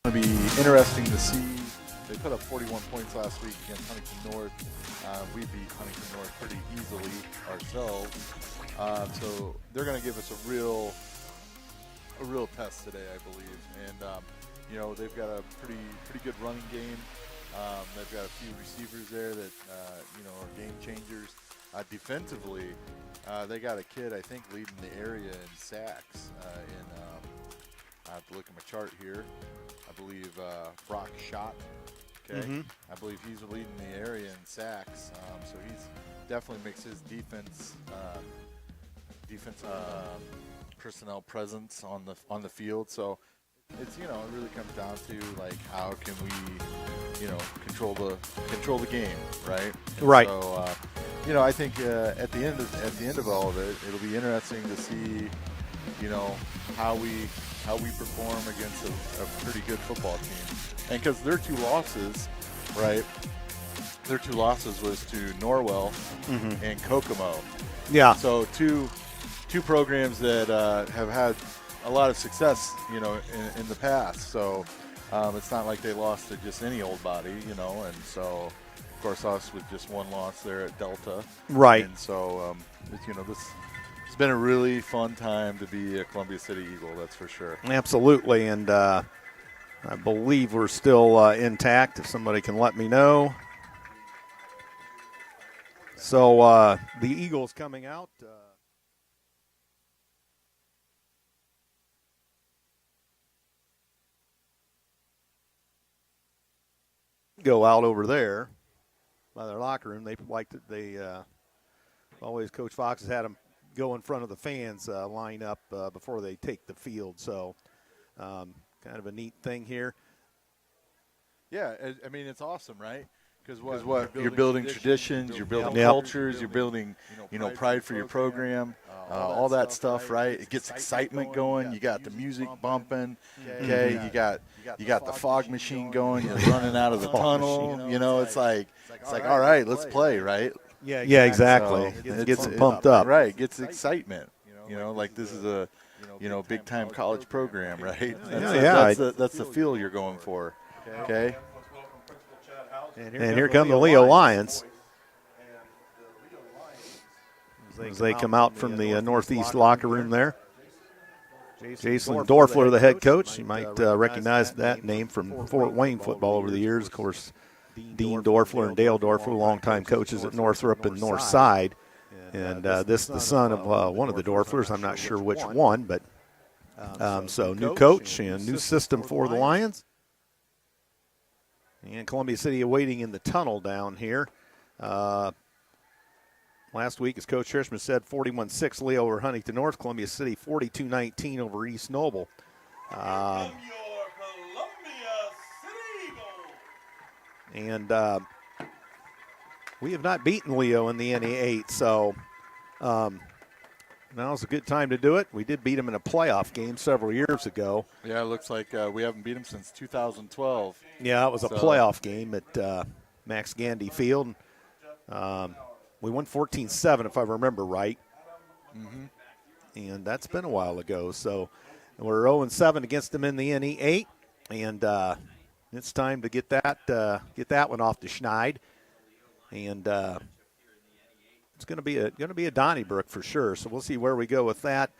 Going to be interesting to see. They put up 41 points last week against Huntington North. We beat Huntington North pretty easily ourselves. So they're going to give us a real test today, I believe. And they've got a pretty good running game. They've got a few receivers there that are game changers. Defensively, they got a kid I think leading the area in sacks. I have to look at my chart here. I believe Brock Schott. Okay, Mm-hmm. I believe he's leading the area in sacks. So he's definitely makes his defense personnel presence on the field. So it's it really comes down to like how can we control the game, right? And right. So I think at the end of all of it, it'll be interesting to see how we perform against a pretty good football team. And because their two losses, right? Their two losses was to Norwell and Kokomo. Yeah. So two programs that have had a lot of success, in the past. So it's not like they lost to just any old body, And so, of course, us with just one loss there at Delta. Right. And so, it's been a really fun time to be a Columbia City Eagle, that's for sure. Absolutely, and I believe we're still intact, if somebody can let me know. So the Eagles coming out. Go out over there by their locker room. Always Coach Fox has had them go in front of the fans, line up before they take the field. So kind of a neat thing here. Yeah, I mean, it's awesome, right? Because you're building traditions, you're building Yep. cultures, you're building, pride for your program, all that stuff, right? It gets excitement going. You got the music bumping, okay? You got the fog machine going. You're running out of the tunnel. It's like all right, let's play, right? Yeah, exactly. So it gets it pumped up. Right, it gets excitement. Like this is a big time college program, right? That's the feel you're going for. Okay. And here come the Leo Lions as they come out from the northeast locker room there. Jason Dorfler, the head coach. You might recognize that name from Fort Wayne football over the years. Of course, Dean Dorfler and Dale Dorfler, longtime coaches at Northrop and Northside. And this the son of one of the Dorflers. I'm not sure which one, but so new coach and new system for the Lions. And Columbia City awaiting in the tunnel down here. Last week, as Coach Hirschman said, 41-6 Leo over Huntington North. Columbia City 42-19 over East Noble. And we have not beaten Leo in the NE8, so now's a good time to do it. We did beat them in a playoff game several years ago. Yeah, it looks like we haven't beat them since 2012. Yeah, it was a playoff game at Max Gandy Field. We won 14-7, if I remember right. Mm-hmm. And that's been a while ago. So we're 0-7 against them in the NE8, and it's time to get that one off the schneid. And it's going to be a Donnybrook for sure. So we'll see where we go with that.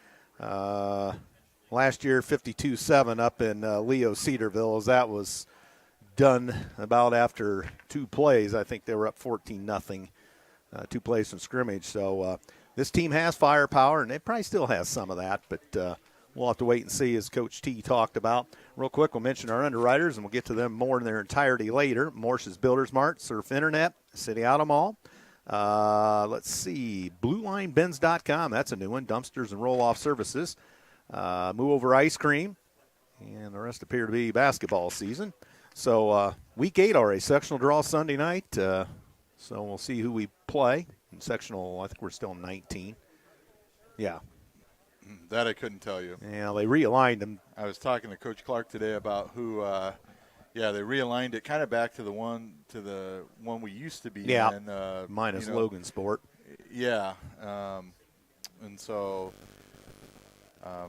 Last year, 52-7 up in Leo Cedarville, as that was done about after two plays. I think they were up 14-0, 2 plays from scrimmage. So this team has firepower, and it probably still has some of that, but we'll have to wait and see, as Coach T talked about. Real quick, we'll mention our underwriters, and we'll get to them more in their entirety later. Morse's Builders Mart, Surf Internet, City Auto Mall. Let's see, BlueLineBins.com, that's a new one, dumpsters and roll-off services. Move Over Ice Cream, and the rest appear to be basketball season. So week 8 already, sectional draw Sunday night. So we'll see who we play. In sectional, I think we're still 19. Yeah. That I couldn't tell you. Yeah, they realigned them. I was talking to Coach Clark today about who they realigned it kind of back to the one we used to be in. Minus Logan Sport. Yeah. And so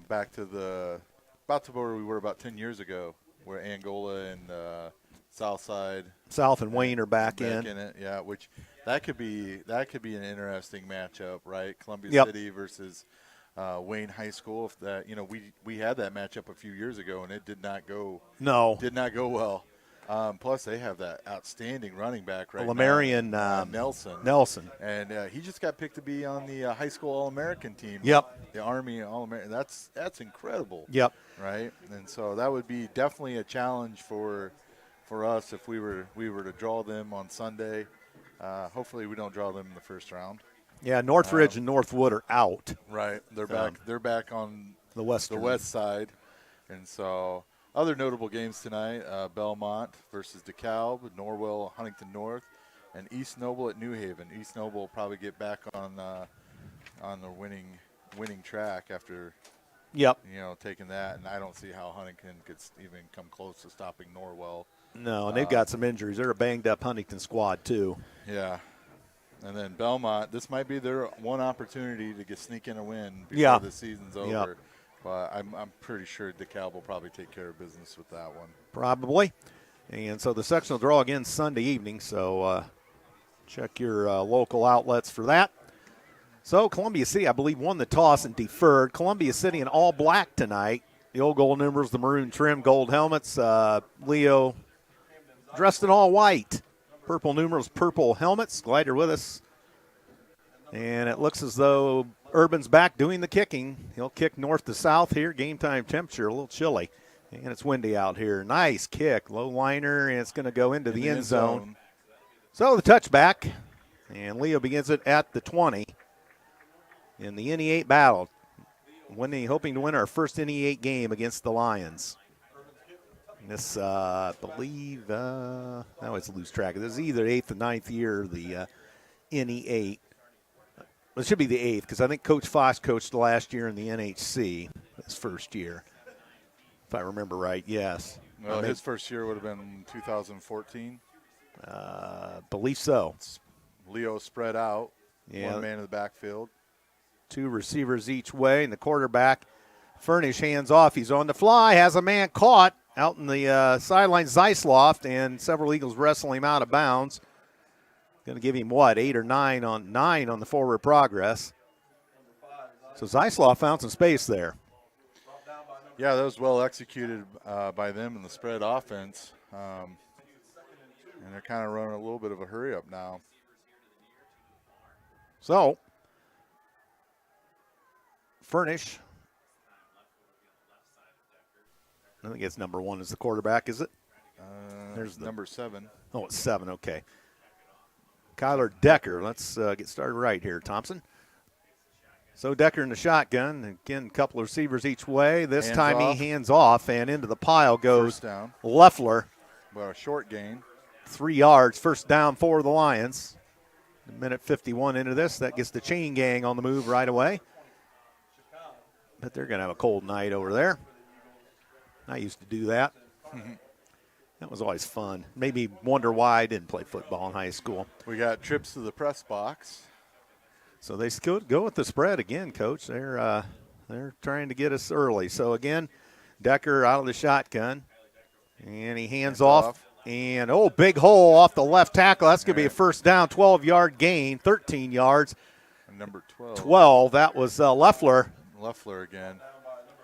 back to about to where we were about 10 years ago. where Angola and Southside. South and Wayne are back in. it, yeah. Which that could be an interesting matchup, right? Columbia Yep. City versus Wayne High School. If that, we had that matchup a few years ago, and it did not go well. Plus, they have that outstanding running back right Lamarian now, Nelson. And he just got picked to be on the high school All-American team. Yep. The Army All-American. That's incredible. Yep. Right? And so that would be definitely a challenge for us if we were to draw them on Sunday. Hopefully we don't draw them in the first round. Yeah, Northridge and Northwood are out. Right. They're back. They're back on the west side. And so other notable games tonight, Belmont versus DeKalb, Norwell, Huntington North, and East Noble at New Haven. East Noble will probably get back on the winning track after taking that, and I don't see how Huntington could even come close to stopping Norwell. No, and they've got some injuries. They're a banged-up Huntington squad, too. Yeah. And then Belmont, this might be their one opportunity to sneak in a win before the season's over. Yep. But I'm pretty sure DeKalb will probably take care of business with that one. Probably. And so the sectional draw again Sunday evening, so check your local outlets for that. So Columbia City, I believe, won the toss and deferred. Columbia City in all black tonight. The old gold numbers, the maroon trim, gold helmets. Leo dressed in all white. Purple numerals, purple helmets. Glad you're with us. And it looks as though Urban's back doing the kicking. He'll kick north to south here. Game time temperature, a little chilly. And it's windy out here. Nice kick. Low liner, and it's going to go into the end zone. So the touchback. And Leo begins it at the 20 in the NE8 battle. Hoping to win our first NE8 game against the Lions. This, I believe, I always lose track. This is either 8th or 9th year of the NE8. Well, it should be the 8th because I think Coach Foss coached last year in the NHC, his first year, if I remember right, yes. Well, his first year would have been 2014. Believe so. Leo spread out, one man in the backfield. 2 receivers each way, and the quarterback, Furnish, hands off. He's on the fly, has a man caught out in the sideline, Zeisloft, and several Eagles wrestle him out of bounds. Going to give him, 8 or 9 on the forward progress. So Zeisloft found some space there. Yeah, that was well executed by them in the spread offense. And they're kind of running a little bit of a hurry-up now. So, Furnish. I think it's number 1 is the quarterback, is it? There's number 7. Oh, it's 7, okay. Kyler Decker. Let's get started right here, Thompson. So Decker in the shotgun. Again, a couple of receivers each way. This time he hands off, and into the pile goes Leffler. Well, a short gain. 3 yards. First down for the Lions. A minute 51 into this. That gets the chain gang on the move right away. But they're going to have a cold night over there. I used to do that. That was always fun. Made me wonder why I didn't play football in high school. We got trips to the press box. So they still go with the spread again, Coach. They're trying to get us early. So, again, Decker out of the shotgun. And he hands off. And, big hole off the left tackle. That's going to be a first down, 12-yard gain, 13 yards. And number 12. 12. That was Leffler. Leffler again.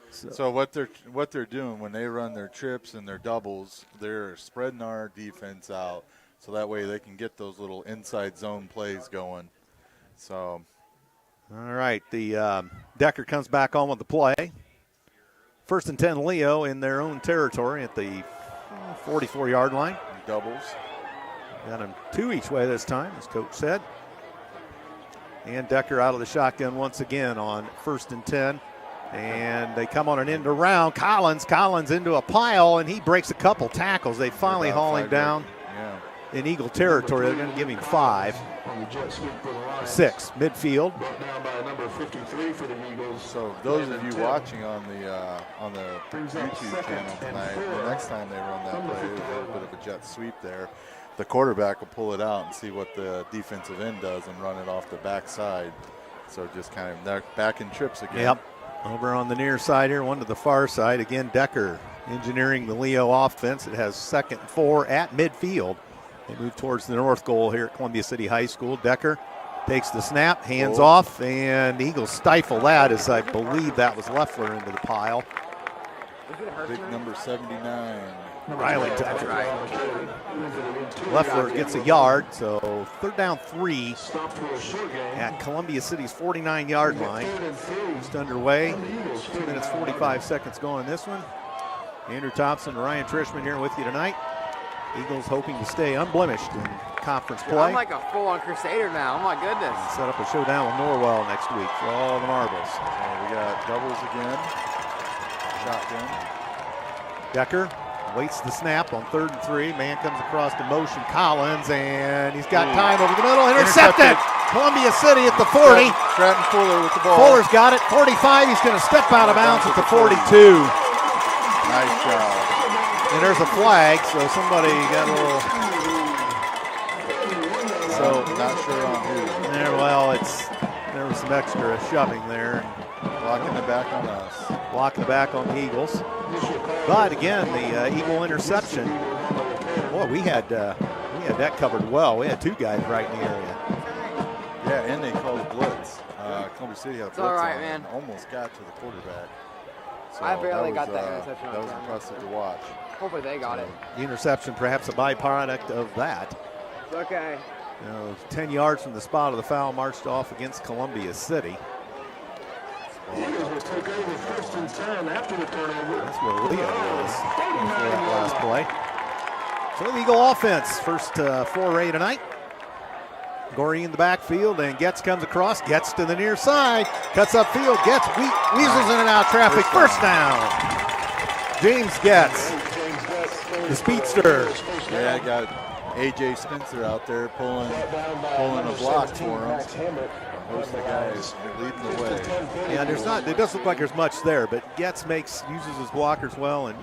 So what they're doing when they run their trips and their doubles, they're spreading our defense out so that way they can get those little inside zone plays going. So, all right, the Decker comes back on with the play. 1st and 10, Leo in their own territory at the 44-yard line. Doubles. Got them 2 each way this time, as Coach said. And Decker out of the shotgun once again on 1st and 10. And they come on an end around. Collins into a pile, and he breaks a couple tackles. They finally haul him down in Eagle territory. They're going to give him 5. 6, midfield. So those of you watching on the YouTube channel tonight, the next time they run that play, there's a little bit of a jet sweep there. The quarterback will pull it out and see what the defensive end does and run it off the backside. So just kind of they're back in trips again. Yep. Over on the near side here, one to the far side. Again, Decker engineering the Leo offense. It has 2nd and 4 at midfield. They move towards the north goal here at Columbia City High School. Decker takes the snap, hands off, and the Eagles stifle that as I believe that was Leffler into the pile. Big number 79. Riley touches. Leffler gets a yard, so 3rd down 3 at Columbia City's 49-yard line. Just underway. 2 minutes 45 seconds going this one. Andrew Thompson and Ryan Trishman here with you tonight. Eagles hoping to stay unblemished in conference play. I'm like a full-on Crusader now. Oh my goodness. Set up a showdown with Norwell next week for all the marbles. We got doubles again. Shotgun. Decker waits the snap on 3rd and 3. Man comes across to motion. Collins, and he's got time over the middle. Intercepted. Columbia City at the 40. Stratton Fuller with the ball. Fuller's got it. 45. He's going to step out of bounds at the 42. Nice job. And there's a flag, so somebody got a little. So not sure on who. There, well, there was some extra shoving there. Blocking the back on us. Blocking the back on the Eagles. But again, the Eagle interception. Boy, we had that covered well. We had 2 guys right in the area. Yeah, and they called a blitz. Columbia City had a blitz all right, on man. and almost got to the quarterback. So I barely got that interception on That was camera. impressive to watch. Hopefully they got it. The interception, perhaps a byproduct of that. Okay. 10 yards from the spot of the foul, marched off against Columbia City. That's where Leo was for that last play. So the Eagle offense, first foray tonight. Gorey in the backfield, and Getz comes across. Getz to the near side, cuts upfield. Getz weasels in and out of traffic. First down. James Getz, the speedster. Yeah, I got A.J. Spencer out there pulling a block for him. Most of the guys leading the way. Yeah, it doesn't look like there's much there, but Getz uses his blockers well and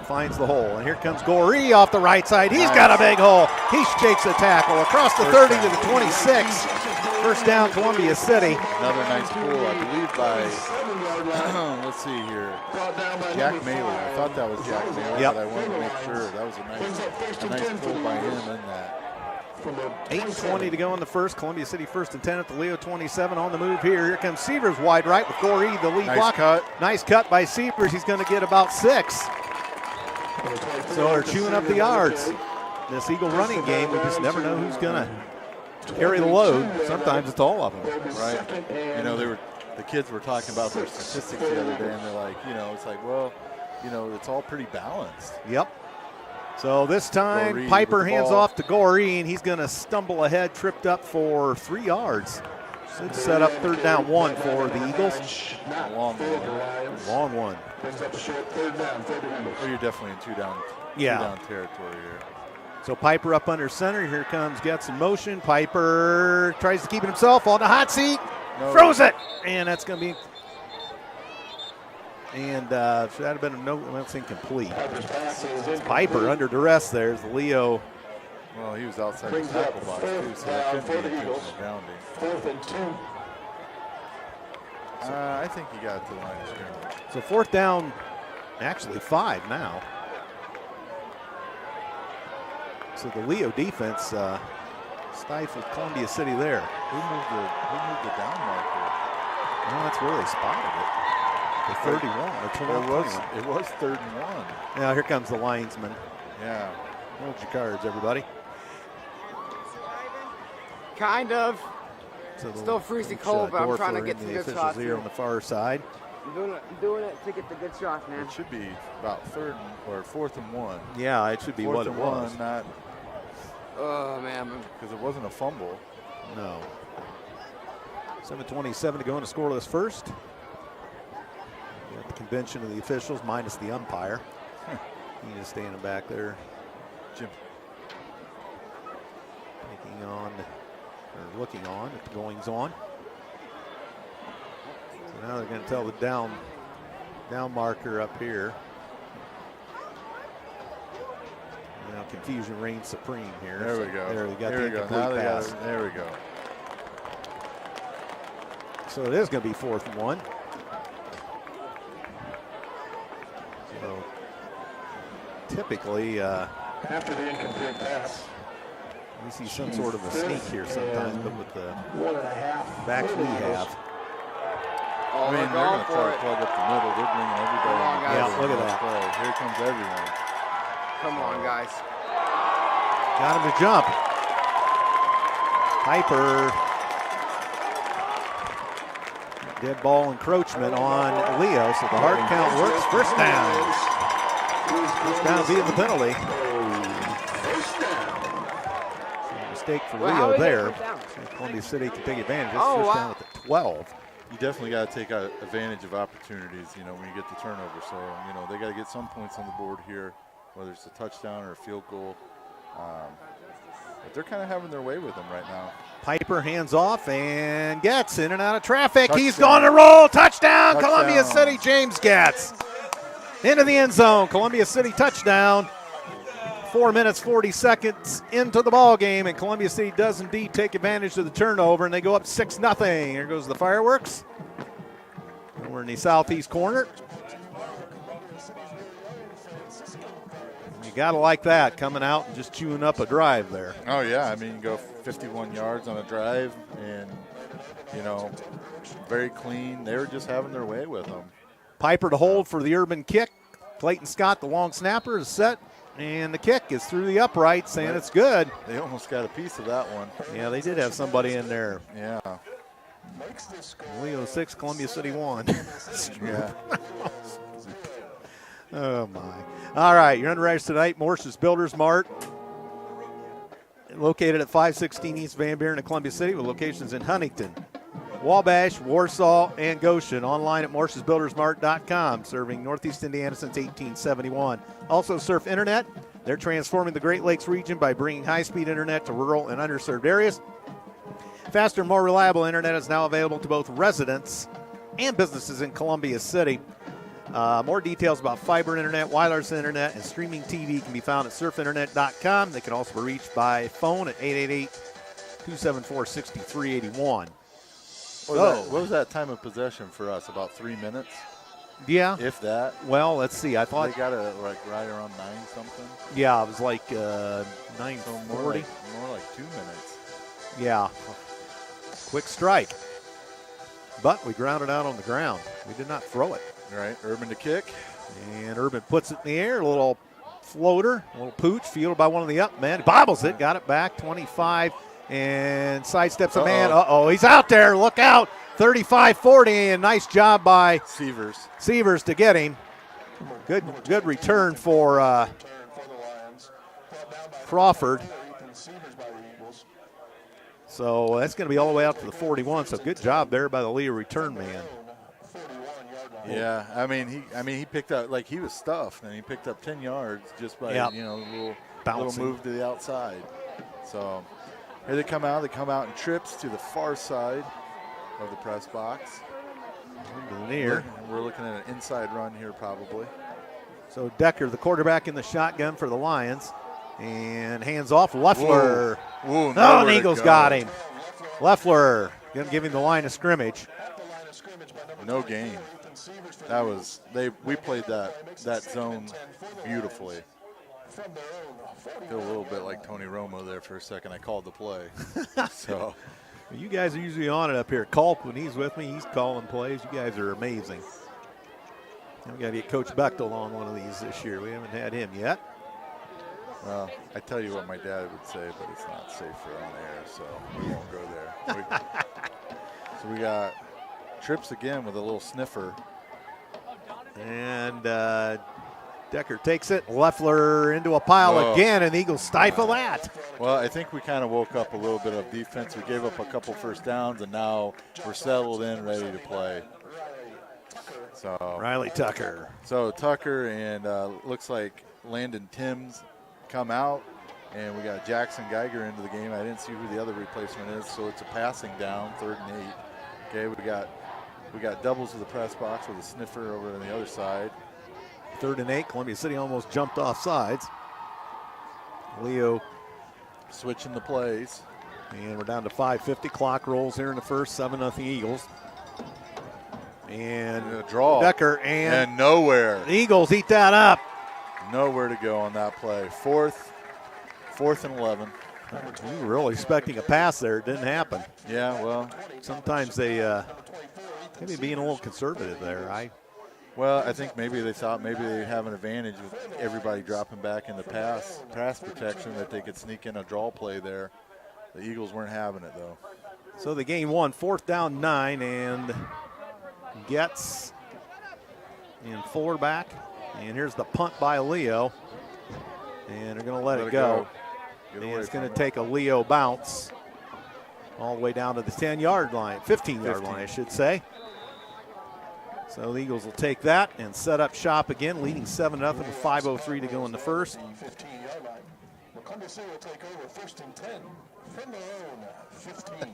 finds the hole. And here comes Gorey off the right side. He's got a big hole. He shakes a tackle across the 30 to the 26. First down, Columbia City. Another nice pull, I believe, by, let's see here, Jack Mailer. I thought that was Jack Mailer, Yep. but I wanted to make sure. That was a nice pull by him in that. 8:20 to go in the first. Columbia City 1st and 10 at the Leo 27 on the move here. Here comes Sievers wide right with Gorey, the lead Nice block. cut. Nice cut by Sievers. He's going to get about 6. So they're chewing up the yards. This Eagle running game, we just never know who's going to carry the load. Sometimes it's all of them. Right. You know, the kids were talking about their statistics the other day, and they're like, it's like, well, it's all pretty balanced. Yep. So this time, Gorey Piper with the hands ball. off to Gorey, and he's going to stumble ahead, tripped up for 3 yards. Should set up 3rd down 1 for the Eagles. Long one. Long one. Well, you're definitely in two down territory here. So Piper up under center. Here comes Getz in motion. Piper tries to keep it himself on the hot seat. No. Throws it. And that's going to be. And should that have been a no? That's incomplete. It's Piper under duress there as the Leo. Well, he was outside the tackle box, too, so that couldn't be intentional grounding. 4th and 2. I think he got it to the line of scrimmage. So 4th down, actually 5 now. So the Leo defense stifled Columbia City there. Who moved the down marker? Well, that's where they spotted it. The 31 or 21. It was 3rd and 1. Now here comes the linesman. Yeah. Hold your cards, everybody. Kind of. So Still freezing cold, but I'm trying to get some good shots here here. on the far side. I'm doing it to get the good shots, man. It should be about 4th and 1. Yeah, it should be 4th what it and was. 1, not Oh, man. because it wasn't a fumble. No. 7:27 to go in a scoreless first. We got the convention of the officials minus the umpire. He is standing back there. Jim. Taking on, or looking on at the goings on. So now they're going to tell the down marker up here. Now confusion reigns supreme here. There So we go. There we got There the we go. incomplete Now they got pass. it. There we go. So it is going to be 4th and 1. typically After the incomplete pass. we see some sort of a sneak here sometimes, but with the 1.5 backs we have. Oh, I mean, they're they're going going to for try to it. plug up the middle. They're bringing everybody. Come on, in the guys. middle Yeah, look at in this that. play. Here comes everyone. Come on, guys. Got him to jump. Piper. Dead ball encroachment on Leo, so the hard count works. First down. First down via the penalty. Mistake for Well, how Leo is it there. first down? So Columbia City can take advantage. It's Oh, first wow. down at the 12. You definitely got to take advantage of opportunities, you know, when you get the turnover. So, you know, they got to get some points on the board here, whether it's a touchdown or a field goal. But they're kind of having their way with them right now. Piper hands off and gets in and out of traffic. Touchdown. He's going to roll. Touchdown, Touchdown. Columbia City. James Getz into the end zone. Columbia City touchdown. 4 minutes, 40 seconds into the ball game, and Columbia City does indeed take advantage of the turnover, and they go up 6-0. Here goes the fireworks. And we're in the southeast corner. You got to like that, coming out and just chewing up a drive there. Oh, yeah. I mean, you go 51 yards on a drive and, you know, very clean. They were just having their way with them. Piper to hold for the Urban kick. Clayton Scott, the long snapper, is set, and the kick is through the uprights, and it's good. They almost got a piece of that one. Yeah, they did have somebody in there. Yeah. Leo 6, Columbia City 1. Yeah. Oh, my. All right, your underwriters tonight, Morse's Builders Mart, located at 516 East Van Buren in Columbia City, with locations in Huntington, Wabash, Warsaw, and Goshen. Online at morsesbuildersmart.com, serving Northeast Indiana since 1871. Also, Surf Internet. They're transforming the Great Lakes region by bringing high-speed internet to rural and underserved areas. Faster and more reliable internet is now available to both residents and businesses in Columbia City. More details about fiber internet, wireless internet, and streaming TV can be found at surfinternet.com. They can also be reached by phone at 888-274-6381. What was that time of possession for us? About 3 minutes, Yeah. if that. Well, let's see. I They thought, got it like right around 9 something. yeah, it was like So 9:40. more like 2 minutes. Yeah. Quick strike. But we grounded out on the ground. We did not throw it. Right, Urban to kick. And Urban puts it in the air. A little floater, a little pooch, fielded by one of the up men. Bobbles it, got it back, 25, and sidesteps a man. Uh-oh, he's out there. Look out. 35-40, and nice job by Sievers to get him. Good return for Crawford. So that's going to be all the way out to the 41. So good job there by the Leo return man. Yeah, I mean he picked up, like, he was stuffed, and he picked up 10 yards just by Yep. you know, a little Bouncing. move to the outside. So here they come out. They come out in trips to the far side of the press box. Into the near. We're looking at an inside run here probably. So Decker, the quarterback in the shotgun for the Lions, and hands off Leffler. Whoa, Oh, and Eagles got him. Leffler going to give him the line of scrimmage. No gain. That was we played that zone beautifully. Feel a little bit like Tony Romo there for a second. I called the play. So You guys are usually on it up here. Culp, when he's with me, he's calling plays. You guys are amazing. And we got to get Coach Bechtel on one of these this year. We haven't had him yet. well, I tell you what my dad would say, but it's not safe for on air, so we won't go there. So we got trips again with a little sniffer. And Decker takes it. Leffler into a pile Whoa. again, and the Eagles stifle that. Well, I think we kind of woke up a little bit of defense. We gave up a couple first downs, and now we're settled in, ready to play. So Riley Tucker. So Tucker and looks like Landon Timms come out, and we got Jackson Geiger into the game. I didn't see who the other replacement is, so it's a passing down, 3rd and 8. Okay, we got doubles to the press box with a sniffer over on the other side. 3rd and 8. Columbia City almost jumped off sides. Leo switching the plays. And we're down to 5:50. Clock rolls here in the first. 7-0 Eagles. And a draw. Decker and nowhere. The Eagles eat that up. Nowhere to go on that play. Fourth and 11. You were really expecting a pass there. It didn't happen. Yeah, well. Sometimes they maybe being a little conservative there. Well, I think maybe they thought maybe they'd have an advantage with everybody dropping back in the pass protection, that they could sneak in a draw play there. The Eagles weren't having it, though. So the game won, 4th down 9, and Getz in fullback. And here's the punt by Leo. And they're going to let it go. And it's going to take a Leo bounce all the way down to the 10-yard line, 15-yard line, I should say. So the Eagles will take that and set up shop again, leading 7-0 with 5:03 to go in the first. 15-yard line. Columbia City will take over 1st and 10 from their own 15.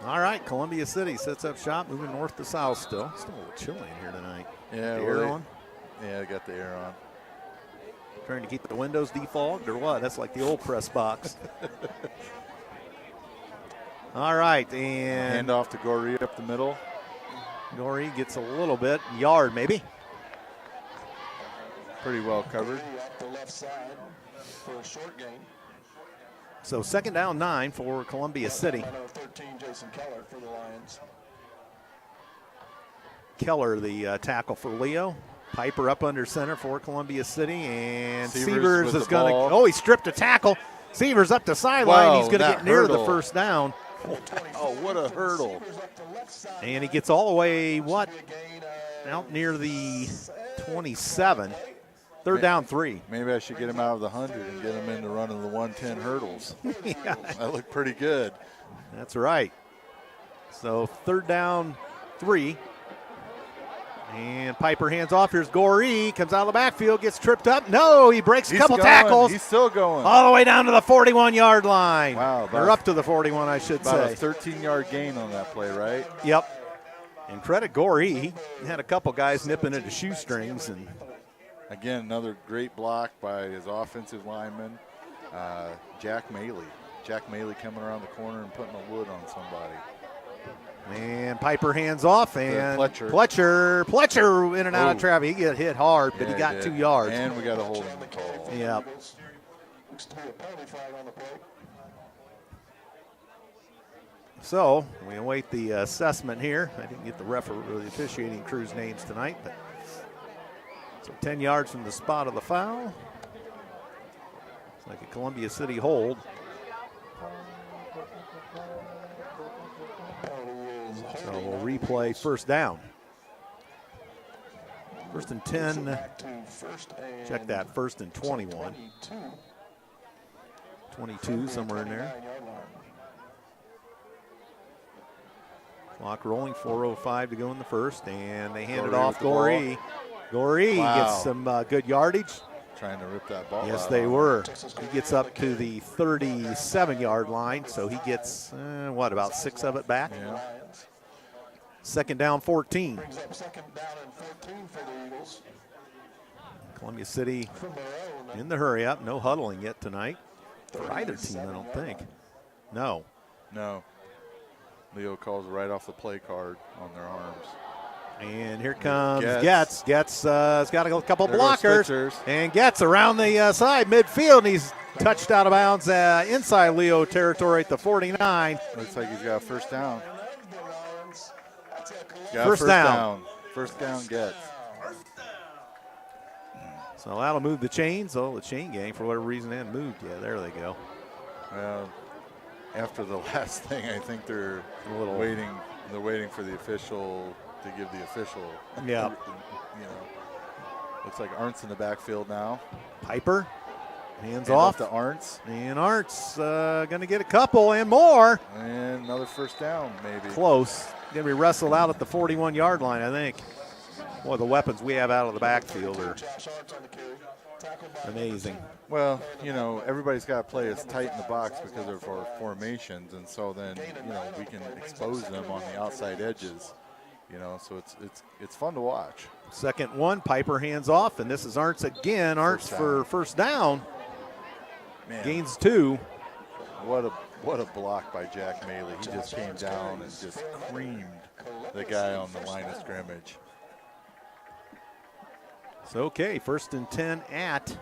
All right, Columbia City sets up shop, moving north to south still. Still a little chilly in here tonight. Yeah, the air on? Yeah, I got the air on. Trying to keep the windows defogged or what? That's like the old press box. All right, and hand off to Goree up the middle. Goree gets a little bit, yard maybe. Pretty well covered. Up the left side for a short gain. So 2nd down 9 for Columbia City. Number 13, Jason Keller for the Lions. Keller, the tackle for Leo. Piper up under center for Columbia City, and Severs Severs with is the going to. ball. Oh, he stripped a tackle. Severs up the sideline. Wow, He's going to that get near the hurdle. first down. Oh, what a hurdle. And he gets all the way, out near the 27. 3rd down 3. Maybe I should get him out of the 100 and get him into running the 110 hurdles. Yeah, That looked pretty good. that's right. So 3rd down 3. And Piper hands off. Here's Goree. Comes out of the backfield, gets tripped up. No, he breaks a He's couple going. tackles. He's still going. All the way down to the 41-yard line. Wow, Or up to the 41, I should About say. a 13-yard gain on that play, right? Yep. And credit Goree. He had a couple guys nipping at his shoestrings. And Again, another great block by his offensive lineman, Jack Maley. Jack Maley coming around the corner and putting a wood on somebody. And Piper hands off, and Pletcher. Pletcher in and out of Oh. traffic. He got hit hard, but he got did. 2 yards. And we got a holding call. Yeah. Looks to be a penalty flag on the play. So we await the assessment here. I didn't get the the officiating crew's names tonight, but so 10 yards from the spot of the foul. It's like a Columbia City hold. So we'll replay 1st down. 1st and 10. Check that. 1st and 21. 22, somewhere in there. Clock rolling, 4:05 to go in the first, and they hand it Goree off with the ball. Goree. Goree Wow. gets some good yardage. Trying to rip that ball Yes, out. they were. He gets up to the 37-yard line, so he gets, about 6 of it back. Yeah. 2nd down, 14. Brings up 2nd down and 14 for the Eagles. Columbia City From their own. in the hurry up. No huddling yet tonight for either team, I don't think. No. No. Leo calls right off the play card on their arms. And here comes Getz. Getz has got a couple There goes blockers. Spitzers. And Getz around the side midfield, and he's touched out of bounds inside Leo territory at the 49. Looks like he's got a first down. Got First down. First down gets. So that'll move the chains. Oh, the chain gang, for whatever reason, hadn't moved yet. There they go. After the last thing, I think they're A little waiting. They're waiting for the official to give the official. Yeah. Looks like Arndt's in the backfield now. Piper, hands Hand off. to Arndt's. And Arndt's going to get a couple and more. And another first down, maybe. Close. Going to be wrestled out at the 41-yard line, I think. Boy, the weapons we have out of the backfield are amazing. Well, everybody's got to play us tight in the box because of our formations, and so then, we can expose them on the outside edges. So it's fun to watch. 2nd one, Piper hands off, and this is Arndt's again. Arndt's for first down. Man, Gains 2. what a What a block by Jack Maley. He just came down and just creamed the guy on the line of scrimmage. So, okay, 1st and 10 at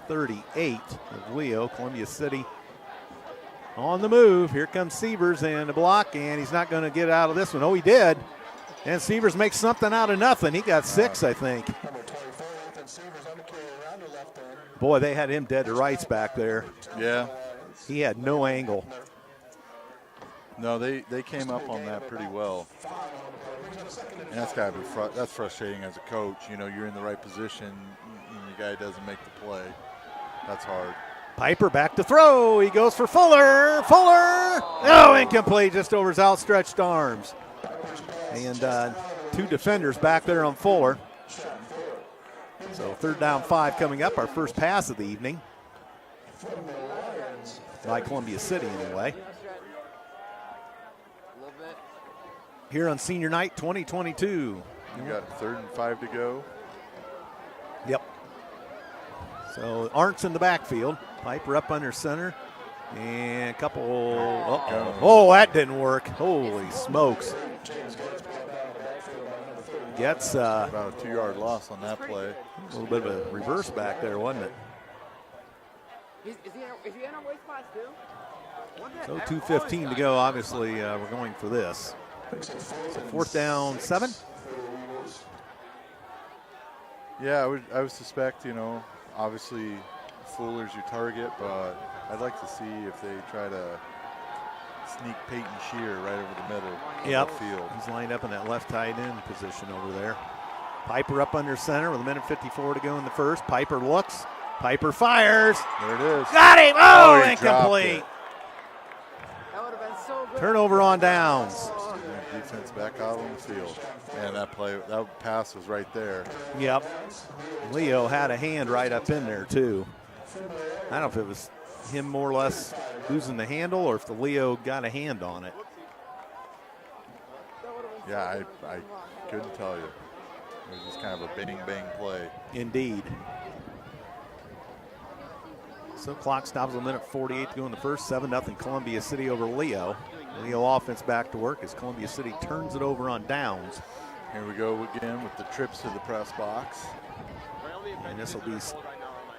38 of Leo. Columbia City on the move. Here comes Sievers and the block, and he's not going to get out of this one. Oh, he did. And Sievers makes something out of nothing. He got 6, I think. Boy, they had him dead to rights back there. Yeah. He had no angle. No, they came up on that pretty well. And that's got to be that's frustrating as a coach. You know, you're in the right position, and your guy doesn't make the play. That's hard. Piper back to throw. He goes for Fuller. Fuller. Oh, incomplete, just over his outstretched arms. And 2 defenders back there on Fuller. So 3rd down 5 coming up, our first pass of the evening. By Columbia City, anyway. Here on Senior Night 2022. You got 3rd and 5 to go. Yep. So Arndt's in the backfield. Piper up under center. And a couple. Oh, that didn't work. Holy smokes. Gets about a 2-yard loss on that play. A little bit of a reverse back there, wasn't it? Is he in a white spot too? So 2:15 to go. Obviously, we're going for this. So 4th down 7. Yeah, I would suspect, you know, obviously Fuller's your target, but I'd like to see if they try to sneak Peyton Shear right over the middle of the field. He's lined up in that left tight end position over there. Piper up under center with 1:54 to go in the first. Piper looks. Piper fires. There it is. Got him. Oh, he incomplete. That would have been so good. Turnover on downs. Defense back out on the field. And that pass was right there. Yep. Leo had a hand right up in there, too. I don't know if it was him more or less losing the handle or if the Leo got a hand on it. Yeah, I couldn't tell you. It was just kind of a bang play. Indeed. So clock stops a 1:48 to go in the first. 7-0 Columbia City over Leo. Leo offense back to work as Columbia City turns it over on downs. Here we go again with the trips to the press box. And this will be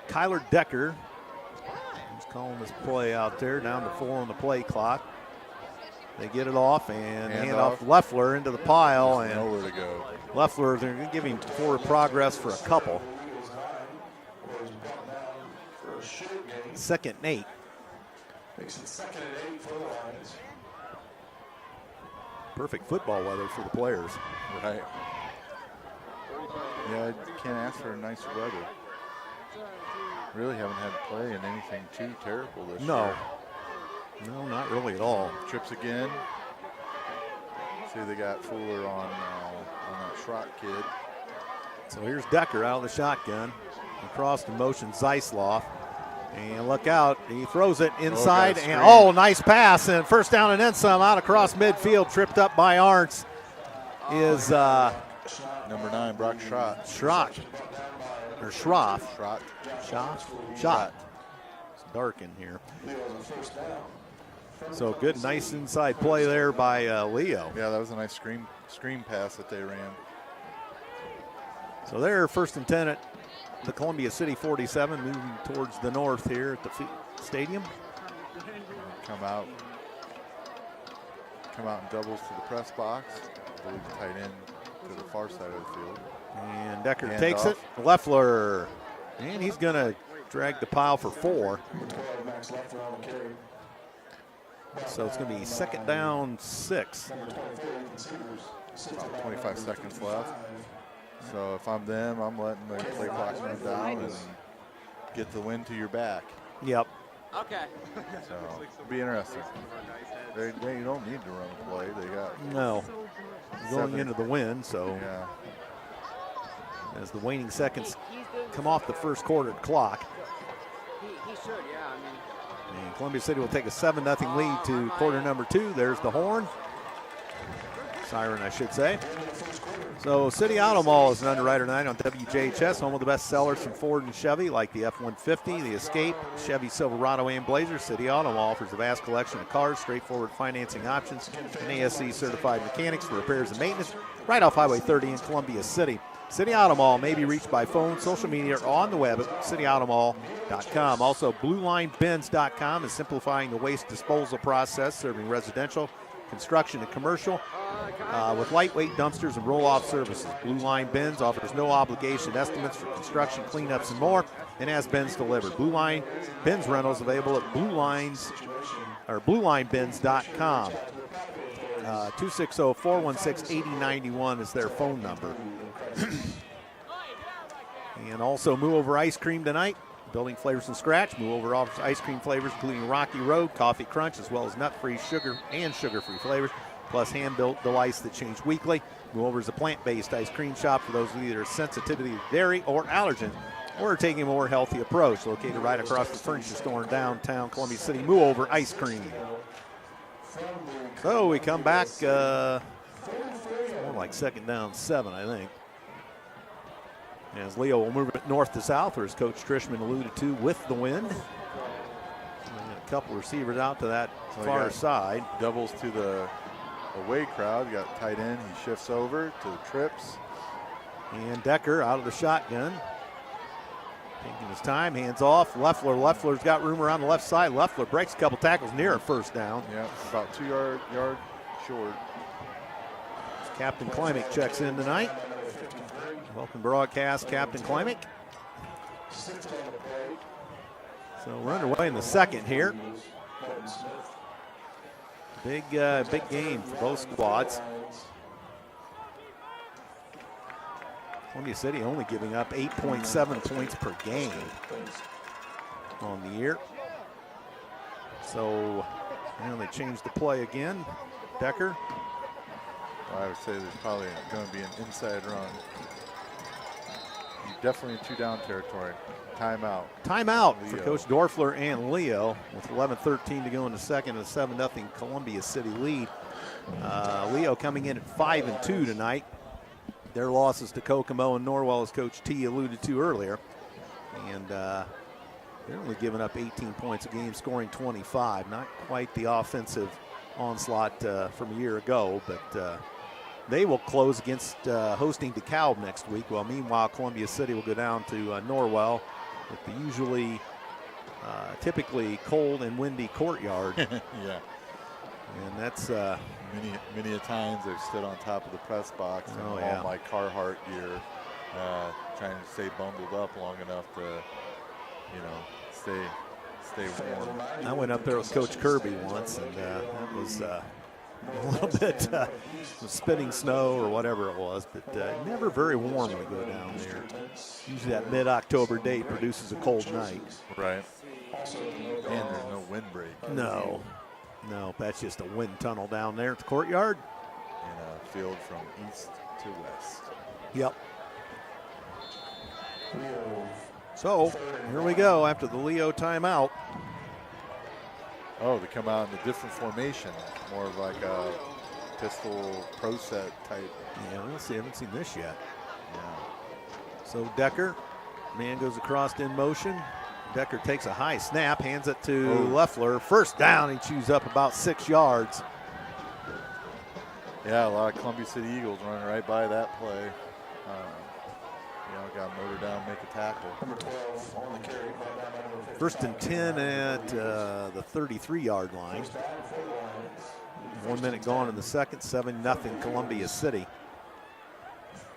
Kyler Decker. He's calling this play out there, down to 4 on the play clock. They get it off and hand off Leffler into the pile. There's and nowhere to go. Leffler, they're going to give him forward progress for a couple. 2nd and 8. Makes it 2nd and 8 for the Lions. Perfect football weather for the players. Right. Yeah, you can't ask for nicer weather. Really haven't had to play in anything too terrible this year. No, not really at all. Trips again. See, they got Fuller on that Schrock kid. So here's Decker out of the shotgun. Across the motion, Zeisloff. And look out, he throws it inside. And nice pass. And 1st down and then some out across midfield. Tripped up by Arndts is number 9, Brock Schrock. Schrock. Or Schroff. Schrock. Shot. It's dark in here. So good, nice inside play there by Leo. Yeah, that was a nice screen pass that they ran. So they're 1st and 10 at the Columbia City 47, moving towards the north here at the stadium. Come out in doubles to the press box. I believe the tight end to the far side of the field. And Decker takes it. Leffler. And he's going to drag the pile for 4. So it's going to be 2nd down 6. About 25 seconds left. So if I'm them, I'm letting the play clock run down and get the wind to your back. Yep. Okay. So it'll be interesting. They don't need to run a play. They got going into the wind. So yeah. As the waning seconds come off the first quarter clock. He should, yeah. And Columbia City will take a 7-0 lead to quarter number 2. There's the horn. Siren, I should say. So City Auto Mall is an underwriter tonight on WJHS, home of the best sellers from Ford and Chevy, like the F-150, the Escape, Chevy Silverado, and Blazer. City Auto Mall offers a vast collection of cars, straightforward financing options, and ASE-certified mechanics for repairs and maintenance, right off Highway 30 in Columbia City. City Auto Mall may be reached by phone, social media, or on the web at cityautomall.com. Also, BlueLineBins.com is simplifying the waste disposal process, serving residential, construction, and commercial with lightweight dumpsters and roll-off services. Blue Line Bins offers no obligation estimates for construction, cleanups, and more, and has bins delivered. Blue Line Bins rentals available at BlueLineBins.com. 260-416-8091 is their phone number. And also Move Over Ice Cream tonight. Building flavors from scratch. Move Over offers ice cream flavors including Rocky Road, Coffee Crunch, as well as nut-free, sugar, and sugar-free flavors, plus hand-built delights that change weekly. Move Over is a plant-based ice cream shop for those with either sensitivity to dairy or allergen, or are taking a more healthy approach. Located right across the furniture store in downtown Columbia City. Move Over Ice Cream. So we come back, more like second down 7, I think. As Leo will move it north to south, or as Coach Trishman alluded to, with the wind. And a couple receivers out to that far side. Doubles to the away crowd. You got tight end. He shifts over to the trips. And Decker out of the shotgun. Taking his time, hands off. Leffler's got room around the left side. Leffler breaks a couple tackles near a first down. Yeah, about 2 yard short. Captain Klimek checks in tonight. Welcome broadcast, Captain Klimek. So we're underway in the second here. Big game for both squads. Columbia City only giving up 8.7 points per game on the year. So now they changed the play again. Decker. Well, I would say there's probably going to be an inside run. Definitely in 2-down territory. Timeout. Timeout Leo. for Coach Dorfler and Leo with 11:13 to go in the second, and a 7-0 Columbia City lead. Leo coming in at 5-2 tonight. Their losses to Kokomo and Norwell, as Coach T alluded to earlier. And they're only giving up 18 points a game, scoring 25. Not quite the offensive onslaught from a year ago, but they will close against hosting DeKalb next week. Well, meanwhile, Columbia City will go down to Norwell with the usually typically cold and windy courtyard. Yeah. And that's many a times they've stood on top of the press box in all my Carhartt gear, trying to stay bundled up long enough to, stay warm. I went up there with Coach Kirby once, and that was a little bit spitting snow or whatever it was, but never very warm when we go down there. Usually that mid-October date produces a cold night. Right. And there's no wind break. No, that's just a wind tunnel down there at the courtyard. In a field from east to west. Yep. So here we go after the Leo timeout. Oh, they come out in a different formation, more of like a pistol pro set type. Yeah, we'll see. I haven't seen this yet. Yeah. So Decker, man goes across in motion. Decker takes a high snap, hands it to Leffler. First down, he chews up about 6 yards. Yeah, a lot of Columbia City Eagles running right by that play. Got to motor down, make a tackle. First and 10 at the 33-yard line. 1 minute gone in the second, 7-0 Columbia City.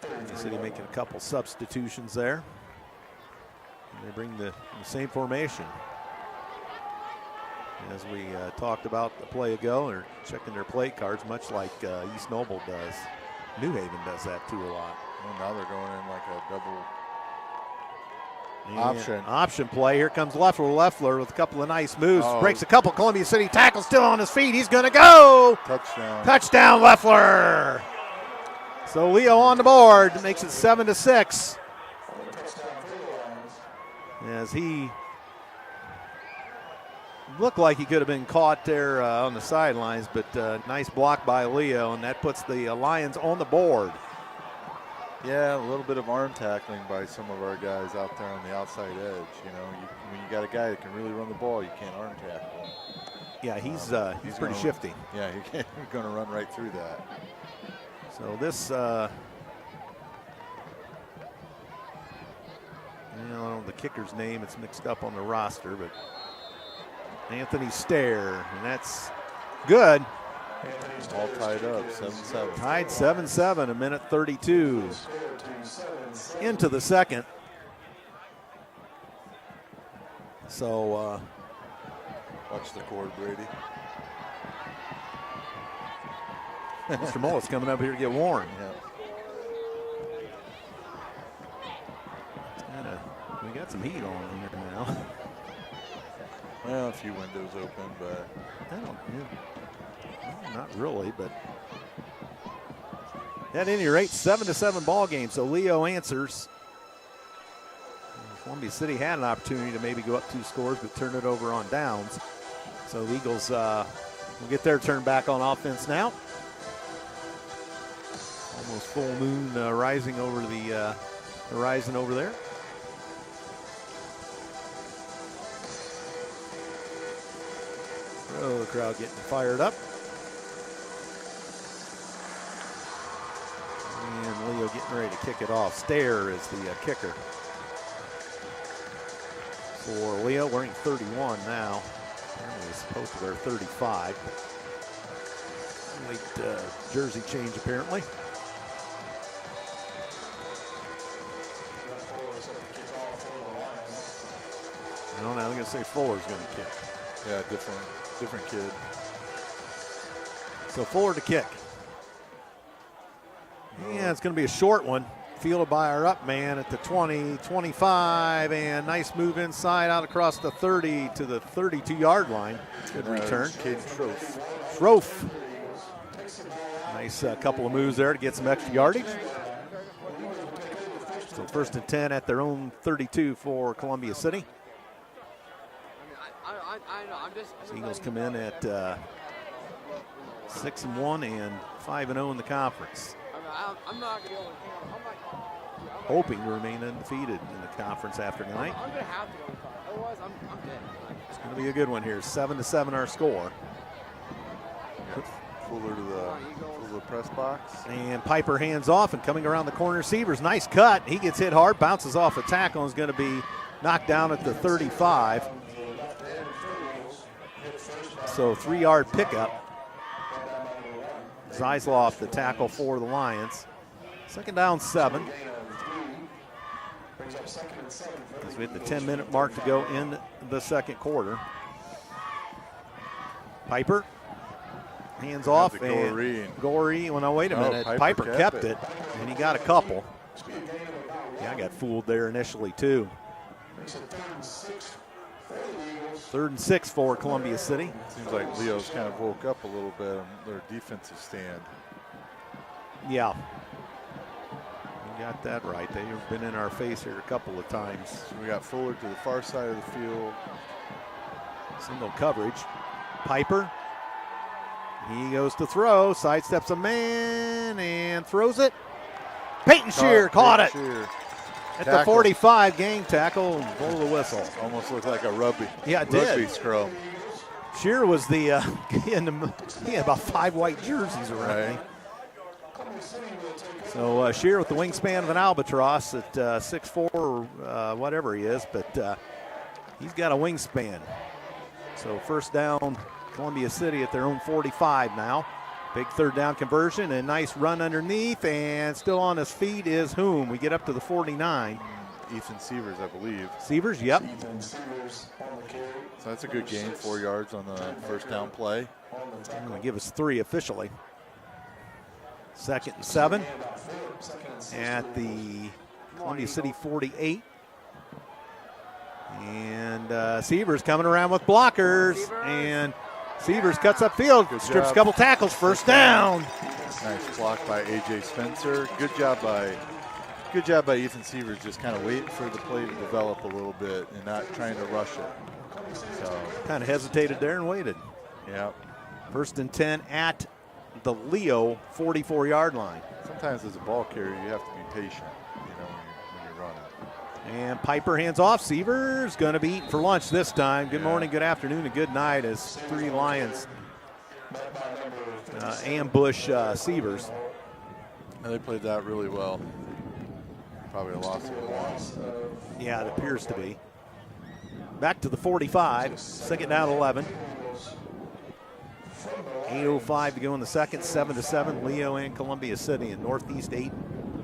Columbia City making a couple substitutions there. And they bring the same formation. As we talked about a play ago, they're checking their play cards, much like East Noble does. New Haven does that too a lot. Well, now they're going in like a double option play. Here comes Leffler with a couple of nice moves. Oh. Breaks a couple. Columbia City tackle still on his feet. He's going to go. Touchdown, Leffler. So Leo on the board makes it 7-6. As he looked like he could have been caught there on the sidelines, but nice block by Leo, and that puts the Lions on the board. Yeah, a little bit of arm tackling by some of our guys out there on the outside edge. You know, when you got a guy that can really run the ball, you can't arm tackle him. Yeah, he's pretty gonna, shifty. Yeah, he's going to run right through that. So this, you know, the kicker's name, it's mixed up on the roster, but Anthony Stair, and that's good. All tied up, 7-7. Tied 7-7, a minute 32 into the second. So, watch the cord, Brady. Mr. Mullet's coming up here to get warm. Yeah. We got some heat on here now. Well, a few windows open, but not really, but at any rate, 7-7 ball game. So Leo answers. Columbia City had an opportunity to maybe go up 2 scores, but turn it over on downs. So the Eagles will get their turn back on offense now. Almost full moon rising over the horizon over there. Oh, the crowd getting fired up. And Leo getting ready to kick it off. Stair is the kicker for Leo, wearing 31 now. He's supposed to wear 35. Late jersey change, apparently. I don't know, I'm going to say Fuller's going to kick. yeah, different kid. So Fuller to kick. Yeah, it's going to be a short one. Fielded by our up man at the 20, 25, and nice move inside out across the 30 to the 32-yard line. Good return. Kid Schroff. Schroff. Nice couple of moves there to get some extra yardage. So 1st and 10 at their own 32 for Columbia City. So Eagles come in at 6-1 and 5-0 in the conference. I'm not going to go. Hoping to remain undefeated in the conference after tonight. I'm going to have to go. Otherwise, I'm dead. It's going to be a good one here. 7-7 our score. Fuller to the press box. And Piper hands off and coming around the corner. Severs, nice cut. He gets hit hard, bounces off a tackle, and is going to be knocked down at the 35. So 3-yard pickup. Zeisloff, the tackle for the Lions. 2nd down, 7. As we hit the 10-minute mark to go in the second quarter. Piper, hands off, and Gorey. Well, no, wait a minute. Piper kept it, and he got a couple. Yeah, I got fooled there initially, too. 3rd and 6 for Columbia City. Seems like Leo's kind of woke up a little bit on their defensive stand. Yeah. You got that right. They've been in our face here a couple of times. So we got Fuller to the far side of the field. Single coverage. Piper. He goes to throw, sidesteps a man, and throws it. Peyton Shear caught it. Shear. At the 45, gang tackle, and blow the whistle. Almost looked like a rugby did. scrum. Shear was the, he had about 5 white jerseys around him. So Shear with the wingspan of an albatross at 6'4", or whatever he is, but he's got a wingspan. So 1st down, Columbia City at their own 45 now. Big 3rd down conversion, and nice run underneath, and still on his feet is whom? We get up to the 49. Ethan Severs, I believe. Severs, yep. So that's a good gain, 4 yards on the 1st down play. Going to give us 3 officially. 2nd and 7 at the Columbia City 48. And Severs coming around with blockers, and Severs cuts upfield, strips a couple tackles, 1st down. Nice block by A.J. Spencer. Good job by Ethan Severs, just kind of waiting for the play to develop a little bit and not trying to rush it. So kind of hesitated there and waited. Yeah. 1st and 10 at the Leo 44-yard line. Sometimes as a ball carrier, you have to be patient, when you're running. And Piper hands off. Seaver's going to be eating for lunch this time. Good morning, good afternoon, and good night as 3 Lions ambush Seavers. And they played that really well. Probably a loss of one. Yeah, it appears to be. Back to the 45, second down 11. 8:05 to go in the second, 7-7. Leo and Columbia City in Northeast 8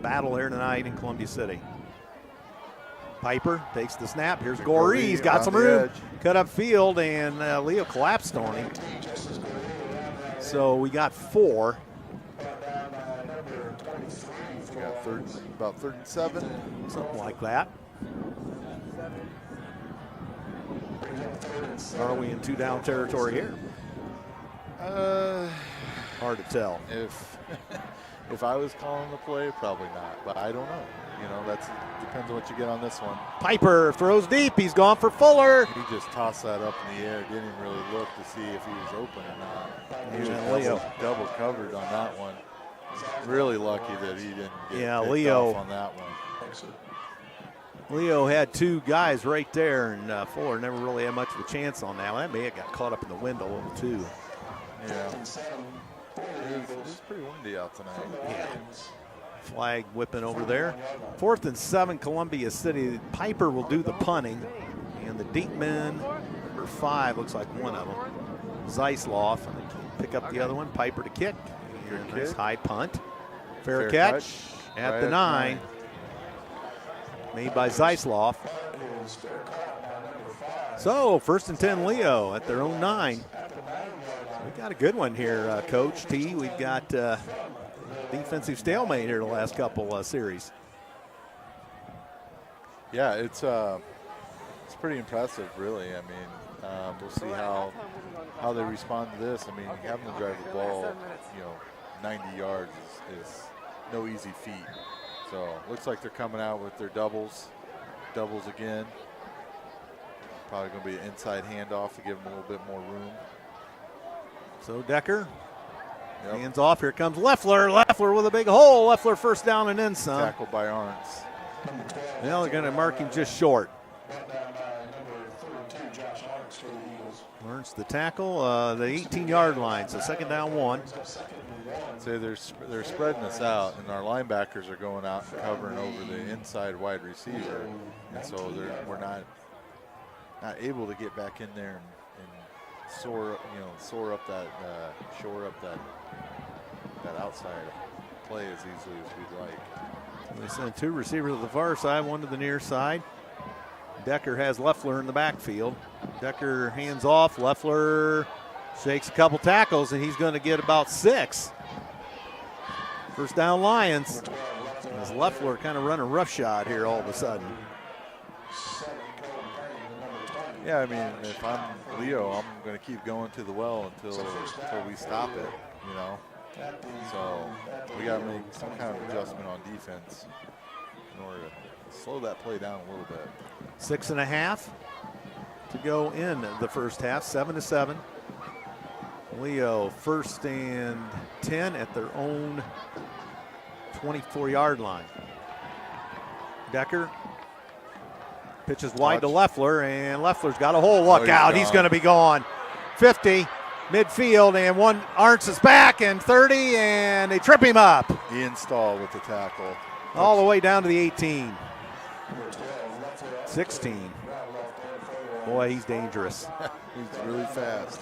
battle here tonight in Columbia City. Piper takes the snap. Here's Goree. He's got some room. Cut up field, and Leo collapsed on him. So we got 4. We got about 37. Something like that. Are we in 2-down territory here? Hard to tell. If I was calling the play, probably not. But I don't know. That depends on what you get on this one. Piper throws deep. He's gone for Fuller. He just tossed that up in the air. Didn't even really look to see if he was open or not. He was Leo double covered on that one. Really lucky that he didn't get Leo off on that one. Leo had 2 guys right there, and Fuller never really had much of a chance on that one. That may have got caught up in the window too. Yeah. It's pretty windy out tonight. Yeah. Flag whipping over there. 4th and 7, Columbia City. Piper will do the punting, and the deep man, number 5, looks like one of them, Zeisloff, and they pick up the other one. Piper to kick. Nice high punt. Fair catch at the 9. Made by Zeisloff. So 1st and 10 Leo at their own 9. We got a good one here, Coach T. We've got defensive stalemate here the last couple series. Yeah, it's pretty impressive, really. I mean, we'll see how they respond to this. I mean, having to drive the ball, 90 yards is no easy feat. So looks like they're coming out with their doubles again. Probably going to be an inside handoff to give them a little bit more room. So Decker, hands off. Here comes Leffler. Leffler with a big hole. Leffler first down and then some. Tackled by Arntz. Now they're going to mark him just short. Arntz the tackle, the 18-yard line. So second down 1. So they're spreading us out, and our linebackers are going out and covering over the inside wide receiver, and so we're not able to get back in there and shore up that outside play as easily as we'd like. They send 2 receivers to the far side, 1 to the near side. Decker has Leffler in the backfield. Decker hands off. Leffler shakes a couple tackles, and he's going to get about 6. First down Lions. As Leffler kind of running roughshod here all of a sudden. Yeah, I mean, if I'm Leo, I'm going to keep going to the well until we stop it, So we got to make some kind of adjustment on defense in order to slow that play down a little bit. 6.5 to go in the first half, 7-7. Leo 1st and 10 at their own 24-yard line. Decker pitches wide to Leffler, and Leffler's got a hole. Look out, he's going to be gone. 50, midfield, and Arntz is back, and 30, and they trip him up. Ian Stahl with the tackle. All the way down to the 18. 16. Boy, he's dangerous. He's really fast.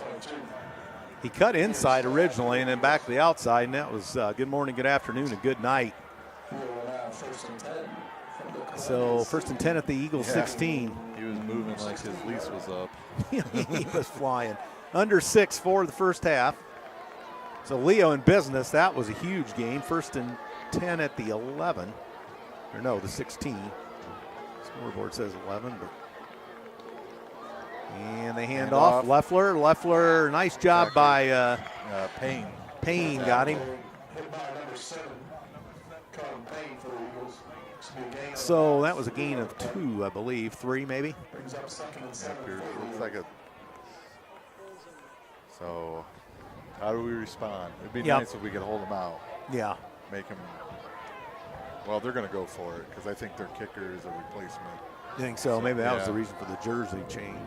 He cut inside originally and then back to the outside, and that was good morning, good afternoon, and good night. So 1st and 10 at the Eagles 16. He was moving like his leash was up. He was flying. Under 6 for the first half. So Leo in business. That was a huge game. 1st and 10 at the 11. Or no, the 16. Scoreboard says 11, but. And they hand off. Leffler, nice job by Payne. Payne got him. So that was a gain of 2, I believe. 3 maybe. Looks like a. So How do we respond? It'd be Yep. nice if we could hold them out. Yeah. Make them. Well, they're going to go for it because I think their kicker is a replacement. You think so? Maybe that was yeah. the reason for the jersey change.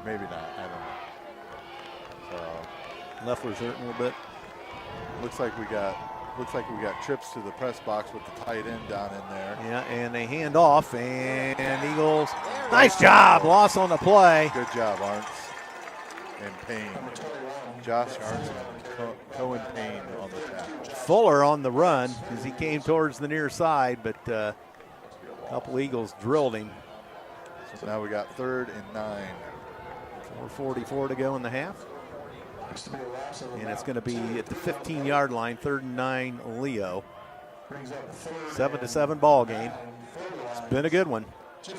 Maybe not. I don't know. So Leffler's hurting a little bit. looks like we got trips to the press box with the tight end down in there. Yeah, and they hand off, and Eagles. Nice job. Loss on the play. Good job, Arntz and Payne. Josh Arntz and Cohen Payne on the tackle. Fuller on the run as he came towards the near side, but a couple Eagles drilled him. So now we got 3rd and 9. 4:44 to go in the half. And it's going to be at the 15-yard line, 3rd and 9, Leo. 7-7 ball game. It's been a good one. So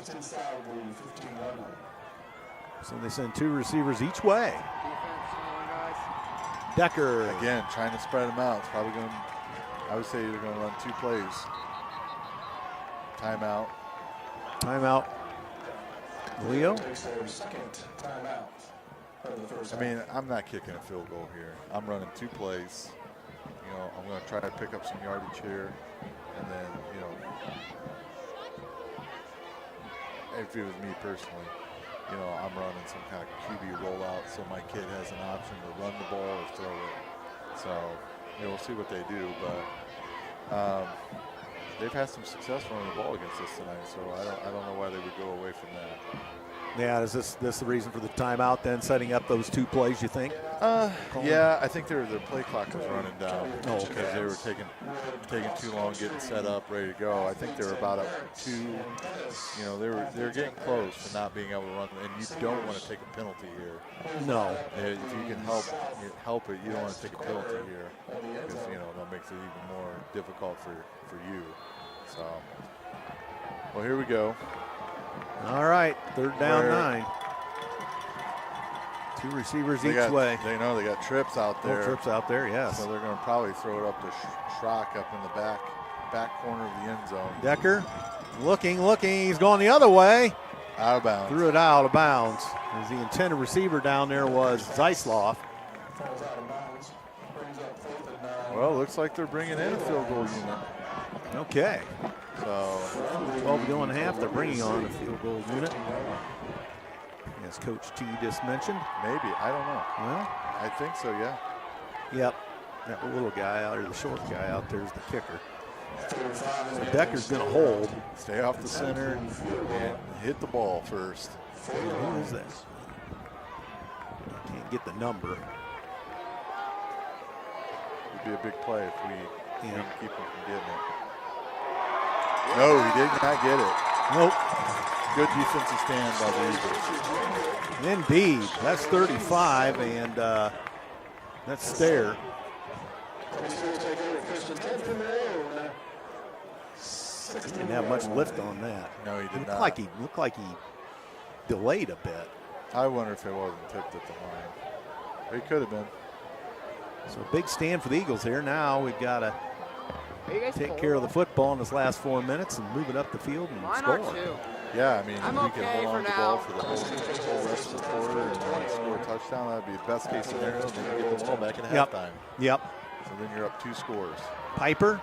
they send 2 receivers each way. Decker. Again, trying to spread them out. It's probably going to, I would say they're going to run 2 plays. Timeout. Timeout. Leo. I mean, I'm not kicking a field goal here. I'm running 2 plays. You know, I'm going to try to pick up some yardage here. And then, you know, if it was me personally, you know, I'm running some kind of QB rollout so my kid has an option to run the ball or throw it. So, you know, we'll see what they do. But they've had some success running the ball against us tonight, so I don't know why they would go away from that. Yeah, is this the reason for the timeout then, setting up those 2 plays, you think? Yeah, I think their play clock was running down. Oh, okay. Because they were taking too long getting set up, ready to go. I think they were about up 2. You know, they were getting close to not being able to run, and you don't want to take a penalty here. No. If you can help it, you don't want to take a penalty here because you know that makes it even more difficult for you. So, well, here we go. All right, 3rd down 9. 2 receivers each way. They know they got trips out there. Trips out there, yes. So they're going to probably throw it up to Schrock up in the back corner of the end zone. Decker looking. He's going the other way. Out of bounds. Threw it out of bounds. As the intended receiver down there was Zeisloff. Well, looks like they're bringing in a field goal unit. Okay. So 12 to go in the half. They're bringing on a field goal unit. As Coach T just mentioned. maybe. I don't know. Well, I think so, yeah. yep. That little guy out, or the short guy out there is the kicker. So Decker's going to hold. Stay off the center and hit the ball first. And who is that? I can't get the number. Would be a big play if we Yeah. can keep him from getting it. No, he did not get it. Nope. Good defensive stand by the Eagles. Indeed. That's 35, and that's Stair. Didn't have much lift on that. No, he did Looked not. like he delayed a bit. I wonder if it wasn't tipped at the line. It could have been. So a big stand for the Eagles here. Now we've got to take care of the football in this last 4 minutes and move it up the field and Mine score. are 2. Yeah, I mean, I'm if we okay can hold for on to the now. ball for the whole rest of the quarter and then score a touchdown, that'd be a best case scenario. And then you get the ball back at Yep. halftime. Yep. So then you're up 2 scores. Piper.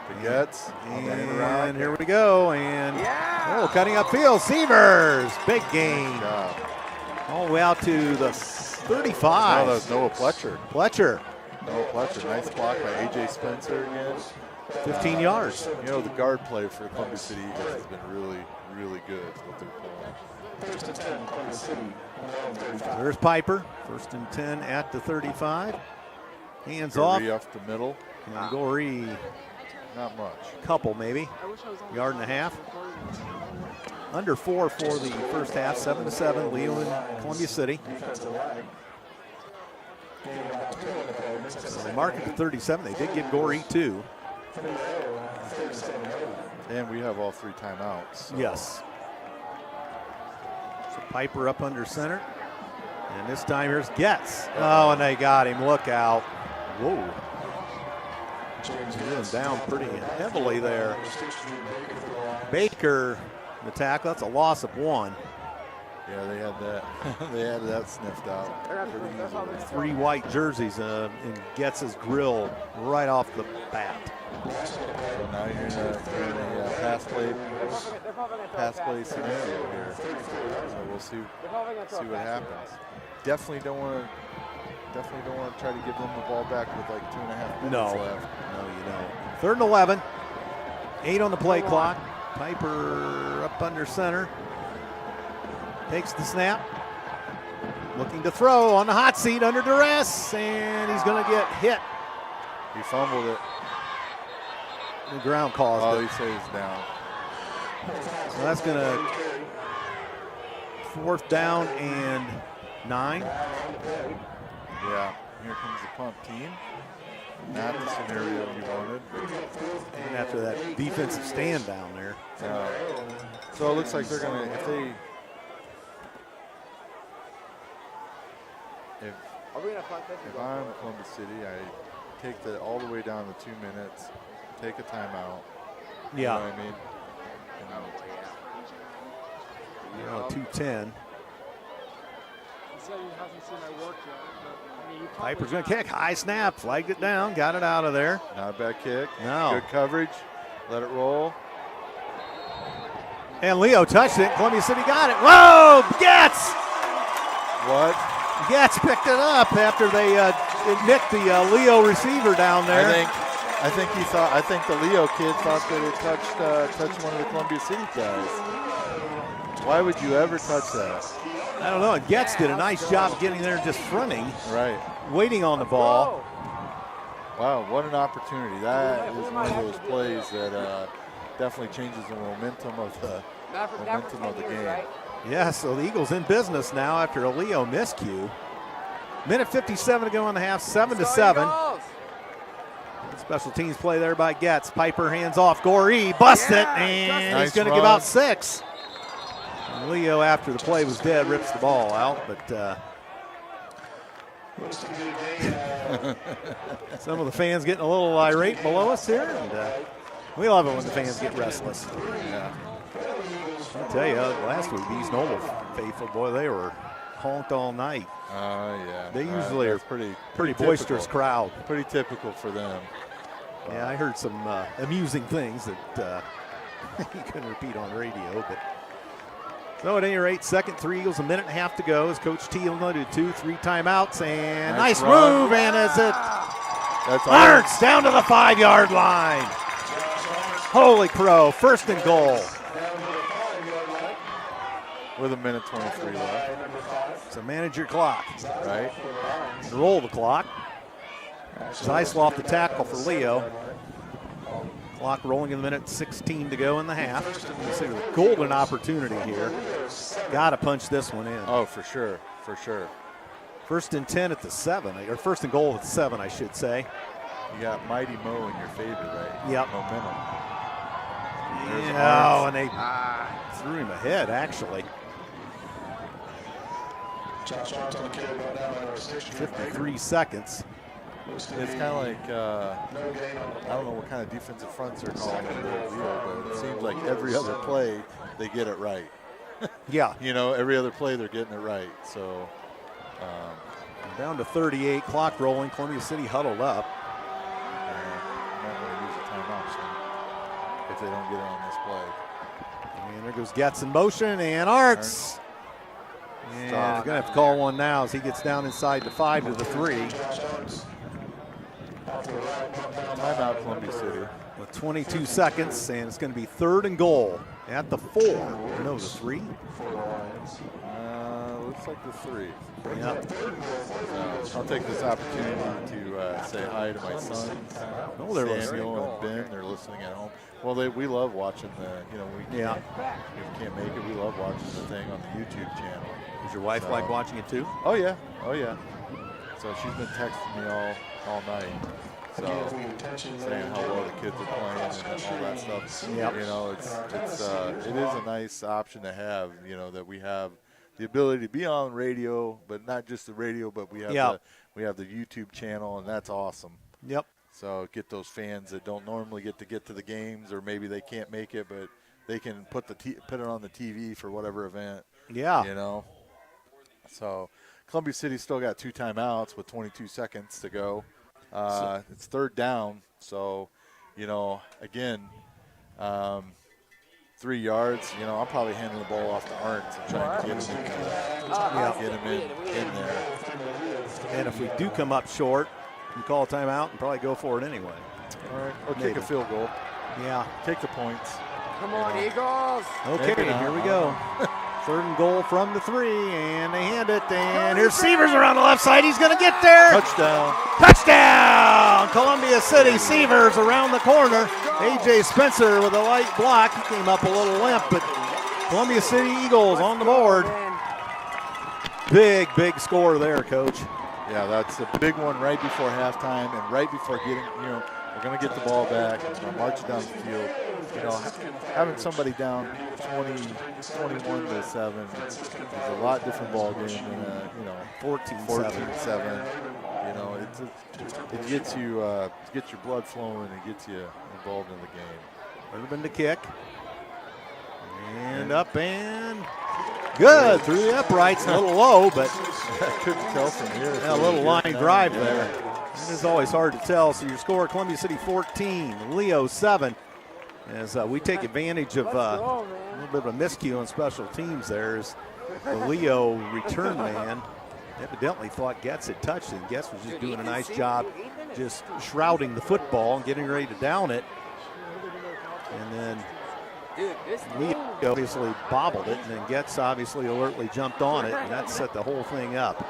Baguettes. And here we go. And Yeah. cutting upfield. Severs. Big gain. Good job. All the way out to the Oh, 35. that was Noah Pletcher. Fletcher. Noah Pletcher. Nice block by A.J. Spencer again. 15 yards. You know, the guard play for the Columbia City Eagles has been really, really good. What they're pulling. There's Piper. 1st and 10 at the 35. Hands off. Goree up the middle. And Goree, Not much. couple maybe. Yard and a half. Under 4 for the first half. 7-7. Leo and Columbia City. So they mark it to 37. They did give Goree 2. And we have all 3 timeouts. So. Yes. So Piper up under center. And this time here's Getz. Oh, and they got him. Look out. Whoa. He was down pretty heavily there. Baker, the tackle. That's a loss of 1. Yeah, they had that. They had that sniffed out pretty easily. 3 white jerseys in Getz's grill right off the bat. So now you're in a pass play scenario here. So we'll see what happens. Definitely don't want to try to give them the ball back with like 2.5 minutes left. No, you don't. 3rd and 11. 8 on the play clock. Piper up under center. Takes the snap. Looking to throw on the hot seat under duress, and he's going to get hit. He fumbled it. The ground caused it. He says down. So that's going to 4th down and 9. Yeah, here comes the punt team. Not the scenario you wanted. And after that defensive stand down there. So it looks like they're going to, if I'm Columbus City, I take all the way down to 2 minutes, take a timeout. Yeah. You know what I mean? You know, 2:10. Piper's going to kick. High snap. Flagged it down. Got it out of there. Not a bad kick. No. Good coverage. Let it roll. And Leo touched it. Columbia City got it. Whoa! Getz! What? Getz picked it up after they nicked the Leo receiver down there. I think the Leo kid thought that it touched one of the Columbia City guys. Why would you ever touch that? I don't know. And Getz did a nice job getting there, just fronting, right, waiting on the ball. Wow, what an opportunity! That is one of those plays that definitely changes the momentum of the game. Yeah, so the Eagles in business now after a Leo miscue. Minute 57 to go in the half, 7-7. Special teams play there by Getz. Piper hands off. Goree busts it, and he's going to give out 6. And Leo, after the play was dead, rips the ball out, but some of the fans getting a little irate below us here, and we love it when the fans get restless. Yeah. I'll tell you, last week, these Noble faithful, boy, they were honked all night. Yeah. They usually are pretty boisterous typical. crowd. Pretty typical for them. Yeah, I heard some amusing things that you couldn't repeat on radio. But so at any rate, 2nd, 3 Eagles, a minute and a half to go. As Coach T alluded to, 3 timeouts, and nice move, and is it Arntz down to the 5-yard line. Holy crow, 1st and goal. With a minute 23 left. So manage your clock. Right. Roll the clock. Zeisloff the tackle for Leo. Clock rolling in the minute 16 to go in the half. Let's see, a golden opportunity here. Got to punch this one in. Oh, for sure. For sure. 1st and 10 at the 7, or 1st and goal at the 7, I should say. You got Mighty Mo in your favor, right? Yep. Momentum. Yeah, and they threw him ahead, actually. 53 seconds. It's kind of like, I don't know what kind of defensive fronts they're calling in Leo, but it seems like every other play, they get it right. Yeah. You know, every other play, they're getting it right. So, down to 38, clock rolling. Columbia City huddled up. I'm not going to use a timeout soon if they don't get it on this play. And there goes Getz in motion, and Arntz. And he's going to have to call one now as he gets down inside the 5 to the 3. Timeout, Columbia City. With 22 seconds, and it's going to be 3rd and goal at the 4. No, the 3. Looks like the 3. Yep. I'll take this opportunity to say hi to my sons, Oh, they're Samuel and Ben. They're listening at home. Well, we love watching we can't make it. We love watching the thing on the YouTube channel. Does your wife like watching it too? Oh yeah. So she's been texting me all night. So saying how well the kids are playing and all that stuff. Yep. You know, it is a nice option to have. You know, that we have the ability to be on radio, but not just the radio, but we have the YouTube channel, and that's awesome. Yep. So get those fans that don't normally get to the games, or maybe they can't make it, but they can put it on the TV for whatever event. Yeah. You know? So Columbia City still got 2 timeouts with 22 seconds to go. It's 3rd down. So, you know, again, 3 yards. You know, I'm probably handing the ball off to Arntz and trying to get him in there. And if we do come up short, you call a timeout and probably go for it anyway. All right. Or Maybe. kick a field goal. Yeah. Take the points. Come on, Eagles. Okay, Maybe not. here we go. 3rd and goal from the 3, and they hand it. And here's Severs around the left side. He's going to get there. Touchdown. Touchdown! Columbia City. Severs around the corner. A.J. Spencer with a light block. He came up a little limp, but Columbia City Eagles on the board. Big score there, Coach. Yeah, that's a big one right before halftime and right before getting, you know, we're going to get the ball back. We're going to march down the field. You know, having somebody down 21 to 7 is a lot different ball game than a, you know, 14-7. You know, it gets you gets your blood flowing. It gets you involved in the game. Urban to kick. And up and good through the uprights. A little low, but I couldn't tell from here. a little line drive there. It is always hard to tell. So your score, Columbia City 14, Leo 7. As we take advantage of a little bit of a miscue on special teams there, as the Leo return man evidently thought Getz had touched it. Getz was just doing a nice job just shrouding the football and getting ready to down it. And then Leo obviously bobbled it, and then Getz obviously alertly jumped on it, and that set the whole thing up.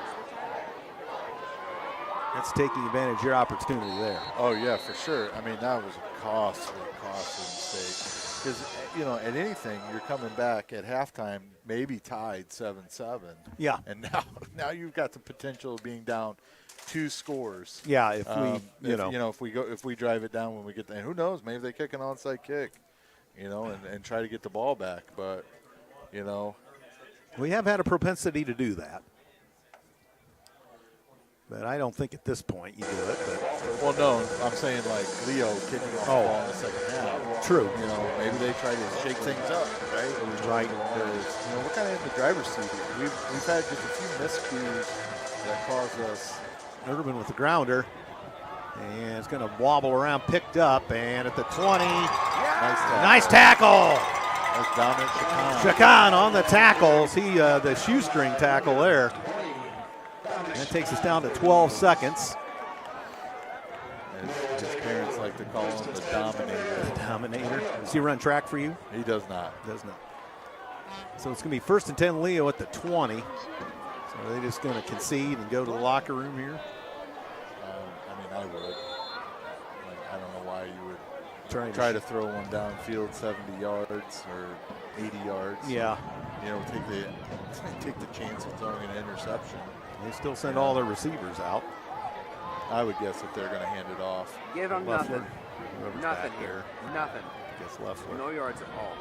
That's taking advantage of your opportunity there. Oh, yeah, for sure. I mean, that was a costly mistake. Because, you know, at anything, you're coming back at halftime, maybe tied 7-7. Yeah. And now you've got the potential of being down 2 scores. Yeah, if we, if we drive it down when we get there, who knows? Maybe they kick an onside kick, you know, and try to get the ball back. But, you know, we have had a propensity to do that. But I don't think at this point you do it. But. Well, no, I'm saying like Leo kicking off the ball in the second half. True. You know, maybe they try to shake things up, right? Right. Because, you know, we're kind of in the driver's seat. We've had just a few miscues that caused us. Urban with the grounder. And it's going to wobble around, picked up, and at the 20. Nice tackle. That's Dominic Chacon on the tackles. The shoestring tackle there. And that takes us down to 12 seconds. And his parents like to call him the Dominator. The Dominator. Does he run track for you? He does not. Does not. So it's going to be 1st and 10 Leo at the 20. So are they just going to concede and go to the locker room here? I mean, I would. Like, I don't know why you would Try to throw one downfield 70 yards or 80 yards. Yeah. You know, take the chance of throwing an interception. They still send all their receivers out. I would guess that they're going to hand it off. Give them Leffler. nothing. Whoever's Nothing back here. there. Nothing. I guess Leffler. No yards at all.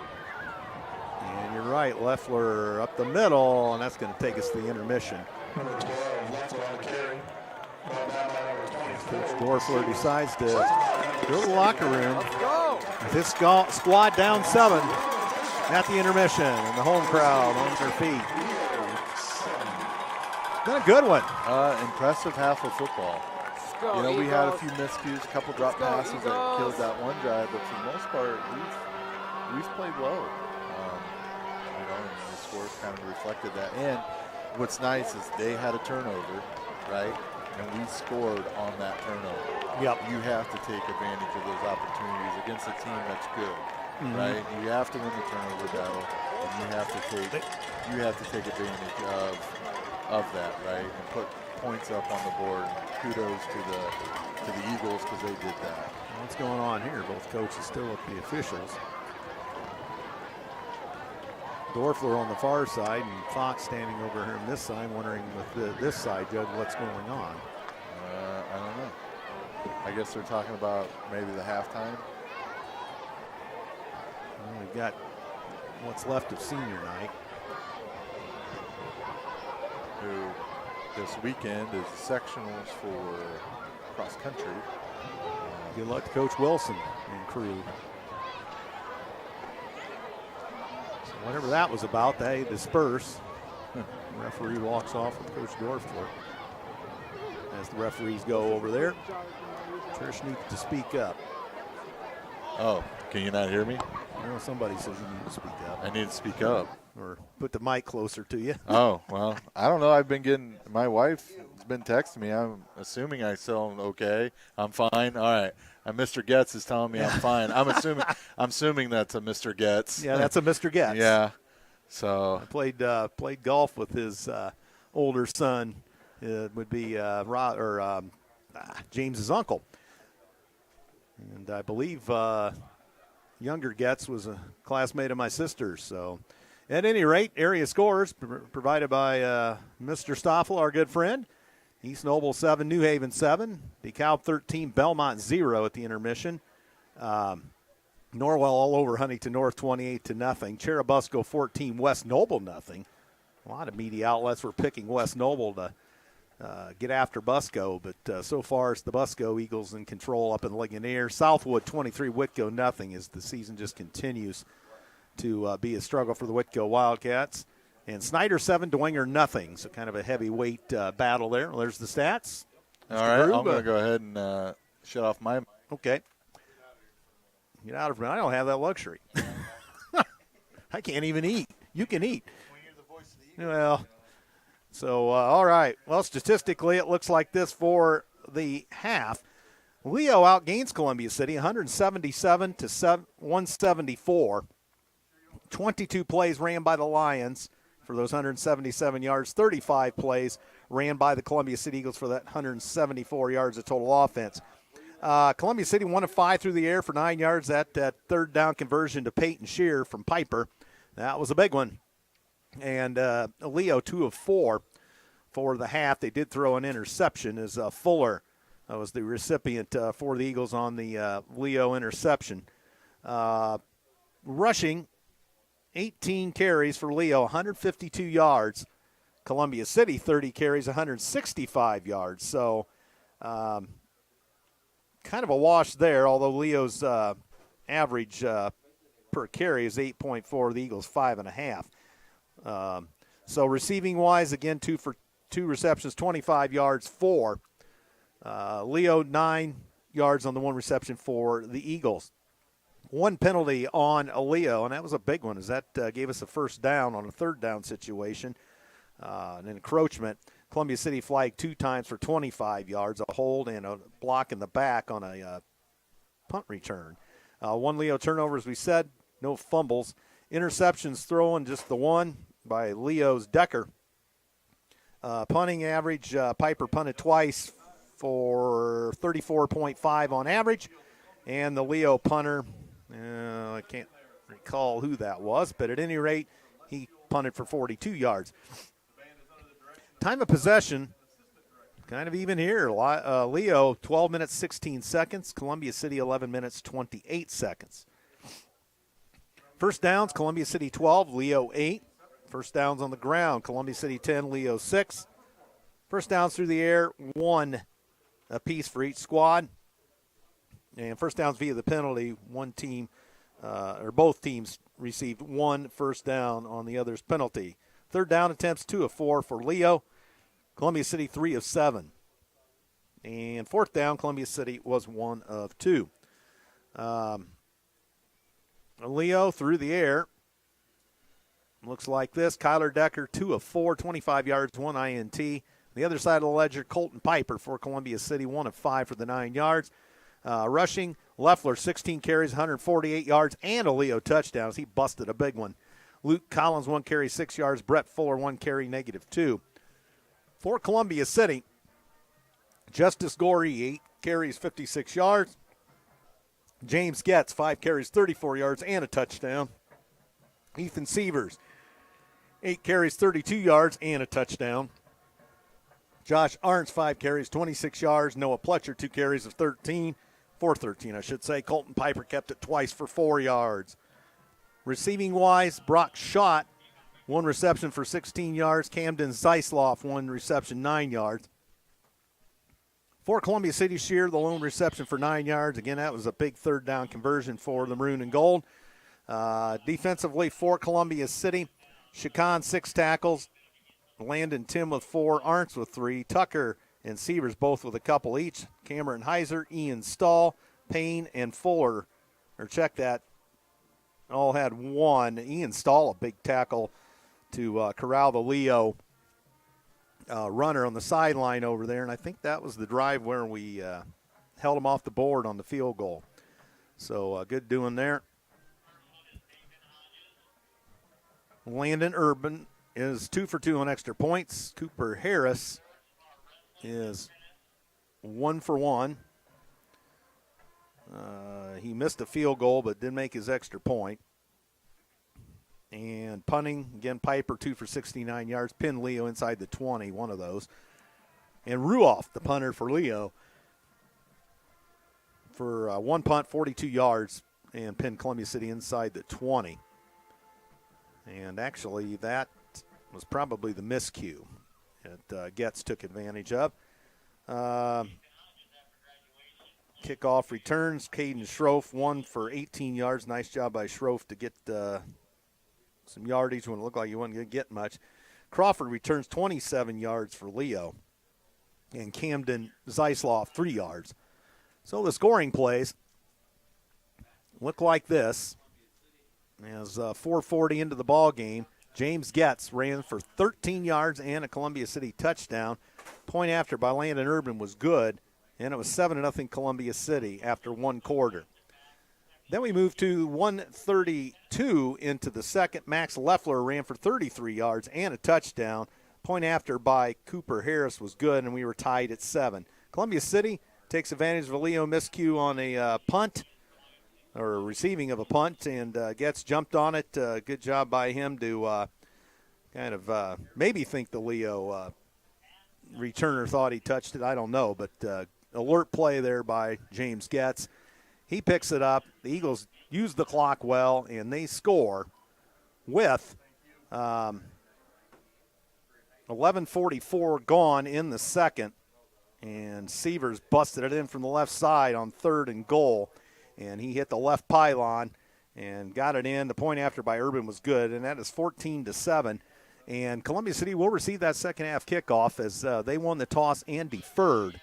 And you're right, Leffler up the middle, and that's going to take us to the intermission. Coach Dorfler decides to go to the locker room with his squad down 7 at the intermission, and the home crowd on their feet. Been a good one. Impressive half of football. You know, we had a few miscues, a couple drop passes that killed that one drive, but for the most part, we've played well. You know, and the scores kind of reflected that. And what's nice is they had a turnover, right? And we scored on that turnover. Yep. You have to take advantage of those opportunities against a team that's good, right? You have to win the turnover battle, and you have to take advantage of that, right? And put points up on the board. Kudos to the Eagles because they did that. What's going on here? Both coaches still at the officials. Dorfler on the far side and Fox standing over here on this side, wondering with this side, Judge, what's going on? I don't know. I guess they're talking about maybe the halftime. Well, we've got what's left of senior night. Who this weekend is the sectionals for cross country. Good luck to Coach Wilson and crew. So whatever that was about, they disperse. Referee walks off with Coach Dorfler. As the referees go over there, Trish needs to speak up. Oh, can you not hear me? Well, somebody says you need to speak up. I need to speak up. Or put the mic closer to you. Oh, well, I don't know. I've been getting – my wife has been texting me. I'm assuming I sound okay. I'm fine. All right. And Mr. Getz is telling me I'm fine. I'm assuming that's a Mr. Getz. Yeah, that's a Mr. Getz. Yeah. So I played golf with his older son. It would be James's uncle. And I believe younger Getz was a classmate of my sister's. So at any rate, area scores provided by Mr. Stoffel, our good friend. East Noble 7, New Haven 7, DeKalb 13, Belmont 0 at the intermission. Norwell all over Huntington North 28-0. Cherubusco 14, West Noble 0. A lot of media outlets were picking West Noble to get after Busco, but so far it's the Busco Eagles in control up in Ligonier. Southwood 23, Whitco 0 as the season just continues to be a struggle for the Whitco Wildcats. And Snyder 7, Dwenger 0. So kind of a heavyweight battle there. Well, there's the stats. All right, I'm going to go ahead and shut off my mic. Okay. Get out of me. I don't have that luxury. I can't even eat. You can eat. Well, so, all right. Well, statistically, it looks like this for the half. Leo outgains Columbia City 177-174. 22 plays ran by the Lions for those 177 yards. 35 plays ran by the Columbia City Eagles for that 174 yards of total offense. Columbia City 1 of 5 through the air for 9 yards. That third down conversion to Peyton Shear from Piper. That was a big one. And Leo 2 of 4 for the half. They did throw an interception as Fuller was the recipient for the Eagles on the Leo interception. Rushing, 18 carries for Leo, 152 yards. Columbia City, 30 carries, 165 yards. So kind of a wash there, although Leo's average per carry is 8.4, the Eagles 5.5. So receiving-wise, again, 2 receptions, 25 yards for Leo, 9 yards on the 1 reception for the Eagles. 1 penalty on Leo, and that was a big one, as that gave us a first down on a third down situation, an encroachment. Columbia City flagged 2 times for 25 yards, a hold and a block in the back on a punt return. 1 Leo turnover, as we said, no fumbles. Interceptions thrown, just the one by Leo's Decker. Punting average, Piper punted twice for 34.5 on average. And the Leo punter, I can't recall who that was, but at any rate, he punted for 42 yards. Time of possession, kind of even here. Leo, 12 minutes, 16 seconds. Columbia City, 11 minutes, 28 seconds. First downs, Columbia City 12, Leo 8. First downs on the ground, Columbia City 10, Leo 6. First downs through the air, 1 apiece for each squad. And first downs via the penalty, one team or both teams received 1 first down on the other's penalty. Third down attempts, 2 of 4 for Leo. Columbia City 3 of 7. And fourth down, Columbia City was 1 of 2. Leo through the air. Looks like this. Kyler Decker, 2 of 4, 25 yards, 1 INT. The other side of the ledger, Colton Piper for Columbia City, 1 of 5 for the 9 yards. Rushing, Leffler, 16 carries, 148 yards, and a Leo touchdown. He busted a big one. Luke Collins, 1 carry, 6 yards. Brett Fuller, 1 carry, -2. For Columbia City, Justice Gorey, 8 carries, 56 yards. James Getz, 5 carries, 34 yards, and a touchdown. Ethan Sievers, 8 carries, 32 yards, and a touchdown. Josh Arntz, 5 carries, 26 yards. Noah Pletcher, 2 carries of 13. 4-13, I should say. Colton Piper kept it twice for 4 yards. Receiving-wise, Brock Schott, 1 reception for 16 yards. Camden Zeisloff, 1 reception, 9 yards. For Columbia City, Shear, the lone reception for 9 yards. Again, that was a big third down conversion for the Maroon and Gold. Defensively for Columbia City, Chacon, 6 tackles. Landon Tim with 4, Arntz with 3, Tucker and Sievers both with a couple each. Cameron Heiser, Ian Stahl, Payne, and Fuller, or check that, all had 1. Ian Stahl, a big tackle to corral the Leo runner on the sideline over there, and I think that was the drive where we held him off the board on the field goal. So good doing there. Landon Urban is 2 for 2 on extra points. Cooper Harris is 1 for 1. He missed a field goal but did make his extra point. And punting, again, Piper 2 for 69 yards. Pinned Leo inside the 20, one of those. And Ruoff, the punter for Leo, for 1 punt, 42 yards, and pinned Columbia City inside the 20. And actually, that was probably the miscue that Getz took advantage of. Kickoff returns. Caden Schroff, 1 for 18 yards. Nice job by Schroff to get some yardage when it looked like he wasn't going to get much. Crawford returns 27 yards for Leo. And Camden Zeisloff, 3 yards. So the scoring plays look like this. As 4:40 into the ball game, James Getz ran for 13 yards and a Columbia City touchdown. Point after by Landon Urban was good, and it was 7-0 Columbia City after 1 quarter. Then we moved to 1:32 into the second. Max Leffler ran for 33 yards and a touchdown. Point after by Cooper Harris was good, and we were tied at 7. Columbia City takes advantage of a Leo miscue on a punt, or receiving of a punt, and Getz jumped on it. Good job by him to kind of maybe think the Leo returner thought he touched it. I don't know, but alert play there by James Getz. He picks it up. The Eagles use the clock well, and they score with 11:44 gone in the second. And Sievers busted it in from the left side on 3rd and goal. And he hit the left pylon and got it in. The point after by Urban was good, and that is 14-7. And Columbia City will receive that second half kickoff as they won the toss and deferred.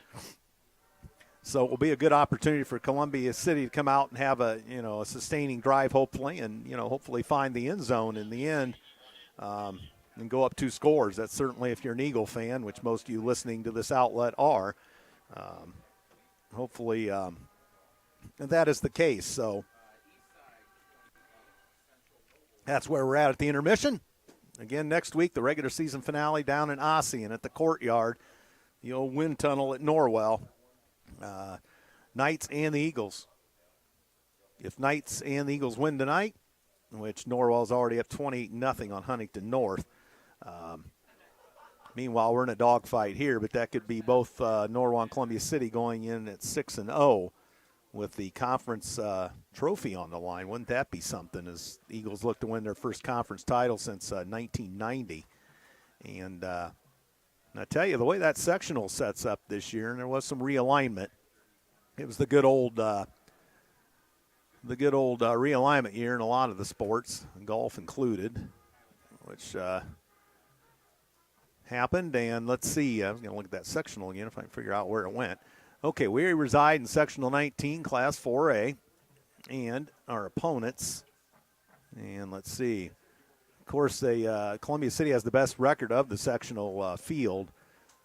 So it will be a good opportunity for Columbia City to come out and have a sustaining drive, hopefully, and hopefully find the end zone in the end and go up 2 scores. That's certainly, if you're an Eagle fan, which most of you listening to this outlet are, hopefully that is the case. So that's where we're at the intermission. Again, next week, the regular season finale down in Ossian at the Courtyard, the old wind tunnel at Norwell. Knights and the Eagles. If Knights and the Eagles win tonight, which Norwell's already up 20-0 on Huntington North. Meanwhile, we're in a dogfight here, but that could be both Norwell and Columbia City going in at 6-0 with the conference trophy on the line. Wouldn't that be something as the Eagles look to win their first conference title since 1990? And I tell you, the way that sectional sets up this year, and there was some realignment. It was the good old realignment year in a lot of the sports, golf included, which happened. And let's see, I was going to look at that sectional again if I can figure out where it went. Okay, we reside in sectional 19, class 4A, and our opponents. And let's see. Of course, Columbia City has the best record of the sectional field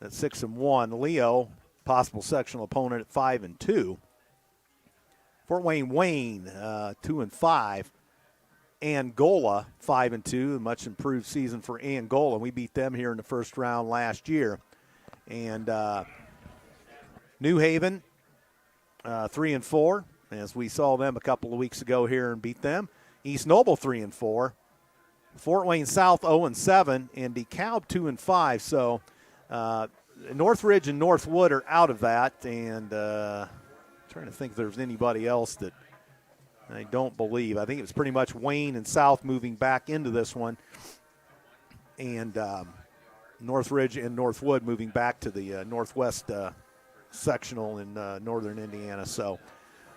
at 6-1. Leo, possible sectional opponent at 5-2. Fort Wayne 2-5. Angola 5-2, a much improved season for Angola. We beat them here in the first round last year. And New Haven 3-4, as we saw them a couple of weeks ago here and beat them. East Noble 3-4. Fort Wayne South 0-7, and DeKalb 2-5. So Northridge and Northwood are out of that, and trying to think if there's anybody else that I don't believe. I think it was pretty much Wayne and South moving back into this one, and Northridge and Northwood moving back to the Northwest sectional in northern Indiana. So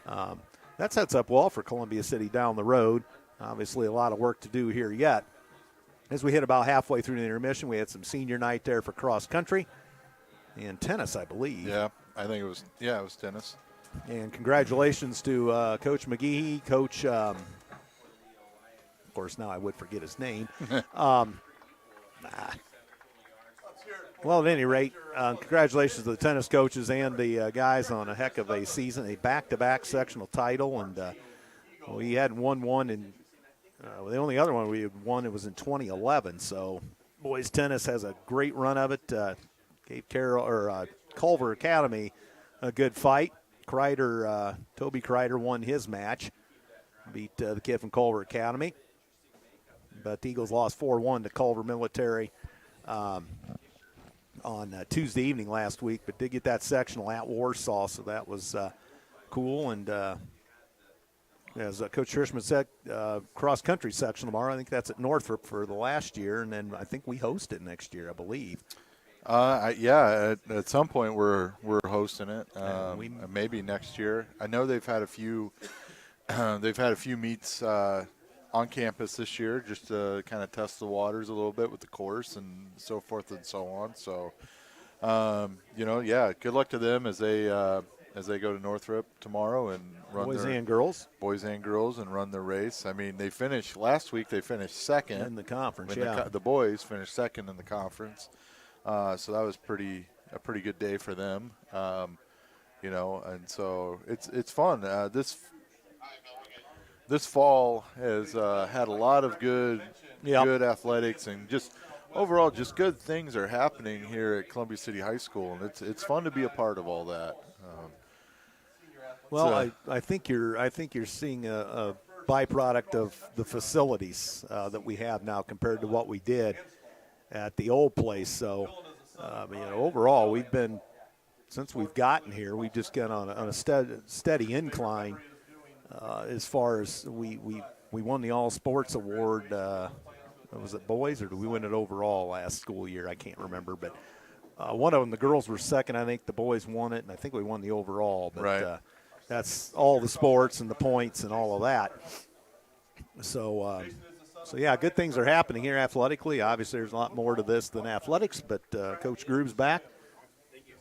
that sets up well for Columbia City down the road. Obviously a lot of work to do here yet. As we hit about halfway through the intermission, we had some senior night there for cross country and tennis, I believe. Yeah, I think it was tennis. And congratulations to Coach McGee, Coach, of course, now I would forget his name. Well, at any rate, congratulations to the tennis coaches and the guys on a heck of a season, a back-to-back sectional title. And we hadn't won one, and the only other one we had won, it was in 2011. So boys tennis has a great run of it. Gave Culver Academy a good fight. Toby Kreider won his match, beat the kid from Culver Academy. But the Eagles lost 4-1 to Culver Military on Tuesday evening last week, but did get that sectional at Warsaw, so that was cool. And as Coach Hirschman said, cross-country section tomorrow. I think that's at Northrop for the last year, and then I think we host it next year, I believe. At some point we're hosting it. Maybe next year. I know they've had a few meets on campus this year just to kind of test the waters a little bit with the course and so forth and so on. So, good luck to them as they go to Northrop tomorrow and run boys and girls and run their race. I mean, they finished last week. They finished second in the conference. The boys finished second in the conference. So that was a pretty good day for them. And so it's fun. This fall has had a lot of good athletics, and just overall just good things are happening here at Columbia City High School, and it's fun to be a part of all that. I think you're seeing a byproduct of the facilities that we have now compared to what we did at the old place. So, overall, we've been, since we've gotten here, we've just gone on a steady incline. As far as we won the All Sports Award, was it boys or did we win it overall last school year? I can't remember, but one of them, the girls were second. I think the boys won it, and I think we won the overall. But right. That's all the sports and the points and all of that. So good things are happening here athletically. Obviously, there's a lot more to this than athletics, but Coach Groove's back.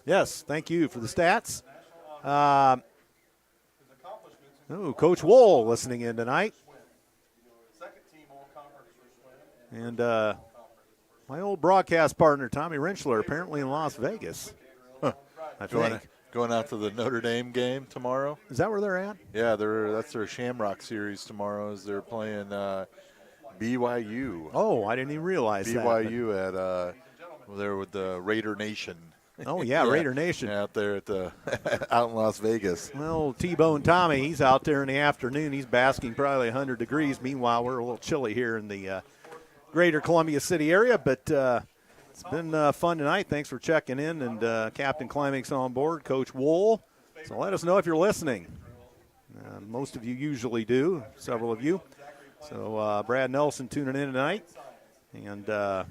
Yes, thank you for the stats. Coach Wool listening in tonight. And my old broadcast partner, Tommy Rentschler, apparently in Las Vegas. Huh. I think. Going out to the Notre Dame game tomorrow. Is that where they're at? Yeah, that's their Shamrock series tomorrow. As they're playing BYU. Oh, I didn't even realize BYU at there with the Raider Nation. Oh yeah, Raider Nation out there at out in Las Vegas. Well, T-Bone Tommy, he's out there in the afternoon. He's basking probably 100 degrees. Meanwhile, we're a little chilly here in the greater Columbia City area, but it's been fun tonight. Thanks for checking in, and Captain Climax on board, Coach Wool. So let us know if you're listening. Most of you usually do, several of you. So Brad Nelson tuning in tonight, and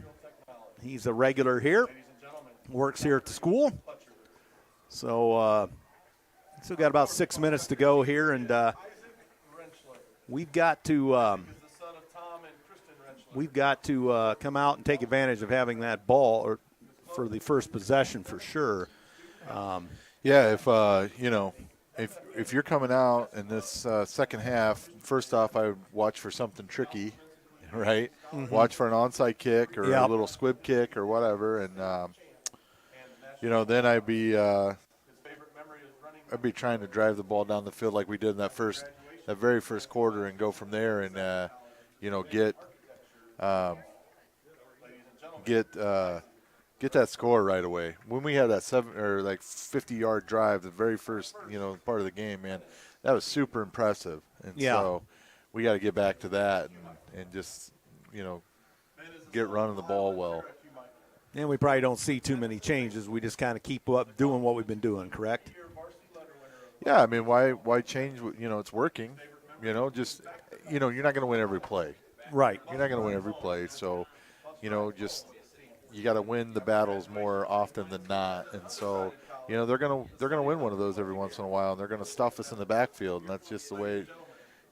he's a regular here. Works here at the school. So still got about 6 minutes to go here, and we've got to come out and take advantage of having that ball or for the first possession for sure. If you're coming out in this second half, first off, I would watch for something tricky, right? Mm-hmm. Watch for an onside kick or a little squib kick or whatever, and then I'd be trying to drive the ball down the field like we did in that very first quarter and go from there and get that score right away. When we had that 50-yard drive, the very first part of the game, man, that was super impressive. And so we got to get back to that and just get running the ball well. And we probably don't see too many changes. We just kind of keep up doing what we've been doing, correct? Yeah, I mean, why change? It's working. You're not going to win every play. Right. You're not going to win every play. So, you got to win the battles more often than not. And so, they're going to win one of those every once in a while, and they're going to stuff us in the backfield, and that's just the way,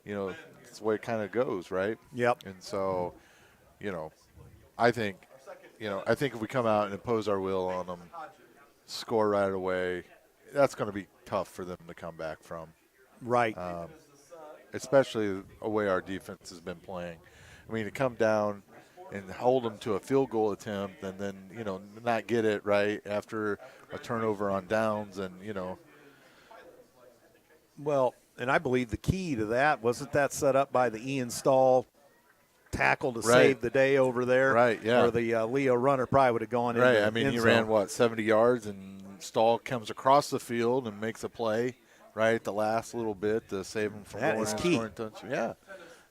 it's the way it kind of goes, right? Yep. And so, I think if we come out and impose our will on them, score right away, that's going to be tough for them to come back from. Right. Especially the way our defense has been playing. I mean, to come down and hold them to a field goal attempt and then, not get it right after a turnover on downs and, Well, and I believe the key to that, wasn't that set up by the Ian Stahl tackle to save the day over there? Right, yeah. Or the Leo runner probably would have gone in. Right, I mean, he ran, 70 70 yards, and Stahl comes across the field and makes a play right at the last little bit to save him from going in and scoring touch. Yeah.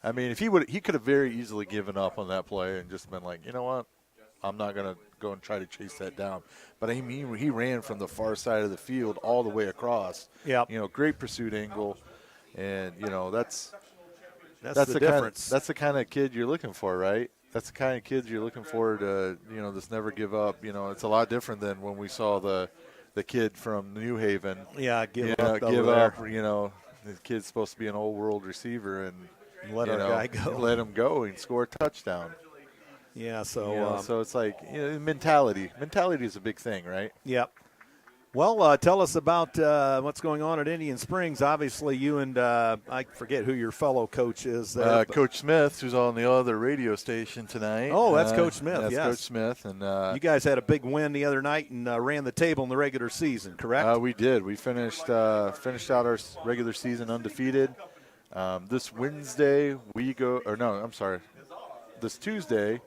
I mean, if he could have very easily given up on that play and just been like, you know what, I'm not going to go and try to chase that down. But I mean, he ran from the far side of the field all the way across. Yeah. Great pursuit angle, and that's the difference. That's the kind of kid you're looking for, right? That's the kind of kids you're looking for to, just never give up. It's a lot different than when we saw the kid from New Haven. Yeah, give up. There. The kid's supposed to be an old world receiver and let our guy go. Let him go and score a touchdown. Yeah, so so it's like mentality. Mentality is a big thing, right? Yep. Well, tell us about what's going on at Indian Springs. Obviously, you and I forget who your fellow coach is there. Coach Smith, who's on the other radio station tonight. Oh, that's Coach Smith. That's yes. Coach Smith, and you guys had a big win the other night and ran the table in the regular season, correct? We did. We finished out our regular season undefeated. This Wednesday this Tuesday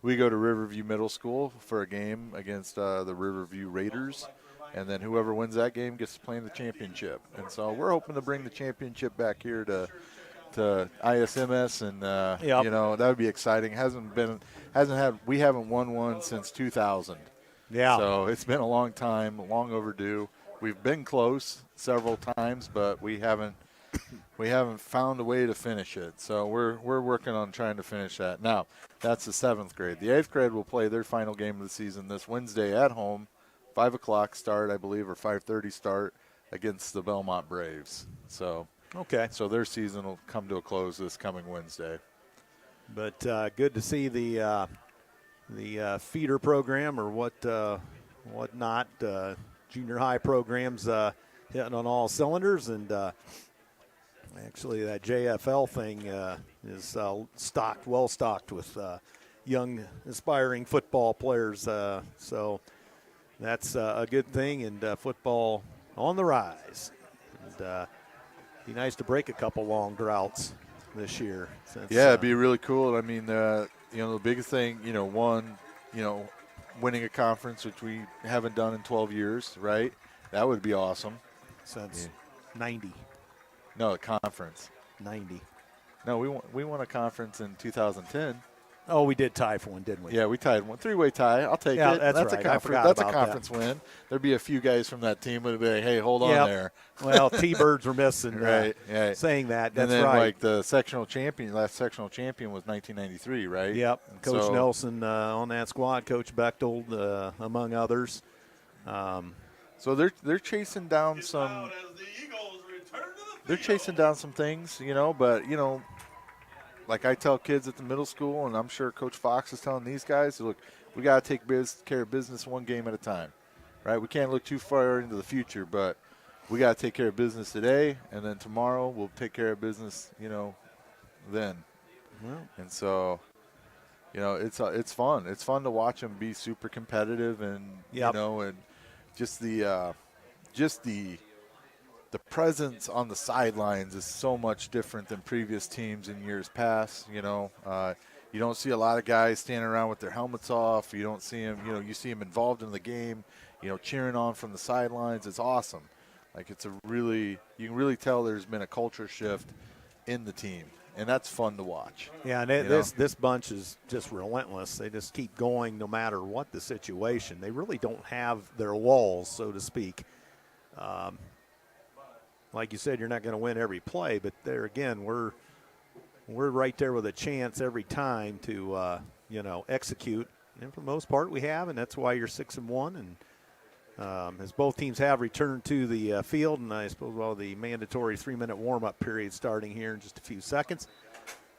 we go to Riverview Middle School for a game against the Riverview Raiders. And then whoever wins that game gets to play in the championship. And so we're hoping to bring the championship back here to ISMS, and that would be exciting. We haven't won one since 2000. Yeah. So it's been a long time, long overdue. We've been close several times, but we haven't found a way to finish it. So we're working on trying to finish that. Now, that's the 7th grade. The 8th grade will play their final game of the season this Wednesday at home. 5 o'clock start, I believe, or 5:30 start against the Belmont Braves. So their season will come to a close this coming Wednesday. But good to see the feeder program or whatnot, junior high programs hitting on all cylinders, and actually that JFL thing is well stocked with young aspiring football players. So. That's a good thing, and football on the rise. And be nice to break a couple long droughts this year. It'd be really cool. I mean, the biggest thing, winning a conference, which we haven't done in 12 years, right? That would be awesome. Since 90. No, a conference. 90. No, we won a conference in 2010. Oh, we did tie for one, didn't we? Yeah, we tied one. 3-way tie. I'll take it. That's right. I forgot that's about a conference win. There'd be a few guys from that team would be like, hey, hold on there. Well, T-Birds were missing right. saying that. That's and then, right. like, the last sectional champion was 1993, right? Yep. And Coach Nelson on that squad, Coach Bechtold, among others. So they're chasing down some – they're chasing down some things, but, like I tell kids at the middle school, and I'm sure Coach Fox is telling these guys, look, we got to take care of business one game at a time, right? We can't look too far into the future, but we got to take care of business today, and then tomorrow we'll take care of business, then. Well. And so, it's fun. It's fun to watch them be super competitive, and and just the presence on the sidelines is so much different than previous teams in years past. You don't see a lot of guys standing around with their helmets off. You don't see them, you see them involved in the game, cheering on from the sidelines. It's awesome. Like you can really tell there's been a culture shift in the team, and that's fun to watch. Yeah, and this bunch is just relentless. They just keep going no matter what the situation. They really don't have their walls, so to speak. Like you said, you're not going to win every play, but there again, we're right there with a chance every time to execute. And for the most part, we have, and that's why you're 6-1. And as both teams have returned to the field, and I suppose the mandatory 3-minute warm-up period starting here in just a few seconds.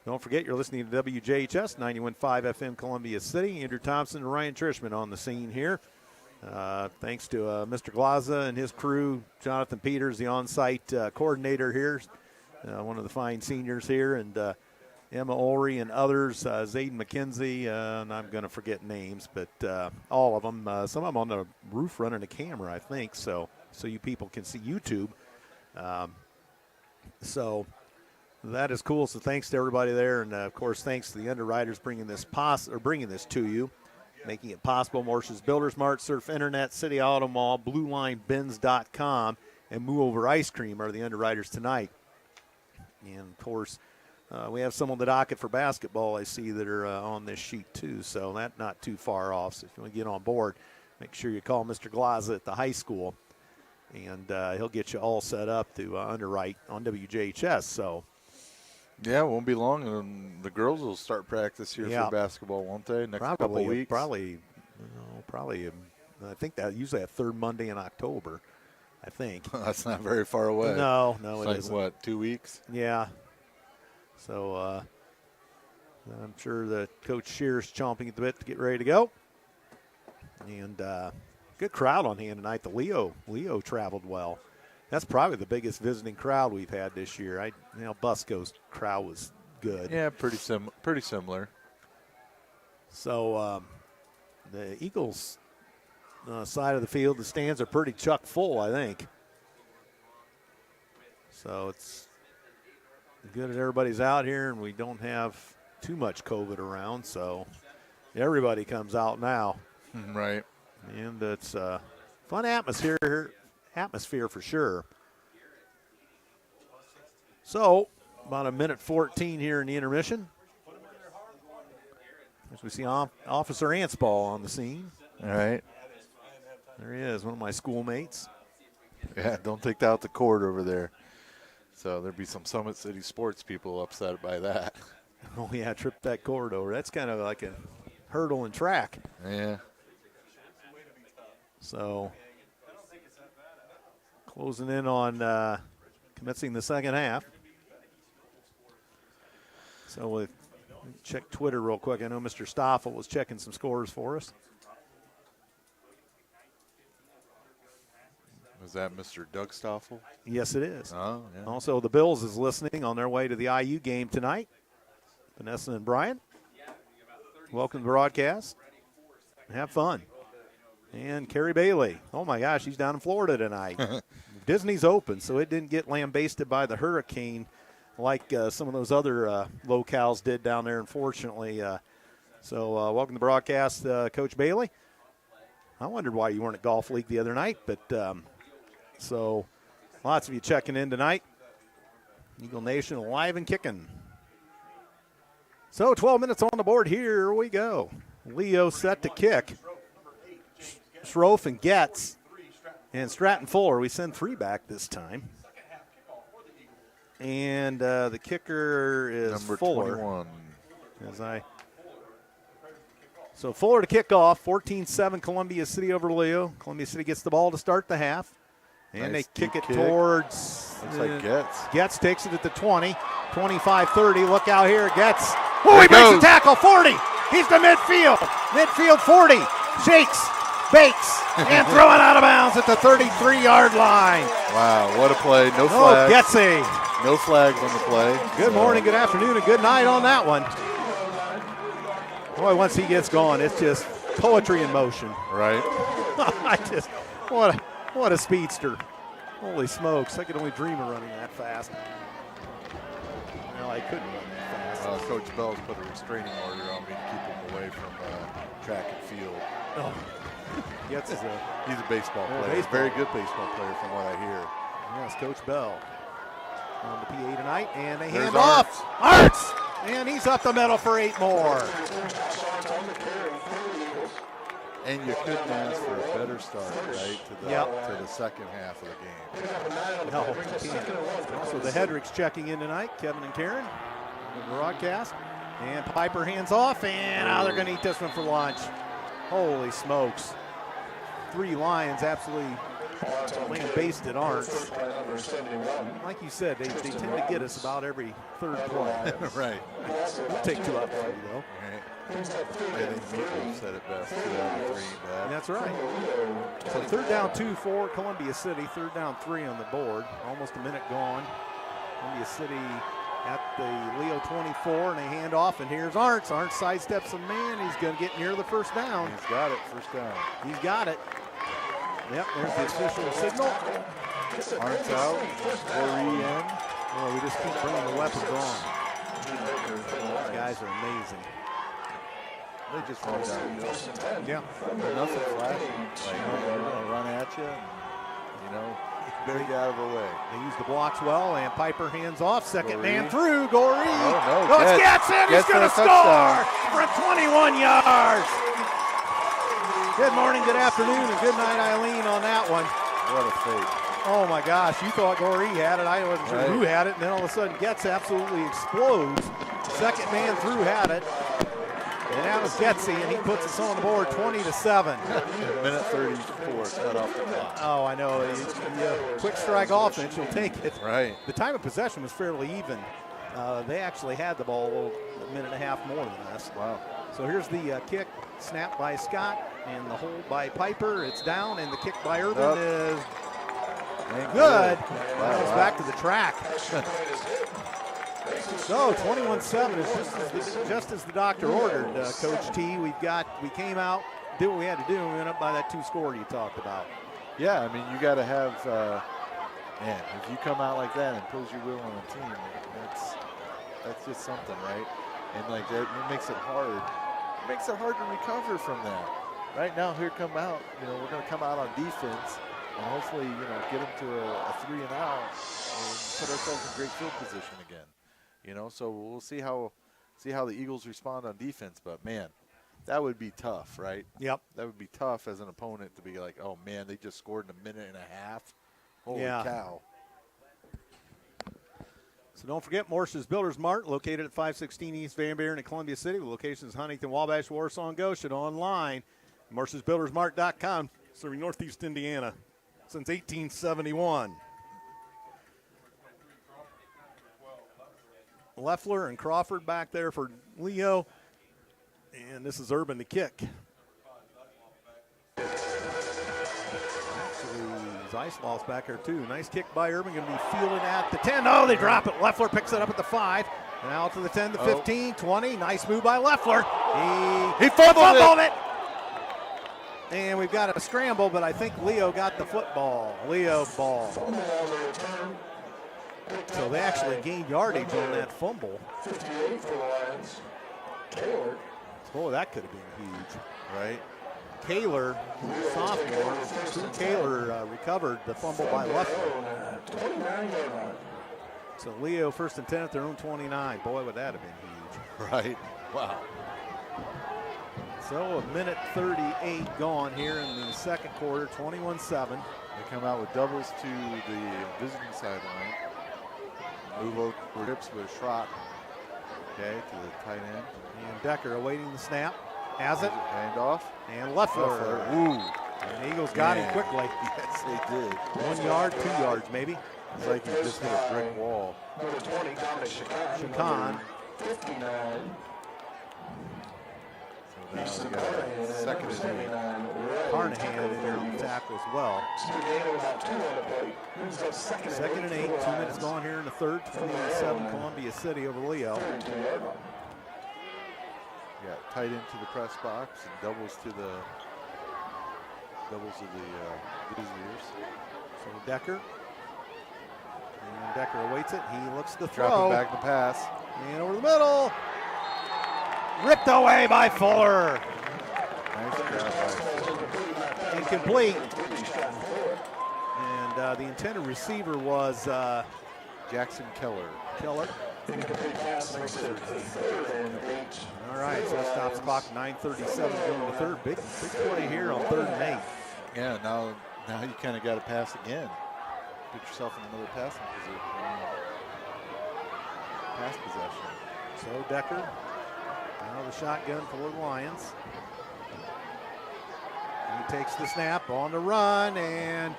Don't forget, you're listening to WJHS 91.5 FM Columbia City. Andrew Thompson and Ryan Trishman on the scene here. Thanks to Mr. Glaza and his crew, Jonathan Peters, the on-site coordinator here, one of the fine seniors here, and Emma Ulrey and others, Zayden McKenzie, and I'm going to forget names, but all of them. Some of them on the roof running a camera, I think, so you people can see YouTube. So that is cool. So thanks to everybody there, and of course thanks to the underwriters bringing this to you, making it possible. Morse's Builders Mart, Surf Internet, City Auto Mall, BlueLineBins.com, and Move Over Ice Cream are the underwriters tonight. And of course, we have some on the docket for basketball I see that are on this sheet too, so that's not too far off. So if you want to get on board, make sure you call Mr. Glaza at the high school, and he'll get you all set up to underwrite on WJHS. So. Yeah, it won't be long, and the girls will start practice here for basketball, won't they? Next couple of weeks? Probably. I think that usually a third Monday in October, I think. That's not very far away. No, it's it like, isn't. What, 2 weeks? Yeah. So I'm sure that Coach Shear's chomping at the bit to get ready to go. And good crowd on hand tonight. The Leo traveled well. That's probably the biggest visiting crowd we've had this year. Busco's crowd was good. Yeah, pretty similar. So the Eagles side of the field, the stands are pretty chock full, I think. So it's good that everybody's out here and we don't have too much COVID around. So everybody comes out now. Right. And it's a fun atmosphere for sure. So, about a minute 14 here in the intermission. As we see Officer Ansball on the scene. All right. There he is, one of my schoolmates. Yeah, don't take that out the court over there. So there'd be some Summit City sports people upset by that. Oh, yeah, trip that cord over. That's kind of like a hurdle and track. Yeah. So, closing in on commencing the second half. So we'll check Twitter real quick. I know Mr. Stoffel was checking some scores for us. Was that Mr. Doug Stoffel? Yes, it is. Oh, yeah. Also, the Bills is listening on their way to the IU game tonight. Vanessa and Brian, welcome to the broadcast. Have fun. And Carrie Bailey. Oh, my gosh, he's down in Florida tonight. Disney's open, so it didn't get lambasted by the hurricane like some of those other locales did down there, unfortunately. So welcome to the broadcast, Coach Bailey. I wondered why you weren't at Golf League the other night, but so lots of you checking in tonight. Eagle Nation alive and kicking. So 12 minutes on the board. Here we go. Leo set to kick. Schroff and Getz and Stratton Fuller. We send three back this time. And the kicker is number Fuller. 21. So Fuller to kick off. 14-7 Columbia City over Leo. Columbia City gets the ball to start the half. And nice they kick it kick. Towards. Looks like Getz. Getz takes it at the 20. 25-30. Look out here. Getz. Oh, he breaks the tackle. 40. He's to midfield. Midfield 40. Shakes. Bakes. And throw it out of bounds at the 33-yard line. Wow, what a play. No flags. Getzey. No flags on the play. Good morning, good afternoon, and good night on that one. Boy, once he gets going, it's just poetry in motion. Right. What a speedster. Holy smokes, I could only dream of running that fast. Well, I couldn't run that fast. Coach Bell's put a restraining order on me to keep him away from track and field. Oh. He's a baseball player. Very good baseball player from what I hear. Yes, Coach Bell on the PA tonight, and they There's hand off. Arts! And he's up the middle for 8 more. And you couldn't ask for a better start, right, to the second half of the game. No, you can't. Also, the Hedricks checking in tonight, Kevin and Karen, the broadcast. And Piper hands off, and now they're going to eat this one for lunch. Holy smokes. 3 Lions absolutely playing based aren't. First by number 71. Like you said, they tend to get us about every third play. Right. We'll take 2 out of 3, though. Right. I think Meeple said it best. 2 out of 3 bad. That's right. So 3rd down 2 for Columbia City. 3rd down 3 on the board. Almost a minute gone. Columbia City at the Leo 24, and they hand off, and here's Arntz. Arntz sidesteps a man. He's going to get near the first down. He's got it. First down. He's got it. Yep, there's the official signal. Arntz out. Corey in. Oh, we just keep bringing the weapons on. These guys are amazing. They just run down. Yeah. Nothing flash. Like, they're going to run at you. And, you know, better get out of the way. They use the blocks well, and Piper hands off. Second Goree. man through. Goree. Oh, no. Goes Getson. He's Gets going to for a score touchdown. from 21 yards. Good morning, good afternoon, and good night, Eileen, on that one. What a fake. Oh, my gosh. You thought Goree had it. I wasn't sure who had it. And then all of a sudden, Getz absolutely explodes. Second man through had it. And that was Getzy, and he puts us on the board 20-7. Minute 34, cut off the clock. Oh, I know. Quick strike offense, you'll take it. Right. The time of possession was fairly even. They actually had the ball a minute and a half more than us. Wow. So here's the kick, snap by Scott, and the hold by Piper. It's down, and the kick by Urban is good. Goes back to the track. So 21-7 is just as the doctor ordered, Coach T. We came out, did what we had to do, and we went up by that 2 score you talked about. Yeah, I mean, you got to have, man, if you come out like that and impose your will on a team, that's just something, right? And like that, it makes it hard. It makes it hard to recover from that. Right now, here come out, you know, we're going to come out on defense and hopefully, you know, get them to a 3 and out and put ourselves in great field position again. You know, so we'll see how the Eagles respond on defense. But man, that would be tough, right? Yep. That would be tough as an opponent to be like, oh man, they just scored in a minute and a half. Holy cow! So don't forget Morse's Builders Mart, located at 516 East Van Buren in Columbia City. The locations Huntington, Wabash, Warsaw, and Goshen. Online, morsesbuildersmart.com, serving Northeast Indiana since 1871. Leffler and Crawford back there for Leo. And this is Urban to kick. Actually, Zeisloff's back there too. Nice kick by Urban. Going to be fielded at the 10. Oh, they drop it. Leffler picks it up at the 5. And out to the 10, the 15, 20. Nice move by Leffler. He fumbled it. And we've got a scramble, but I think Leo got the football. Leo ball. So they actually gained yardage on that fumble. 58 for the Lions. Taylor. Oh, that could have been huge. Right? Kaler, sophomore, Kaler recovered the fumble by Leffler. 29-yard line. So Leo first and 10 at their own 29. Boy, would that have been huge. Right. Wow. So a minute 38 gone here in the second quarter, 21-7. They come out with doubles to the visiting sideline. Move over hips with a shot. Okay, to the tight end. And Decker awaiting the snap. Has it. Hand off. And Leffler. Ooh. And the Eagles got him quickly. Yes, they did. 1 yard, 2 yards maybe. It's like he just hit a brick wall. Number 20, Dominic Chacon. Chacon. 59. So now we got second and 8. Carnahan in there on the tackle as well. Second and 8, 2 minutes gone here in the third. 27 Columbia City over Leo. Got tight into the press box and doubles to the visitors. So Decker. And Decker awaits it. He looks to throw. Dropping back the pass. And over the middle. Ripped away by Fuller. Nice grab by Fuller. Incomplete. And the intended receiver was Jackson Keller. Incomplete pass makes it 3rd and 8. All right, so that stops clock 9:37 going to third. Big play here on 3rd and 8. Yeah, now you kind of got to pass again. Put yourself in another passing position. Pass possession. So Decker, now the shotgun for the Lions. He takes the snap on the run, and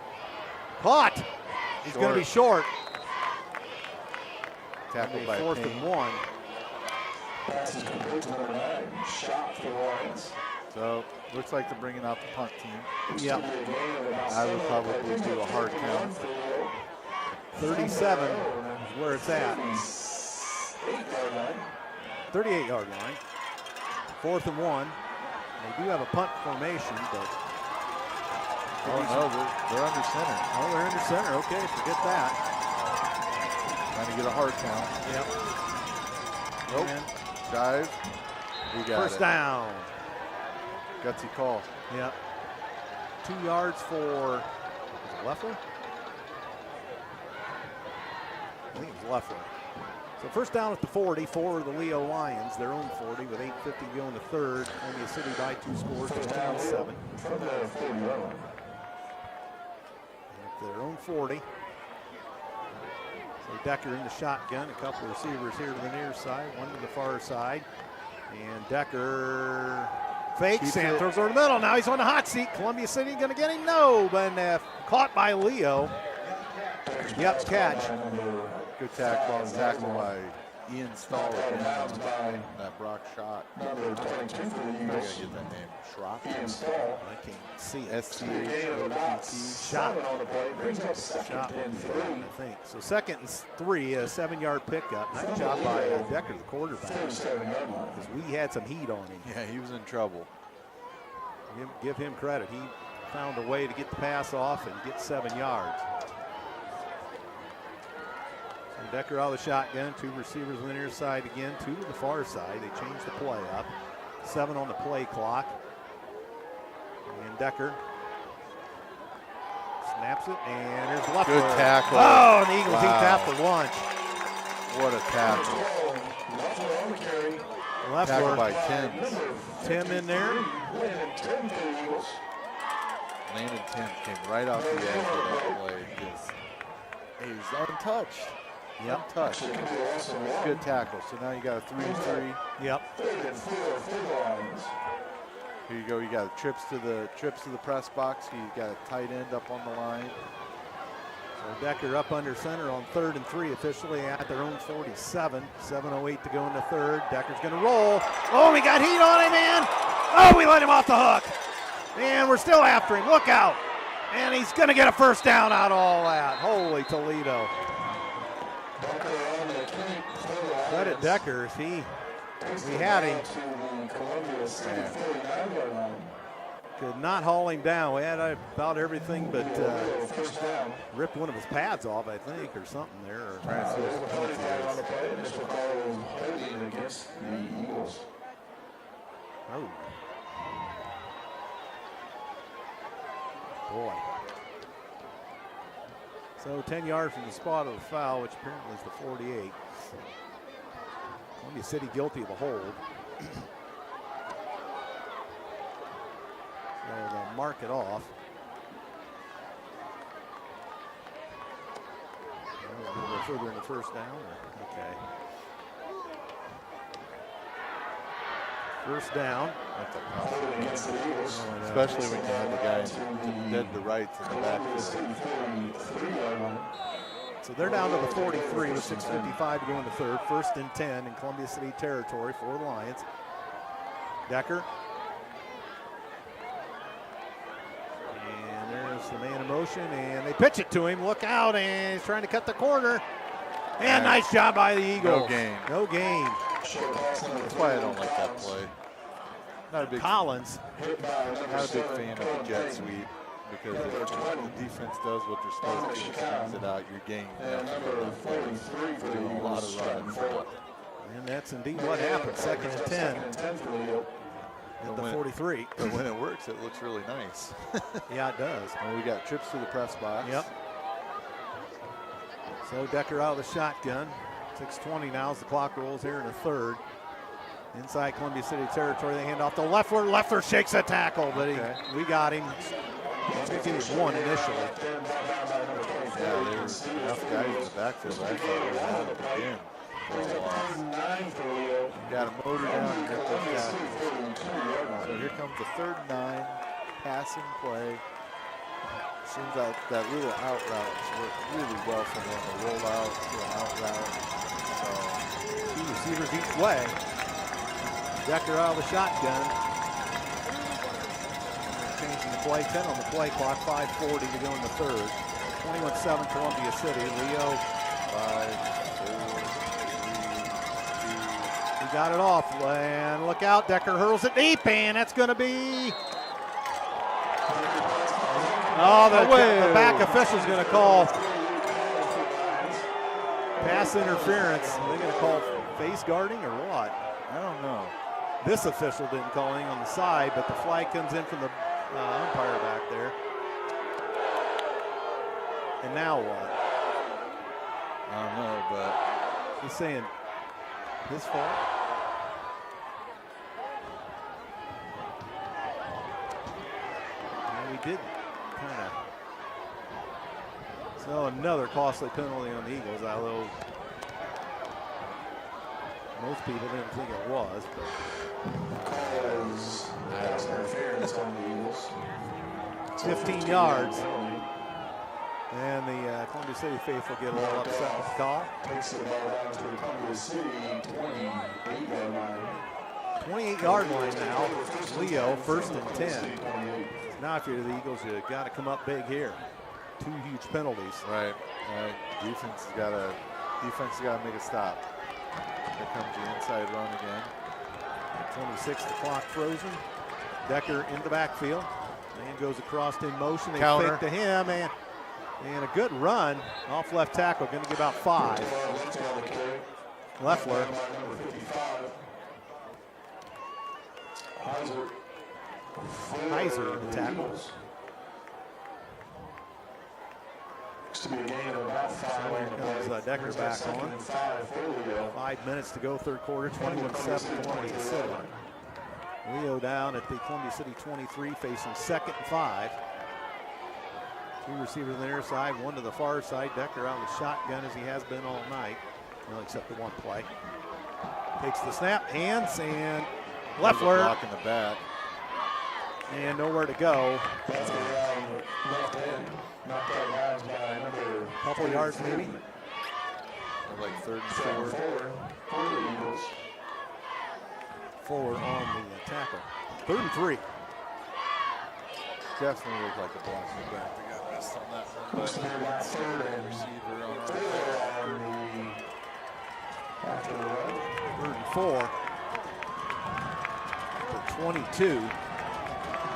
Caught. He's going to be short. Tackled by fourth Payne. and 1. Pass is complete to number 9. Shot for the Lions. So looks like they're bringing out the punt team. Yep. I would probably do a hard count. 37 is where it's at. 38-yard line. Fourth and 1. They do have a punt formation, but Oh no, they're under center. oh, they're under center. Okay, forget that. Trying to get a hard count. Yep. Nope. And Dive. We got first it. down. Gutsy call. Yep. 2 yards for, was it Leffler? I think it was Leffler. So first down at the 40 for the Leo Lions, their own 40 with 8:50 to go in the third. Columbia City by 2 scores, 15-7. From the 40-yard line. At their own 40. So Decker in the shotgun, a couple of receivers here to the near side, one to the far side. And Decker fakes Keeps and it. throws over the middle. Now he's on the hot seat. Columbia City going to get him? No, but caught by Leo. Yep, catch. Good tackle by Ian Stahl again. That Brock shot. Number 22 for the I gotta Eagles. get that name. Schrock. Ian Stahl. I can't see it. SCHOTT. Shot. On the play. Brings up second Shot, and 3. I think. So second and 3, a 7-yard pickup. Nice job by Decker, the quarterback, 37-yard line. because we had some heat on him. Yeah, he was in trouble. Give him credit. He found a way to get the pass off and get 7 yards. So Decker out of the shotgun, 2 receivers on the near side again, 2 to the far side. They changed the play up. 7 on the play clock. And Decker snaps it, and there's Leffler. Good tackle. Oh, and the Eagles eat Wow. that for lunch. What a tackle. Leffler on the carry. Tackled by Leffler, Tim. Tim in there. Landon 10 for the Eagles. Landon Tim came right off the edge of that play. He's untouched. Yep. Untouched. Could be a loss of 1. Good tackle. So now you got a 3-3. Yep. 3rd and 4 for the Lions. Here you go. You got trips to the press box. You got a tight end up on the line. So Decker up under center on 3rd and 3, officially at their own 47. 7:08 to go in the third. Decker's going to roll. Oh, we got heat on him, man. Oh, we let him off the hook. And we're still after him. Look out. And he's going to get a first down out of all that. Holy Toledo. Bunker on the keep for the Lions. Credit Decker. We had him. To the Columbia City 49-yard line. Could not haul him down. We had about everything but First down. ripped one of his pads off, I think, or something there. Or, Trying to see what the penalty On the is. play, initial call is holding against the Eagles. oh. Boy. So 10 yards from the spot of the foul, which apparently is the 48. Columbia City guilty of a hold. So they'll mark it off. We'll go further in the first down. Okay. First down. That's a tough. Holding against the Eagles. Especially when you have the guy dead to rights in the Columbia backfield. City 43-yard line. So they're down to the 43 with 6:55 to go in the third. 1st and 10 in Columbia City territory for the Lions. Decker. And there's the man in motion, and they pitch it to him. Look out, and he's trying to cut the corner. And nice job by the Eagles. No gain. No gain. Short pass number That's why I 3. don't like that play. Not a big Collins. Hit by number Not a big 7, fan of the jet sweep because if the defense does what they're supposed to, and swings it out, you're gaining. And number 43 for the Doing a lot Eagles. of running. Forward. And that's indeed what happened. 2nd and 10 Second and 10 for the Eagles. at the 43. But when it works, it looks really nice. Yeah, it does. And we got trips to the press box. Yep. So Decker out of the shotgun. 6:20 now as the clock rolls here in the third. Inside Columbia City territory, they hand off to Leffler. Leffler shakes a tackle, but we got him. I think he was one initially. Yeah, there was enough guys in the backfield. I thought we were out of the game. Got a motor down and get those tackles. So here comes the 3rd and 9, passing play. Seems like that little out route worked really well for them. A roll out to an out route. Two receivers each way. Decker out of the shotgun. Changing the play, 10 on the play clock, 5:40 to go in the third. 21-7 Columbia City. Leo 5, 4, 3, 2. he got it off. And look out, Decker hurls it deep, and that's going to be... Oh, the back official's going to call pass interference. Are they going to call face guarding or what? I don't know. This official didn't call anything on the side, but the flag comes in from the umpire back there. And now what? I don't know, but He's saying his fault. Yeah, we did kind of. So another costly penalty on the Eagles, although most people didn't think it was. Because pass interference on the Eagles. 15 yards. And the Columbia City faithful get a little upset with the call. Takes the ball down to the Columbia City 28-yard line. 28-yard line now. Leo, 1st and 10. Now if you're the Eagles, you got to come up big here. 2 huge penalties. right. Defense has got to make a stop. Here comes the inside run again. 26, the clock frozen. Decker in the backfield. Man goes across in motion. They Counter. fake to him, and a good run off left tackle. Going to give about 5. Leffler. Heiser the tackle. To be a gain of about 5 Here comes Decker back on. 5 minutes to go, third quarter, 21-7 Columbia City. Leo down at the Columbia City 23, facing 2nd and 5. 2 receivers on the near side, 1 to the far side. Decker out with shotgun as he has been all night. Well, except the 1 play. Takes the snap, hands, and Leffler. Block in the back. And nowhere to go. That's around left end. Not that lines by number. Couple yards maybe. They're like 3rd and 4. For the Eagles. Forward on the tackle. 3rd and 3. Definitely looked like a block in the back. They got missed on that one. Looks to be about 3rd and Receiver on our 4 on the after the run. 3rd and 4. For 22.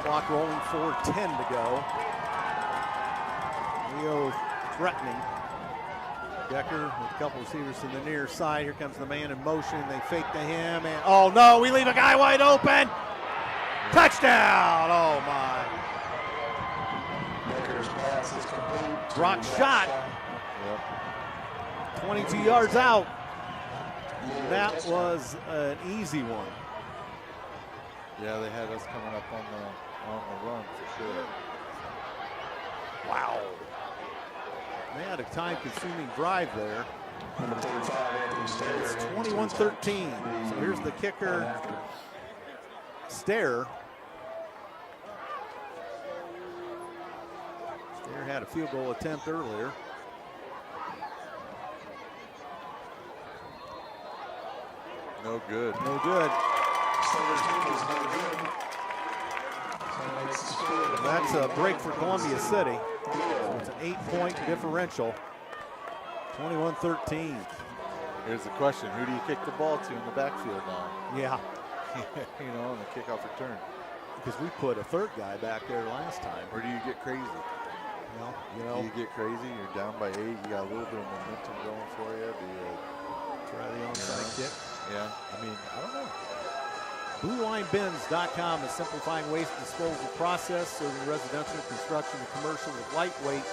Clock rolling, 4:10 to go. Leo threatening. Decker with a couple receivers to the near side. Here comes the man in motion. They fake to him, and oh no, we leave a guy wide open. Touchdown! Oh my! Baker's pass is complete. Brock shot. Yep. 22 yards out. That was an easy one. Yeah, they had us coming up on the run for sure. Wow. They had a time-consuming drive there. Number 35, Anthony Stair. It's 21-13. So here's the kicker, Stair. Stair had a field goal attempt earlier. No good. No good. That's a break for Columbia City. So it's an 8-point differential. 21-13. Here's the question: who do you kick the ball to in the backfield now? Yeah, You know, on the kickoff return. because we put a 3rd guy back there last time. Or do you get crazy? Well, you Do know, you get crazy? You're down by 8. You got a little bit of momentum going for you. Do you? try the onside kick. Yeah. I mean, I don't know. BlueLineBins.com is simplifying waste disposal process, serving residential, construction, and commercial with lightweight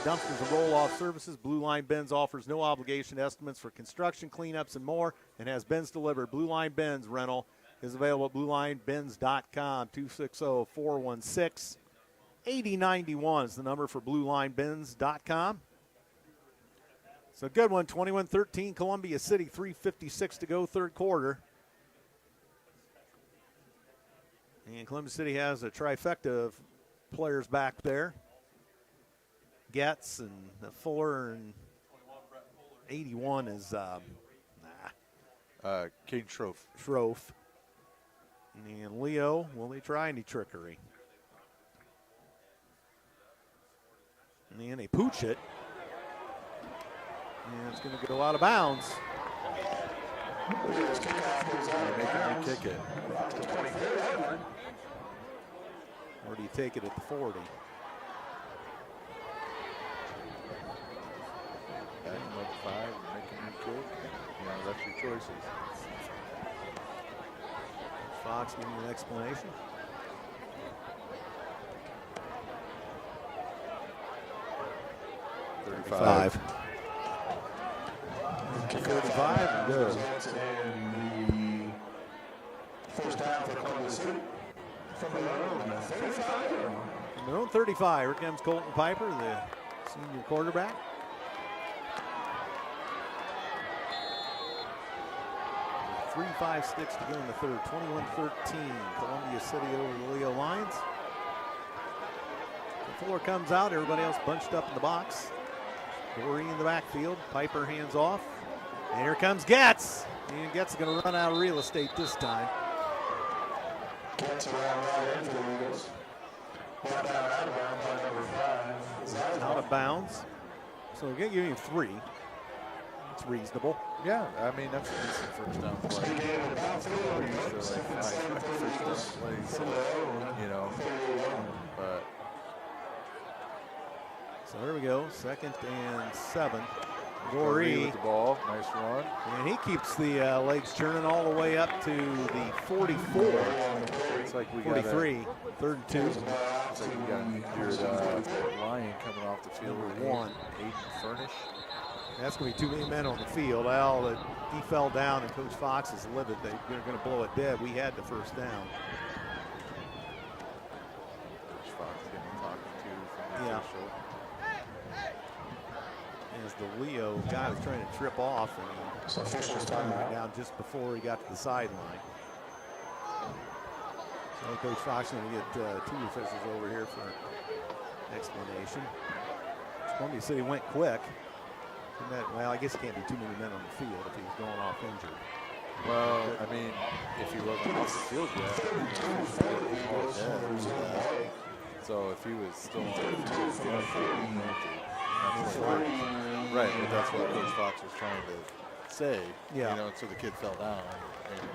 dumpsters and roll-off services. Blue Line Bins offers no obligation estimates for construction, cleanups, and more, and has bins delivered. Blue Line Bins rental is available at BlueLineBins.com. 260-416-8091 is the number for BlueLineBins.com. So a good one, 21-13, Columbia City, 3:56 to go, third quarter. And Columbia City has a trifecta of players back there. Getz, and the Fuller, and 81 is Caden Schroff. Schroff. And Leo, will they try any trickery? And then they pooch it. And it's going to go out of bounds. They're making them kick it. Or do you take it at the 40? Back them up 5 and making them kick. That's your choices. Fox giving you an explanation. Five. 35 and good. And the first down for Columbus City from their own 35. From their own 35, here comes Colton Piper, the senior quarterback. With 3-5 sticks to go in the third. 21-13, Columbia City over the Leo Lions. The floor comes out, everybody else bunched up in the box. Gorey in the backfield, Piper hands off. And here comes Getz. And Getz is going to run out of real estate this time. Gets around right into the Eagles. Brought down out of bounds by number 5. Out of bounds. So we're going to give him 3. It's reasonable. Yeah, I mean, that's a decent first down play. We're used to like 5 first down plays, but. So there we go, 2nd and 7. Gorey Gorey, with the ball, nice run. and he keeps the legs churning all the way up to the 44. It's like we 43, 3rd and 2. It's like we got an injured Lion coming off the field. One. Aiden Furnish. That's going to be too many men on the field. He fell down, and Coach Fox is livid. They're going to blow it dead. We had the first down. Coach Fox getting talking to from the Yeah. official. As the Leo guy was trying to trip off, and So officials he timeout. down just before he got to the sideline. So Coach Fox going to get 2 officials over here for explanation. Columbia City went quick. Well, I guess it can't be too many men on the field if he was going off injured. Well, I mean, if he wasn't off the field yet, so if he was still on the field, right, but that's what Coach Fox was trying to say. Yeah. So the kid fell down. And,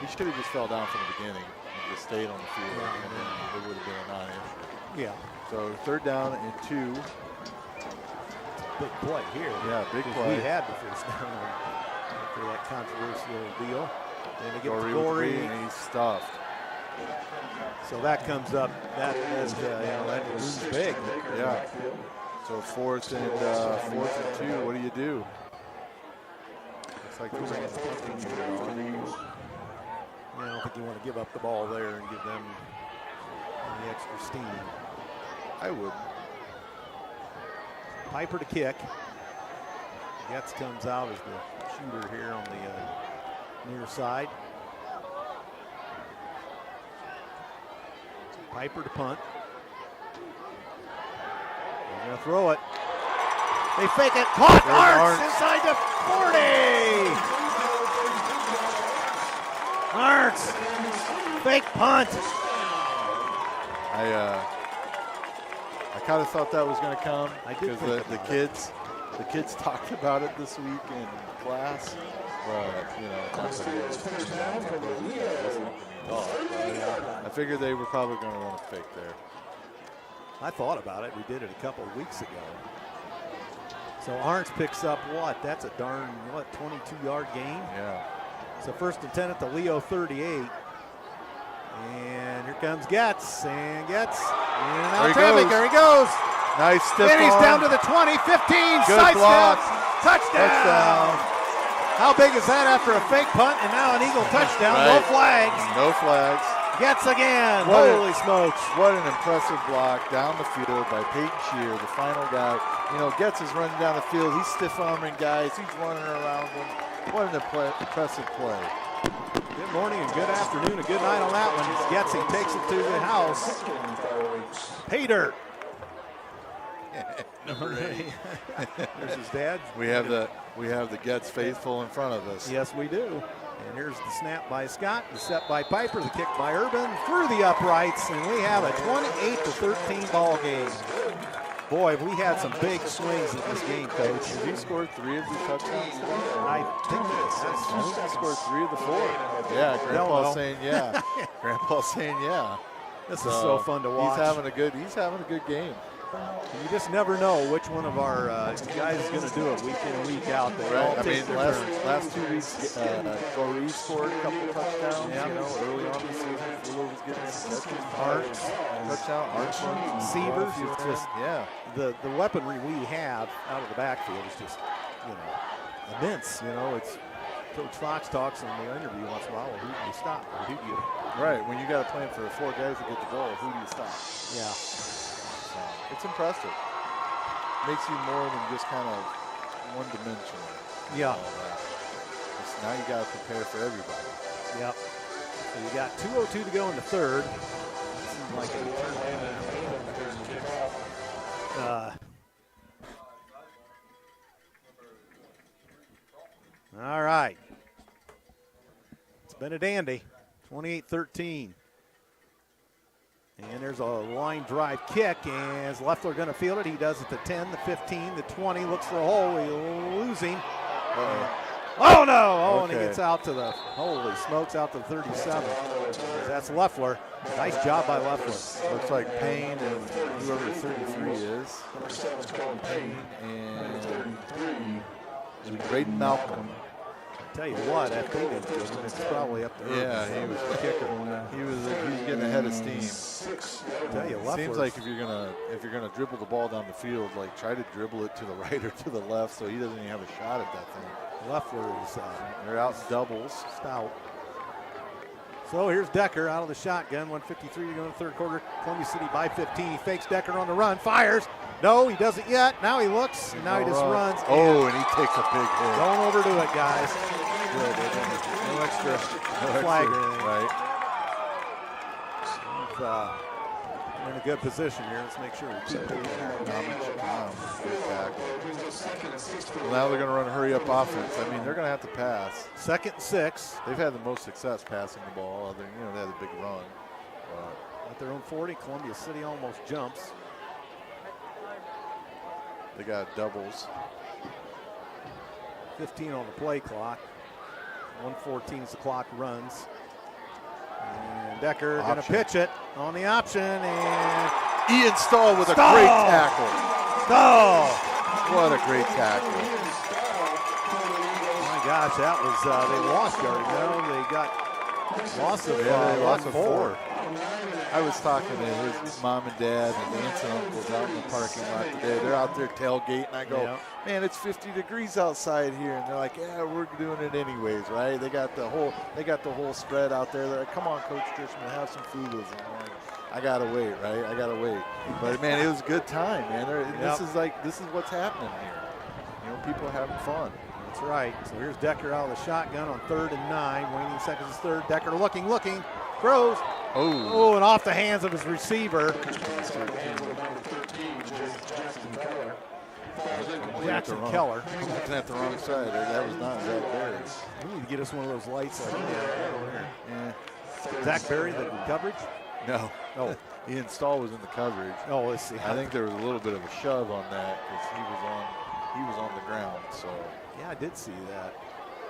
he should have just fell down from the beginning and just stayed on the field, and then it would have been a non-issue. Yeah. So 3rd down and 2. Big play here. Yeah, big Because play. we had the first down after that controversial deal. And they get Gorey to with the Gorey. lead, and he's stuffed. So that comes up. That moves big. Yeah. So 4th and 2. What do you do? Looks like they're bringing the punting unit on. I don't think you want to give up the ball there and give them any extra steam. I would. Piper to kick. Getz comes out as the shooter here on the near side. Piper to punt. They're going to throw it. They fake it. Caught. Arts inside the 40. Arts. Fake punt. I kind of thought that was going to come I did because think the kids talked about it this week in class, but I figured they were probably going to run a fake there. I thought about it. We did it a couple of weeks ago. So Arns picks up what? That's a darn, 22-yard gain? Yeah. So 1st and 10 at the Leo 38. And here comes Getz. And Getz. In and out of traffic. There he goes. Nice stiff And he's arm. down to the 20, 15. Good Sidestep. block. Touchdown. How big is that after a fake punt and now an Eagle touchdown? Right. No flags. No flags. Getz again. What Holy smokes. What an impressive block down the field by Peyton Shear, the final guy. Getz is running down the field. He's stiff-arming guys. He's running around them. What an impressive play. Good morning and good afternoon and good night on that one. Getz takes it to the house. Pay dirt. Number 8. There's his dad. We have the Getz faithful in front of us. Yes, we do. And here's the snap by Scott, the set by Piper, the kick by Urban through the uprights, and we have a 28-13 ball game. Boy, have we had some big swings in this game, Coach. Have you scored 3 of these touchdowns? I think I think he scored 3 of the 4. Yeah, Grandpa's saying yeah. Grandpa's saying yeah. this is so fun to watch. He's having a good game. You just never know which one of our guys is going to do it week in and week out. They all take their turns. last 2 weeks, Goree scored a couple touchdowns. Yeah. You know, early on in the season, Fuller was getting some touchdowns. Hart's, Touchdown, Arts, Sievers. It's just the weaponry we have out of the backfield is just immense. It's Coach Fox talks in the interview once in a while. Well, who do you stop? Or who do you? Right. When you got a plan for 4 guys to get the goal, who do you stop? Yeah. It's impressive. Makes you more than just kind of one-dimensional. Yeah. Now you got to prepare for everybody. Yep. So you got 2:02 to go in the third. Seems like all right. It's been a dandy. 28-13. And there's a line drive kick, and is Leffler going to field it? He does at the 10, the 15, the 20, looks for a hole. He'll lose him. Oh, no! Oh, and he gets out to the, holy smokes, out to the 37. That's Leffler. Nice job by Leffler. Looks like Payne and whoever 33 is. Payne and Braden Malcolm. Tell you what, that thing is good. It's probably up there. Yeah, he was the kicker. He was getting ahead of steam. Tell you, Leffler. Seems like if you're gonna dribble the ball down the field, like try to dribble it to the right or to the left, so he doesn't even have a shot at that thing. Leffler is they're out doubles. Stout. So here's Decker out of the shotgun. 1:53 to go in the third quarter. Columbia City by 15. He fakes Decker on the run. Fires. No, he doesn't yet. Now he looks, and now he just runs. Oh, and he takes a big hit. Don't overdo it, guys. Good. No extra flag. Right. We're in a good position here. Let's make sure we keep it. Well, now they're going to run a hurry-up offense. I mean, they're going to have to pass. 2nd and 6. They've had the most success passing the ball. They had a big run. At their own 40, Columbia City almost jumps. They got doubles. 15 on the play clock. 1:14 as the clock runs. And Decker going to pitch it on the option, and Ian Stahl with a great tackle. Stahl! What a great tackle. My gosh, that was, they lost yardage. No, they got loss of 4. I was talking to his mom and dad and aunts and uncles out in the parking lot today. They're out there tailgating. I go, man, it's 50 degrees outside here, and they're like, yeah, we're doing it anyways, right? They got the whole spread out there. They're like, come on, Coach Trishman, have some food with them. Like, I gotta wait, right? I gotta wait. But man, it was a good time, man. This is what's happening here. People are having fun. That's right. So here's Decker out of the shotgun on 3rd and 9. Waning seconds is third. Decker looking, throws. Oh, and off the hands of his receiver. Jackson Keller. Looking at the wrong side. That was not Zach Berry. We need to get us one of those lights like Zach Berry, the coverage? No. Oh. Ian Stahl was in the coverage. Oh, let's see. I think there was a little bit of a shove on that because he was on the ground. So yeah, I did see that.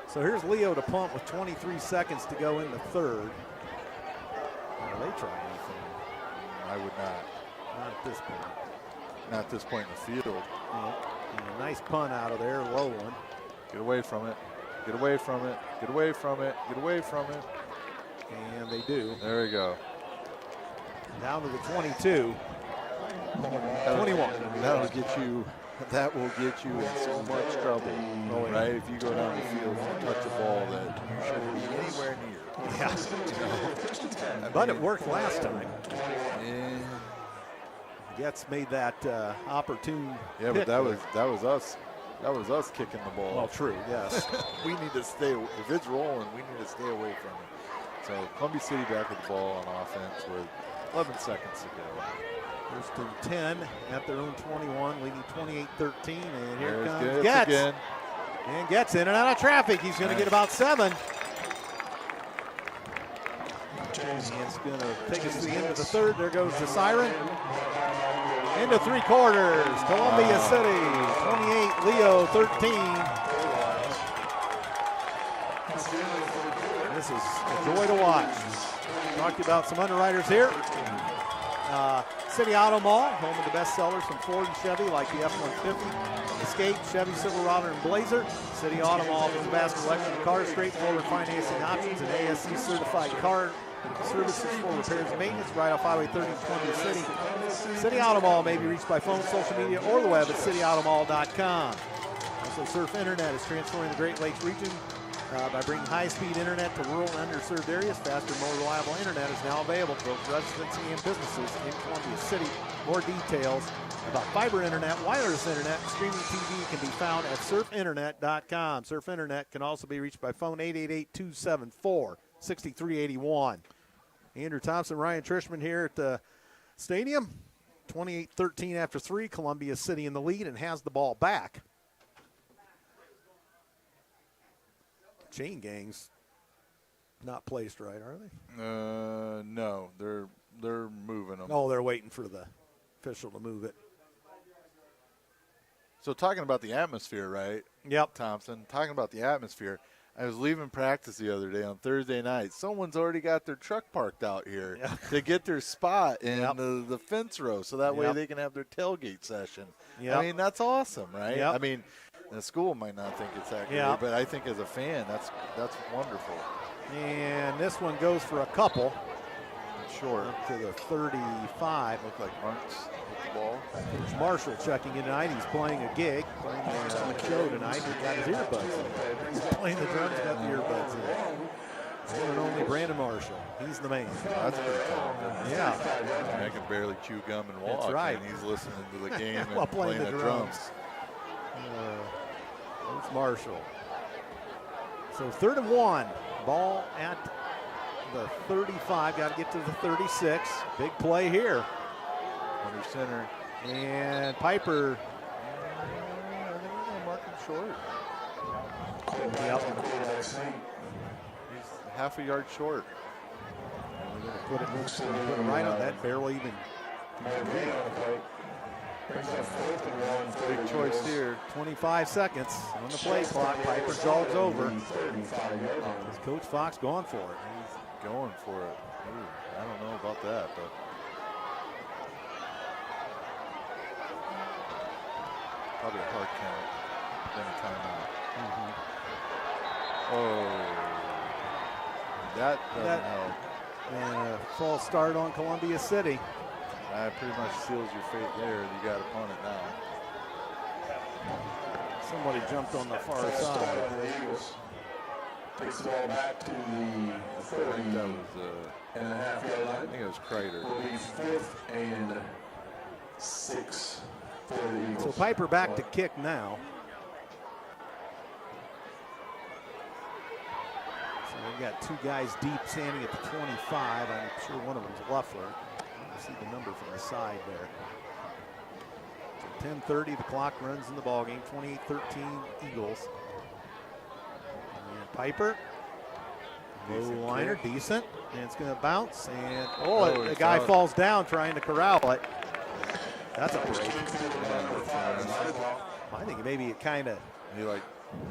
So here's Leo to punt with 23 seconds to go in the third. Are they trying anything? I would not. Not at this point. Not at this point in the field. Yeah. And a nice punt out of there, low one. Get away from it. Get away from it. Get away from it. Get away from it. And they do. There we go. Down to the 22. 21. That will get you in so much trouble, right? If you go down the field and touch a ball that you shouldn't be anywhere near. Yeah. But it worked last time. Yeah. Getz made that opportune. Yeah, but that was us. That was us kicking the ball. Well, true. Yes. We need to stay. If it's rolling, we need to stay away from it. So Columbia City back with the ball on offense with 11 seconds to go. First and 10 at their own 21, leading 28-13. And here There's comes Getz Getz. again. And Getz in and out of traffic. He's going to get about 7. And it's going to take us to the end of the third. There goes the siren. Into 3 quarters. Columbia City, 28, Leo 13. This is a joy to watch. Talked about some underwriters here. City Auto Mall, home of the best sellers from Ford and Chevy, like the F-150, Escape, Chevy Silverado, and Blazer. City Auto Mall offers a vast collection of cars, straightforward financing options, and ASC certified car services for repairs and maintenance right off Highway 30 in Columbia City. City Auto Mall may be reached by phone, social media, or the web at cityautomall.com. Also, Surf Internet is transforming the Great Lakes region by bringing high-speed internet to rural and underserved areas. Faster, more reliable internet is now available for both residents and businesses in Columbia City. More details about fiber internet, wireless internet, and streaming TV can be found at surfinternet.com. Surf Internet can also be reached by phone 888-274-6381. Andrew Thompson, Ryan Trishman here at the stadium. 28-13 after 3. Columbia City in the lead and has the ball back. Chain gang's not placed right, are they? No, they're moving them. Oh, they're waiting for the official to move it. So talking about the atmosphere, right? Yep. Thompson, talking about the atmosphere. I was leaving practice the other day on Thursday night. Someone's already got their truck parked out here to get their spot in the fence row, so that way they can have their tailgate session. Yep. I mean, that's awesome, right? Yep. I mean, the school might not think it's that great, but I think as a fan, that's wonderful. And this one goes for a couple. Short. Up to the 35. Looked like Marks with the ball. Coach Marshall checking in tonight. He's playing a gig, playing a show tonight. He's got his earbuds in. He's playing the drums, got the earbuds in. One and only Brandon Marshall. He's the man. That's pretty cool. Yeah. I can barely chew gum and walk. That's right. And he's listening to the game While and playing the drums. Coach Marshall. So 3rd and 1. Ball at the 35. Got to get to the 36. Big play here. Under center. And Piper. I think we're going to mark him short. Yep. He's half a yard short. Put it right on that. Barely even. Big choice here. 25 seconds on the play clock. Piper jogs over. Is Coach Fox going for it? He's going for it. Ooh, I don't know about that, but. Probably a hard count. Then a timeout. Oh. That doesn't help. And a false start on Columbia City. That pretty much seals your fate there. You got to punt it now. Somebody jumped on the far side. Takes the ball back to the 30 That was, and a half yard line. I think it was Kreider. Will be 4th and 6 for the Eagles. So Piper back to kick now. So we got 2 guys deep standing at the 25. I'm sure one of them's Luffler. You see the number from the side there. So 10:30, the clock runs in the ballgame. 28-13 Eagles. And Piper. Low liner, decent. And it's going to bounce. And the guy falls down trying to corral it. That's a break. I think maybe it kind of. He like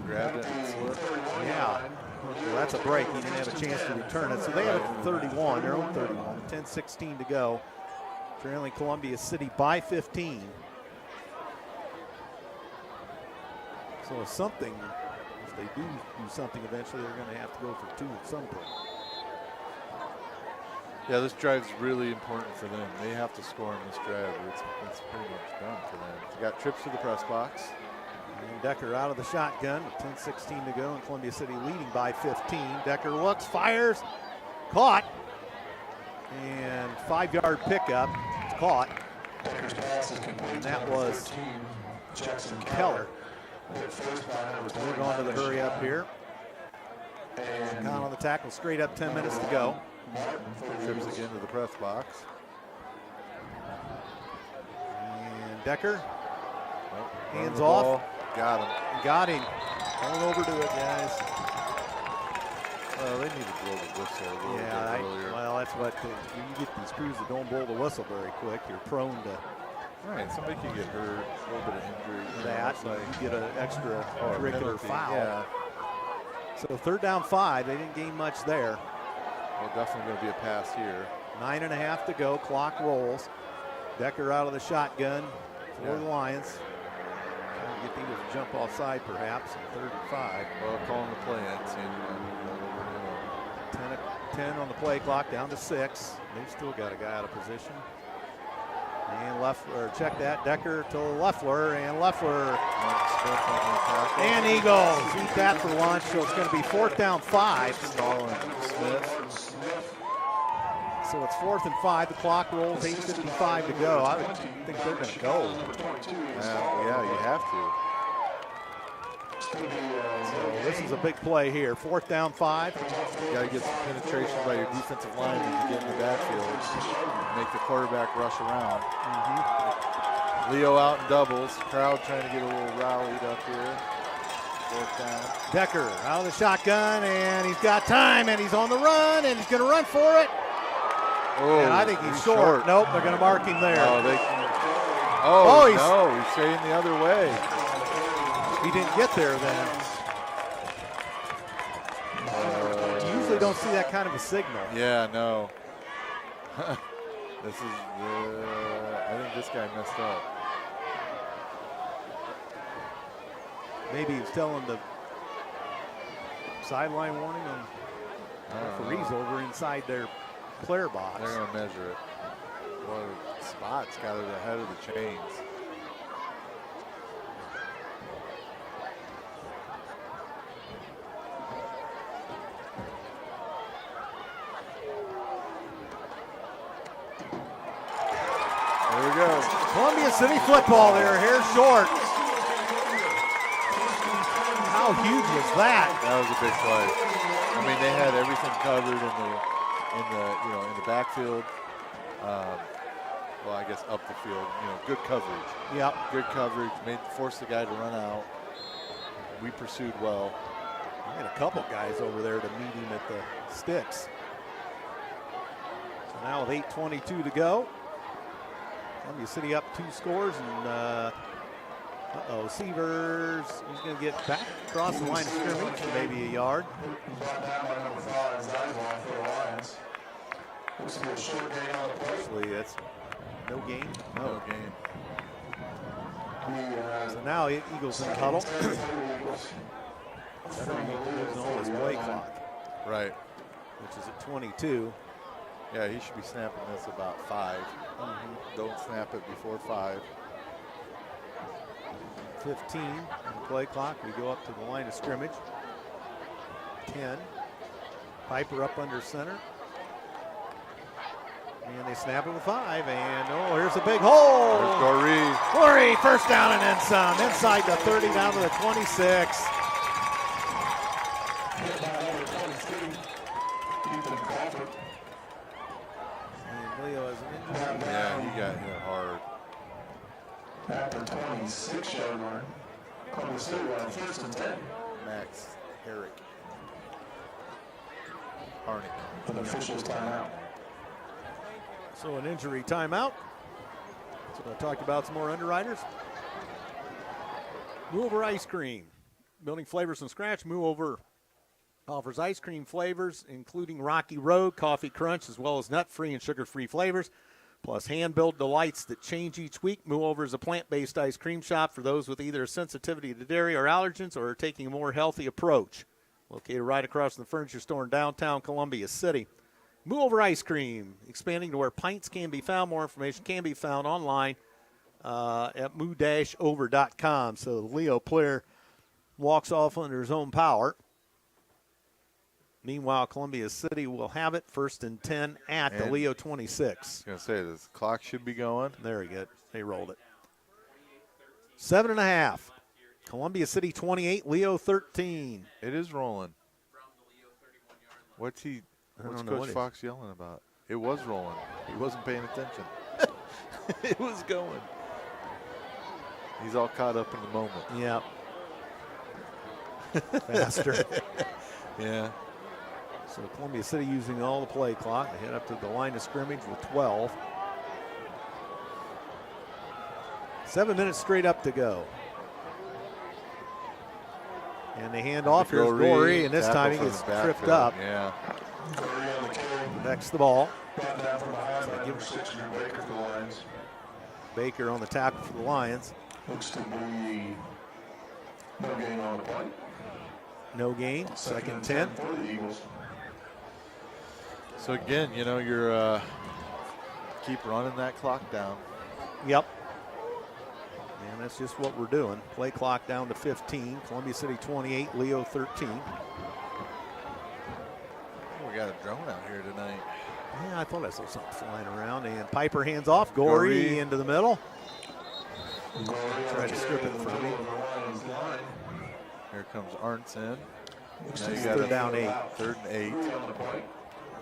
grabbed it and slipped. Yeah. Well, that's a break. He didn't have a chance to return it. So they have it at 31, their own 31. 10:16 to go. Trailing Columbia City by 15. So if they do something eventually, they're going to have to go for 2 at some point. Yeah, this drive's really important for them. They have to score in this drive. It's pretty much done for them. They got trips to the press box. And Decker out of the shotgun with 10:16 to go, and Columbia City leading by 15. Decker looks, fires, caught, and 5-yard pickup. It's caught. And that was Keller. We're going to the hurry up here. And on the tackle, straight up, 10 minutes to go. Trips again to the press box. Decker. Nope. Hands The off. ball. Got him. Got him. Don't overdo it, guys. Well, they need to blow the whistle a little bit earlier. Well, that's what when you get these crews that don't blow the whistle very quick, you're prone to Right, somebody can get hurt, a little bit of injury. that. It's like, You get an extra curricular penalty, foul. Yeah, So 3rd down 5. They didn't gain much there. well, definitely going to be a pass here. 9.5 to go. Clock rolls. Decker out of the shotgun for the Lions. Trying to get the Eagles to jump offside, perhaps, in 3rd and 5. Well, calling the play and seeing what we're doing. 10 on the play clock, down to 6. They've still got a guy out of position. And check that. Decker to Leffler, and Leffler. And Eagles eat that for lunch. So it's going to be 4th down 5. Stalling Smith. So it's 4th and 5. The clock rolls. 8:55 to go. I would think they're going to go. Yeah, you have to. So this is a big play here. 4th down 5. You got to get some penetration by your defensive line when you get in the backfield. Make the quarterback rush around. Leo out in doubles. Crowd trying to get a little rallied up here. 4th down. Decker out of the shotgun, and he's got time, and he's on the run, and he's going to run for it. Oh, And I think he's short. Nope, they're going to mark him there. He's staying the other way. He didn't get there then. You usually don't see that kind of a signal. Yeah, no. I think this guy messed up. Maybe he's telling the sideline warning on referees over inside their player box. They're going to measure it. Well, Spot's got it ahead of the chains. There we go. Columbia City football there, hair short. How huge was that? That was a big play. I mean, they had everything covered in the backfield. Well, I guess up the field. Good coverage. Yep. Good coverage. Forced the guy to run out. We pursued well. We had a couple guys over there to meet him at the sticks. So now with 8:22 to go. Columbia City up 2 scores, and Severs, he's going to get back across the line of scrimmage for maybe a yard. Actually, that's no gain. No game. So now Eagles in huddle. Losing all his play clock, Right. which is at 22. Yeah, he should be snapping this about 5. Don't snap it before 5. 15 on the play clock. We go up to the line of scrimmage. 10. Piper up under center. And they snap it with 5. And here's a big hole. There's Goree. Goree, 1st down and then some. Inside the 30 down to the 26. And Leo has an injury. Yeah, he got hit hard. At the 26-yard line. Columbia City line, 1st and 10. Max Herrick. Harnick. An official's timeout. So an injury timeout. So I talked about some more underwriters. Move Over Ice Cream. Building flavors from scratch. Move Over offers ice cream flavors, including Rocky Road, Coffee Crunch, as well as nut-free and sugar-free flavors, plus hand-built delights that change each week. Move Over is a plant-based ice cream shop for those with either a sensitivity to dairy or allergens or are taking a more healthy approach. Located right across from the furniture store in downtown Columbia City. Move Over Ice Cream, expanding to where pints can be found. More information can be found online at moo-over.com. So the Leo player walks off under his own power. Meanwhile, Columbia City will have it 1st and 10 at the Leo 26. I was going to say, this clock should be going. There you go. They rolled it. 7.5. Columbia City 28, Leo 13. It is rolling. What's Coach Fox yelling about? It was rolling. He wasn't paying attention. It was going. He's all caught up in the moment. Yep. Faster. Yeah. So Columbia City using all the play clock. They head up to the line of scrimmage with 12. 7 minutes straight up to go. And they hand off. Here's Gorey, and this time he gets tripped up. Yeah. Next the ball. Baker Baker on the tackle for the Lions. looks to be no gain on the play. No gain. Second 10. For the Eagles. So again, you know, you're keep running that clock down. Yep. And that's just what we're doing. Play clock down to 15. Columbia City 28, Leo 13. We got a drone out here tonight. Yeah, I thought I saw something flying around. And Piper hands off. Gorey into the middle. Try to strip it from me. Here comes Arntz in. Now you Third down 8. 3rd and 8.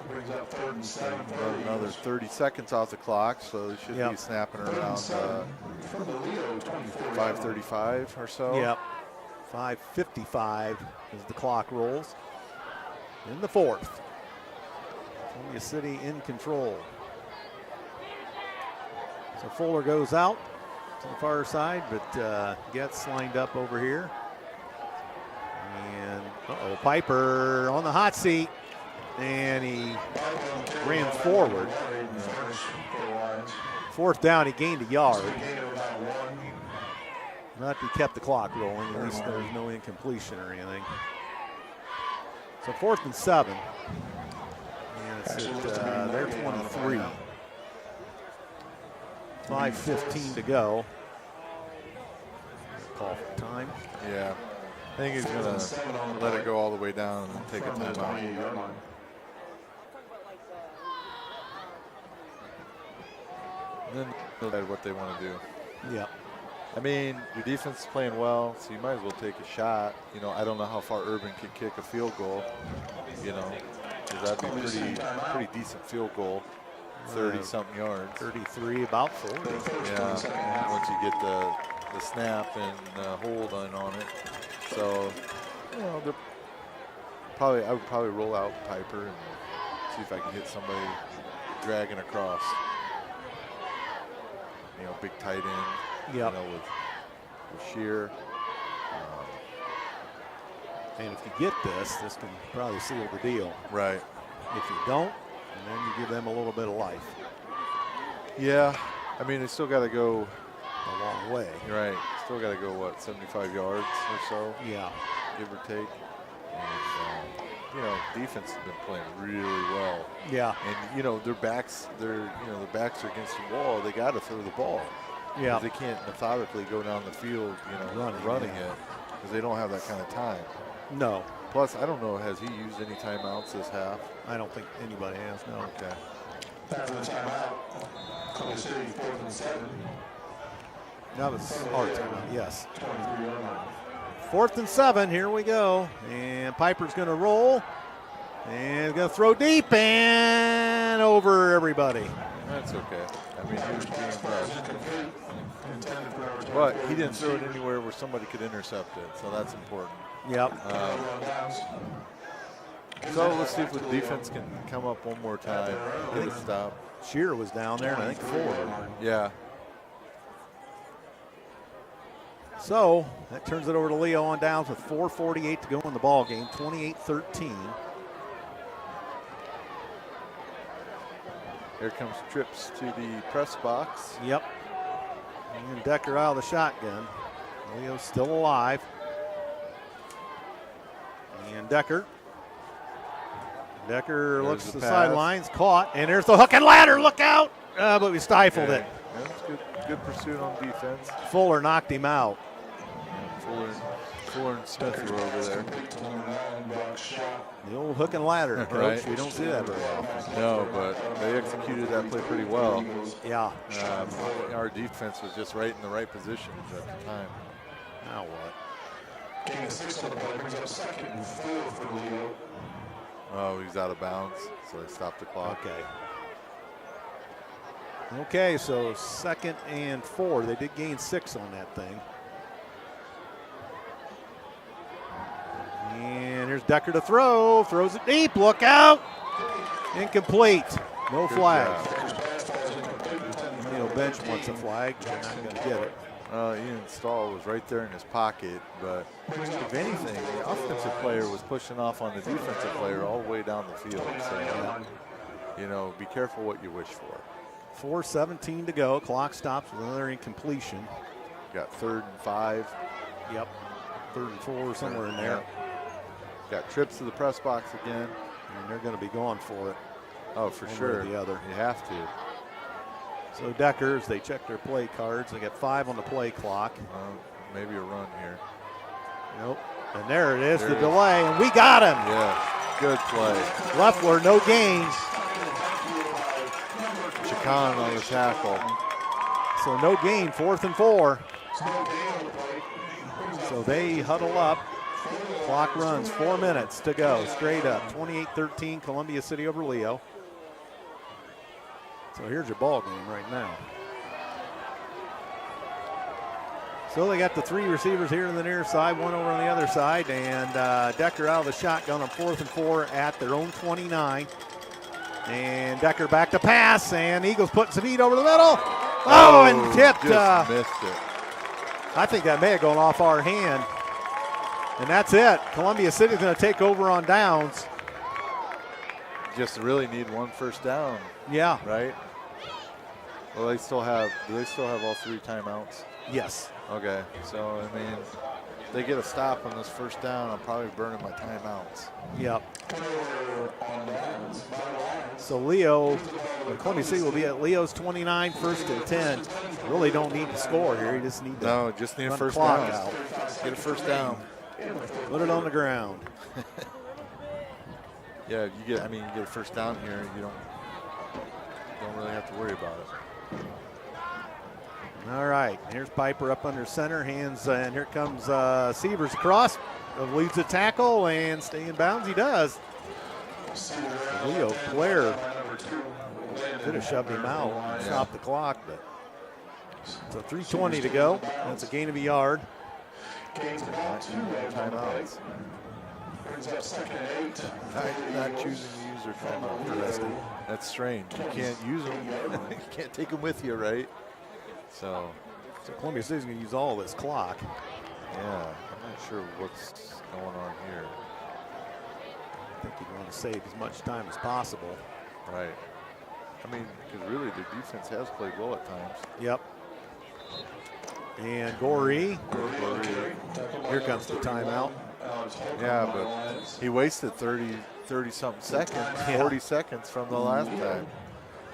Brings up 3rd and 7. Another 30 seconds off the clock, so they should Yep. be snapping around From the Leo 24. 5:35 or so. Yep. 5:55 as the clock rolls. In the 4th. Columbia City in control. So Fuller goes out to the far side, but gets lined up over here. And Piper on the hot seat, and he ran forward. 4th down, he gained a yard, but he kept the clock rolling. At least there was no incompletion or anything. So 4th and 7. And it's at their 23. 5:15 to go. Call for time. Yeah. I think he's going to let it go all the way down and take a timeout. And then decide what they want to do. Yeah. I mean, your defense is playing well, so you might as well take a shot. You know, I don't know how far Urban can kick a field goal, you know, because that'd be pretty decent field goal, 30-something yards. 33, about 40. Yeah, once you get the snap and hold on it. So, you know, I would probably roll out Piper and see if I can hit somebody dragging across. You know, big tight end. Yep. You know, with Shear. And if you get this can probably seal the deal. Right. If you don't, and then you give them a little bit of life. Yeah. I mean, they still got to go A long way. You're right. Still got to go, what, 75 yards or so? Yeah. Give or take. And, you know, defense has been playing really well. Yeah. And, you know, their backs are against the wall. They got to throw the ball. Yeah. They can't methodically go down the field, you know, running it because they don't have that kind of time. No. Plus, I don't know, has he used any timeouts this half? I don't think anybody has, no. Okay. After the timeout, Columbia City 4th and 7. That was our timeout, yes. 23-yard line. 4th and 7, here we go. And Piper's going to roll. And going to throw deep and over everybody. That's okay. I mean, he was being rushed. But he didn't throw it anywhere where somebody could intercept it, so that's important. Yep. So let's see if the defense can come up one more time. Get a stop. Shear was down there, and I think 4. Yeah. So that turns it over to Leo on downs with 4:48 to go in the ball game, 28-13. Here comes Trips to the press box. Yep. And Decker out of the shotgun. Leo's still alive. And Decker looks to the sidelines, caught, and there's the hook and ladder. Look out! But we stifled it. That's good pursuit on defense. Fuller knocked him out. Fuller and Smith were over there. The old hook and ladder, Coach. Right. We don't see that very often. No, but they executed that play pretty well. Yeah. Our defense was just right in the right positions at the time. Now what? Gain of 6 on the play, brings up 2nd and 4 for Leo. Oh, he's out of bounds, so they stopped the clock. Okay. Okay, so 2nd and 4. They did gain 6 on that thing. And here's Decker to throw. Throws it deep. Look out. Incomplete. No flag. Bench wants a flag. They're not going to get it. Ian Stahl was right there in his pocket, but if anything, the offensive player was pushing off on the defensive player all the way down the field. So, be careful what you wish for. 4:17 to go. Clock stops with another incompletion. Got 3rd and 5. Yep. 3rd and 4, somewhere in there. Got trips to the press box again. And they're going to be going for it. Oh, for one sure. way or the other. You have to. So Deckers, they check their play cards. They got 5 on the play clock. Maybe a run here. Nope. And there it is, the delay, and we got him. Yeah, good play. Leffler, no gains. Chacon on the tackle. So no gain, 4th and 4. So they huddle up. Clock runs, 4 minutes to go. Straight up, 28-13, Columbia City over Leo. So here's your ball game right now. So they got the 3 receivers here on the near side, 1 over on the other side, and Decker out of the shotgun on 4th and 4 at their own 29. And Decker back to pass, and Eagles putting some heat over the middle. Oh, and tipped. Just missed it. I think that may have gone off our hand. And that's it. Columbia City's going to take over on downs. Just really need 1 first down. Yeah. Right? Well, do they still have all 3 timeouts? Yes. Okay. So, I mean, if they get a stop on this first down, I'm probably burning my timeouts. Yep. So Leo, Columbia City will be at Leo's 29, 1st and 10. Really don't need to score here. You just need to just need a run first the clock down. out. Get a first down. Put it on the ground. Yeah, you get a first down here, you don't really have to worry about it. All right, here's Piper up under center, hands, and here comes Sievers across, leads the tackle, and stay in bounds. He does. Leo Blair could have shoved him out, stopped the clock, but so 3:20 to go. That's a gain of a yard. Timeouts. Not choosing to use their timeout. Interesting. That's strange. You can't use them. You can't take them with you, right? So Columbia City's going to use all this clock. Yeah, I'm not sure what's going on here. I think you want to save as much time as possible. Right. I mean, because really the defense has played well at times. Yep. And Goree. Here comes the timeout. Yeah, but he wasted 30-something seconds, 40 seconds from the last time.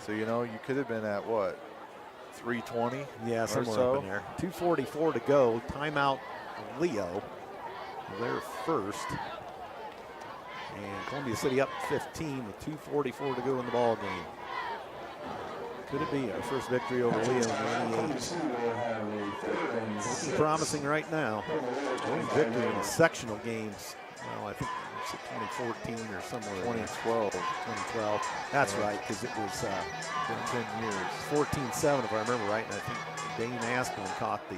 So, you could have been at what, 3:20? Yeah, somewhere so? up in there. 2:44 to go. Timeout Leo. They're first. And Columbia City up 15 with 2:44 to go in the ball game. Could it be our first victory over Leo in 98? Looking promising right now. Only victory in the sectional games. Well, I think it's 2014 or somewhere. 2012. 2012. That's right, because it was been 10 years. 14-7, if I remember right. And I think Dane Asplin caught the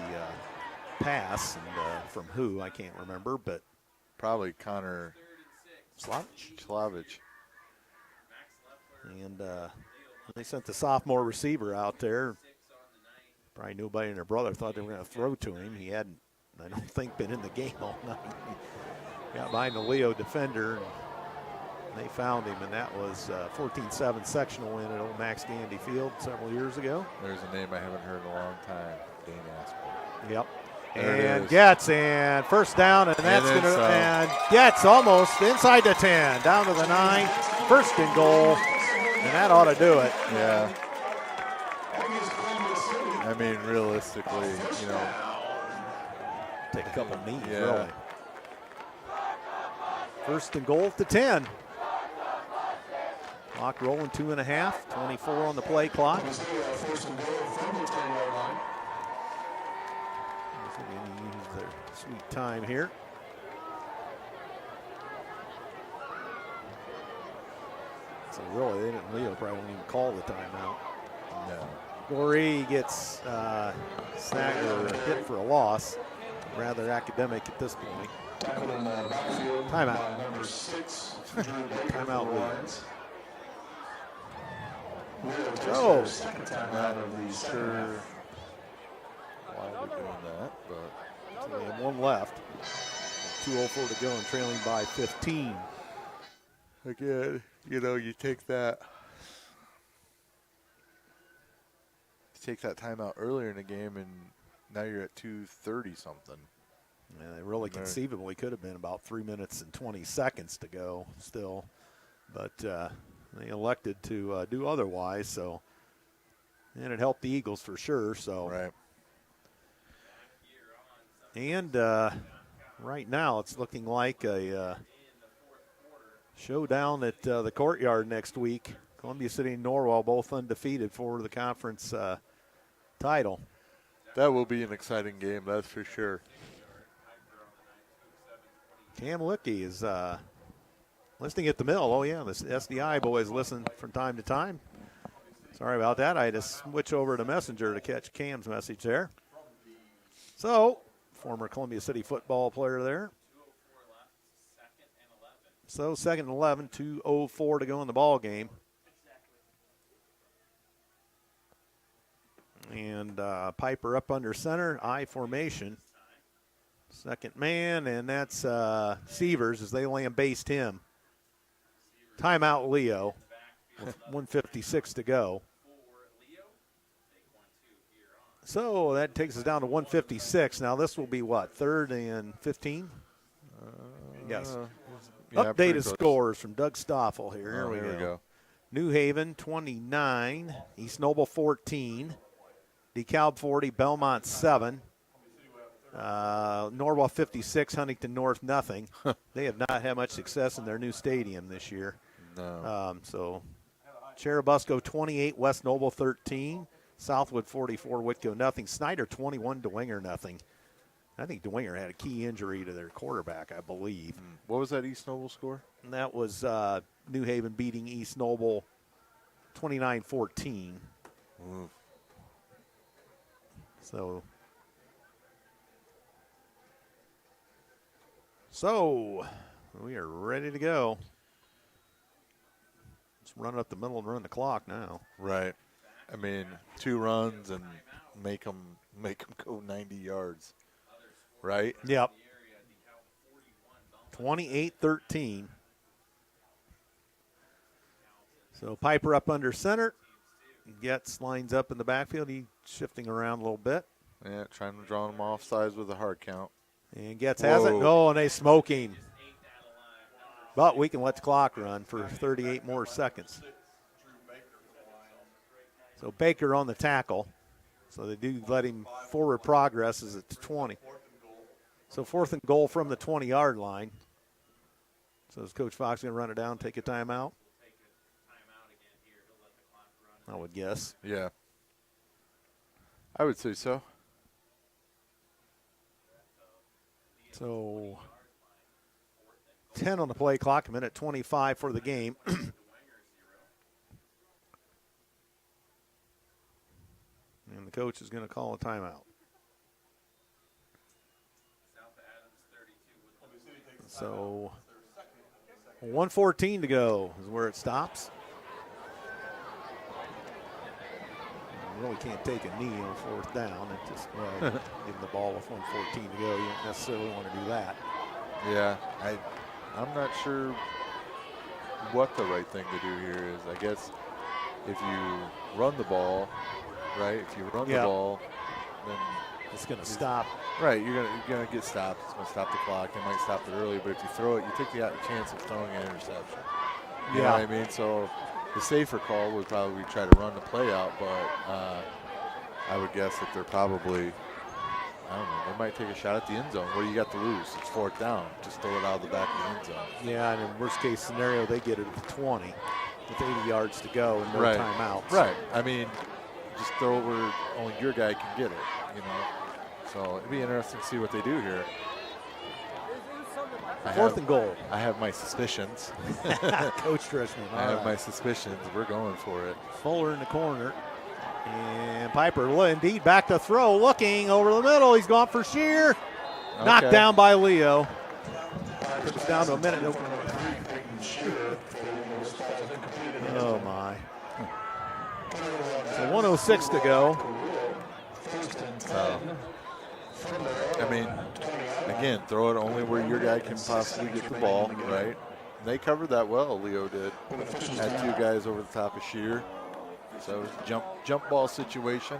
pass, and from who I can't remember, but probably Connor Slavich. And they sent the sophomore receiver out there. Probably nobody and their brother thought they were going to throw to him. He hadn't, I don't think, been in the game all night. He got behind the Leo defender, and they found him, and that was 14-7 sectional win at old Max Gandy Field several years ago. There's a name I haven't heard in a long time, Dane Asplin. Yep. There And gets, and first down, and that's going to, and gets almost inside the 10, down to the 9, 1st and goal. And that ought to do it. Yeah. I mean, realistically, take a couple knees, yeah. really. 1st and goal at the 10. Clock rolling 2.5, 24 on the play clock. Use their sweet time here. So really, Leo probably didn't even call the timeout. No. Goree gets snagged or hit for a loss. Rather academic at this point. Tackling the backfield. Timeout. Number 6, Drew Baker. Timeout lead. Lions. Leo takes Oh. their second timeout of the second half. Why are we doing that? But So they have one left. 2:04 to go and trailing by 15. again, you take that. Timeout earlier in the game, and now you're at 2:30 something. Yeah, they really conceivably could have been about 3 minutes and 20 seconds to go still. But they elected to do otherwise. So, and it helped the Eagles for sure. So, Right. And right now it's looking like a showdown at the Courtyard next week. Columbia City and Norwell both undefeated for the conference title. That will be an exciting game, that's for sure. Cam Lickey is listening at the mill. Oh, yeah, the SDI boys listen from time to time. Sorry about that. I had to switch over to Messenger to catch Cam's message there. So, former Columbia City football player there. So, second and 11, 2:04 to go in the ball game. And Piper up under center, I formation. Second man, and that's Sievers as they lambaste him. Timeout Leo with 1:56 to go. So that takes us down to 1:56. Now this will be what, 3rd and 15? Yes. Yeah, pretty Updated close. scores from Doug Stoffel here. Here Oh, we here go. we go. New Haven 29, East Noble 14, DeKalb 40, Belmont 7, Norwell 56, Huntington North nothing. They have not had much success in their new stadium this year. No. So Cherubusco 28, West Noble 13, Southwood 44, Whitco nothing, Snyder 21, DeWinger nothing. I think DeWinger had a key injury to their quarterback, I believe. What was that East Noble score? And that was New Haven beating East Noble 29-14. Ooh. So we are ready to go. Let's run up the middle and run the clock now. Right. I mean, 2 runs and make them go 90 yards. Right? Yep. 28-13. So Piper up under center. Getz lines up in the backfield. He's shifting around a little bit. Yeah, trying to draw them off sides with a hard count. And Getz has it. Oh, and they smoke him. But we can let the clock run for 38 more seconds. So Baker on the tackle. So they do let him forward progress as it's 20. So 4th and goal from the 20-yard line. So is Coach Fox going to run it down, take a timeout? I would guess. Yeah. I would say so. So 10 on the play clock, a minute 25 for the game. And the coach is going to call a timeout. So 1:14 to go is where it stops. You really can't take a knee on 4th down and just give them the ball with 1:14 to go. You don't necessarily want to do that. Yeah, I'm not sure what the right thing to do here is. I guess if you run the ball, right? If you run the ball, then it's going to stop. Right, you're gonna get stopped. It's gonna stop the clock. They might stop it early, but if you throw it, you take the chance of throwing an interception. You know what I mean? So the safer call would probably try to run the play out, but I would guess that they're probably, I don't know, they might take a shot at the end zone. What do you got to lose? It's 4th down. Just throw it out of the back of the end zone. Yeah, and in worst case scenario, they get it at the 20 with 80 yards to go and no timeouts. Right. I mean, just throw it where only your guy can get it, you know. So it'd be interesting to see what they do here. 4th and goal. I have my suspicions. Coach Trishman. I have my suspicions. We're going for it. Fuller in the corner. And Piper indeed back to throw, looking over the middle. He's gone for sheer. Knocked down by Leo. Took us down to a minute. Oh, my. So 1:06 to go. I mean, again, throw it only where your guy can possibly get the ball, right? They covered that well, Leo did. Had two guys over the top of Shear. So it was a jump ball situation.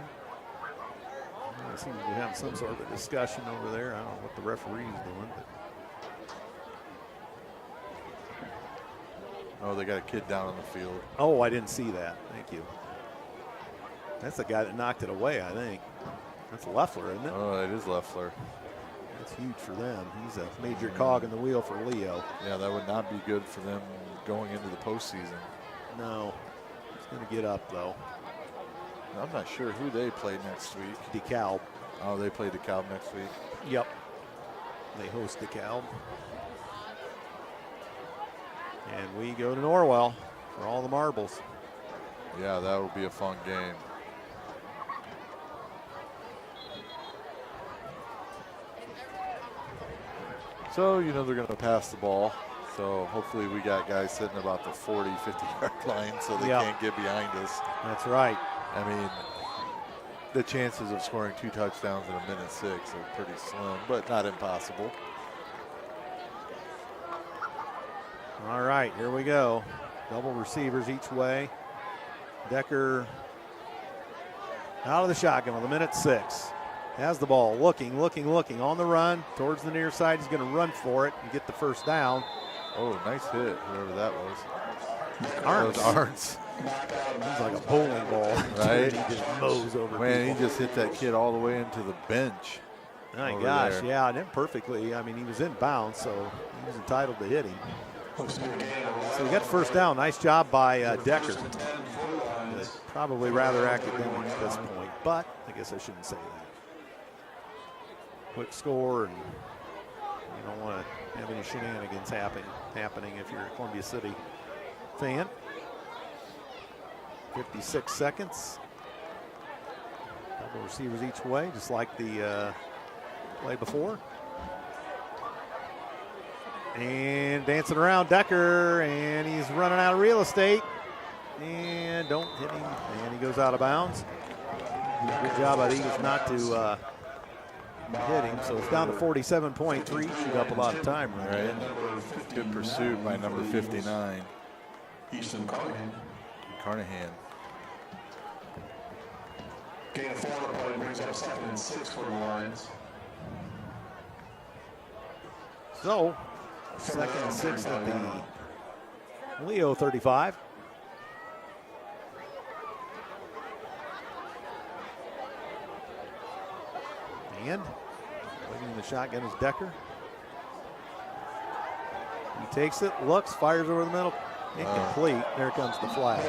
It seems to be having some sort of a discussion over there. I don't know what the referee's doing. But. Oh, they got a kid down on the field. Oh, I didn't see that. Thank you. That's the guy that knocked it away, I think. That's Leffler, isn't it? Oh, it is Leffler. That's huge for them. He's a major cog in the wheel for Leo. Yeah, that would not be good for them going into the postseason. No. He's going to get up, though. I'm not sure who they play next week. DeKalb. Oh, they play DeKalb next week? Yep. They host DeKalb. And we go to Norwell for all the marbles. Yeah, that will be a fun game. So, you know, they're going to pass the ball. So hopefully we got guys sitting about the 40, 50-yard line so they can't get behind us. That's right. I mean, the chances of scoring 2 touchdowns in a minute 6 are pretty slim, but not impossible. All right, here we go. Double receivers each way. Decker out of the shotgun with a minute 6. Has the ball, looking on the run towards the near side. He's going to run for it and get the first down. Oh, nice hit, whoever that was. Arns. That was Arns. He's like a bowling ball. Right? He just mows over Man, people. he just hit that kid all the way into the bench. My gosh, yeah, and then perfectly. I mean, he was in bounds, so he was entitled to hit him. So we got the first down. Nice job by Decker. Probably rather academic at this point, but I guess I shouldn't say that. Quick score, and you don't want to have any shenanigans happening if you're a Columbia City fan. 56 seconds. Double receivers each way, just like the play before. And dancing around Decker, and he's running out of real estate. And don't hit him, and he goes out of bounds. Good job by the Eagles not to hit him, so it's down to 47.3. Shoot up a lot of time, right? Good pursuit by number 59. Easton Carnahan. Gain of 4 play brings up 2nd and 6 for the Lions. So, 2nd and 6 at the Leo 35. And waiting in the shotgun is Decker. He takes it, looks, fires over the middle. Incomplete. There comes the flag.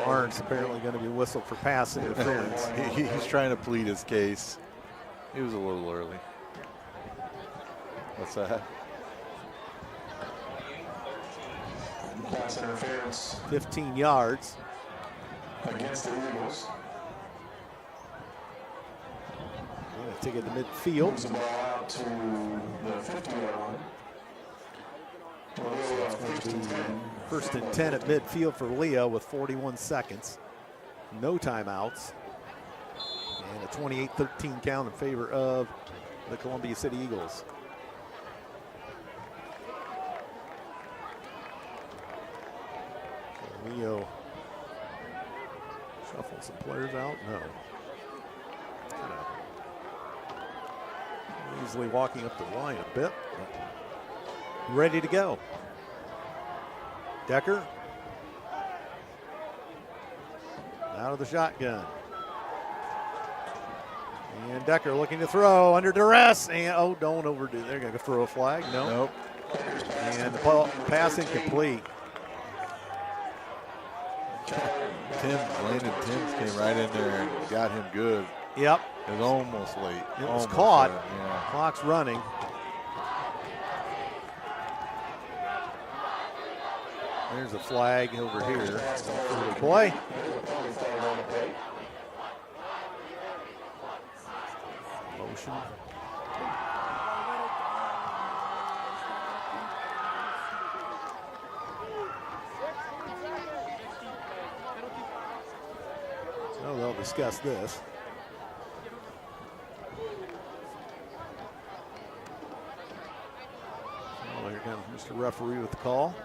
Arndt's apparently going to be whistled for pass interference. He's trying to plead his case. He was a little early. What's that? Pass interference 15 yards. against the Eagles. Going to take it to midfield. Moves the ball out to the 50-yard line. First and 10 at midfield for Leo with 41 seconds. No timeouts. And a 28-13 count in favor of the Columbia City Eagles. Leo shuffle some players out? No. Kind of easily walking up the line a bit. Ready to go. Decker out of the shotgun. And Decker looking to throw under duress. And oh, don't overdo. They're going to throw a flag. No. Nope. And the ball, pass incomplete. Landon Timms came right in there and got him good. Yep. It was almost late. It was Almost caught. there, yeah. Clock's running. There's a flag over here. Play. Motion. So they'll discuss this. Oh, here comes Mr. Referee with the call.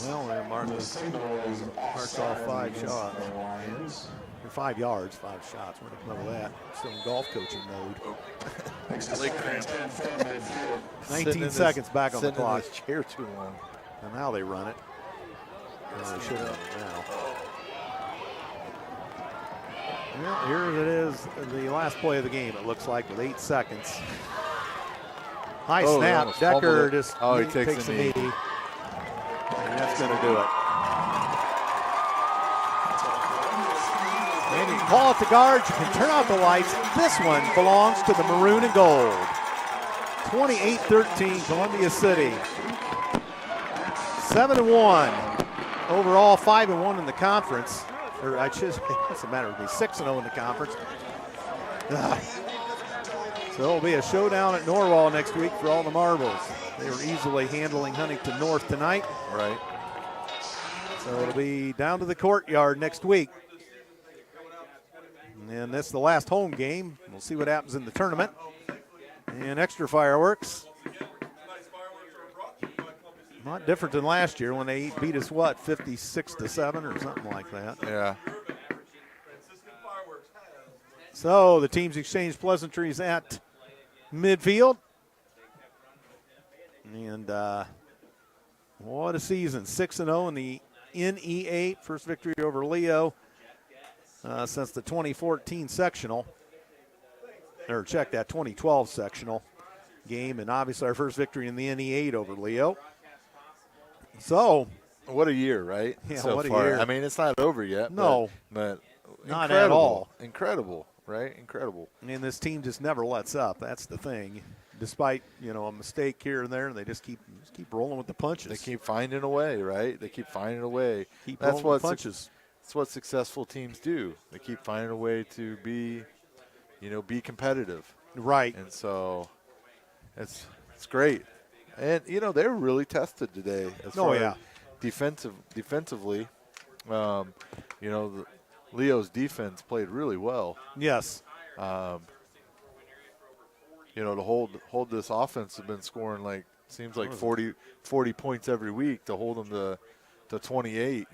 Well, they're marked off 5 shots. 5 yards, 5 shots. We're going to come over that. Still in golf coaching mode. 19 seconds back on the clock. Chair too long. And now they run it. Well, they should have now. Well, here it is, the last play of the game, it looks like, with 8 seconds. High snap. Decker just he takes a knee. And that's going to do it. And you can call it the guards. You can turn out the lights. This one belongs to the maroon and gold. 28-13, Columbia City. 7-1 overall, 5-1 in the conference. Or I should say, what's the matter with me? 6-0 in the conference. So it'll be a showdown at Norwalk next week for all the marbles. They were easily handling Huntington North tonight. Right. So it'll be down to the courtyard next week. And this is the last home game. We'll see what happens in the tournament. And extra fireworks. Not different than last year when they beat us, 56-7 or something like that. Yeah. So the teams exchange pleasantries at midfield. And what a season. 6-0 in the NE8. First victory over Leo since the 2014 sectional. Or check that, 2012 sectional game. And obviously our first victory in the NE8 over Leo. So. What a year, right? Yeah, so what far. a year. I mean, it's not over yet. No. But not at all. Incredible, right? Incredible. And this team just never lets up. That's the thing. Despite, a mistake here and there, and they just keep rolling with the punches. They keep finding a way, right? They keep finding a way. That's what punches. That's what successful teams do. They keep finding a way to be competitive. Right. And so it's great. And they were really tested today as far as defensively. Leo's defense played really well. Yes. To hold this offense have been scoring seems like 40 points every week, to hold them to 28.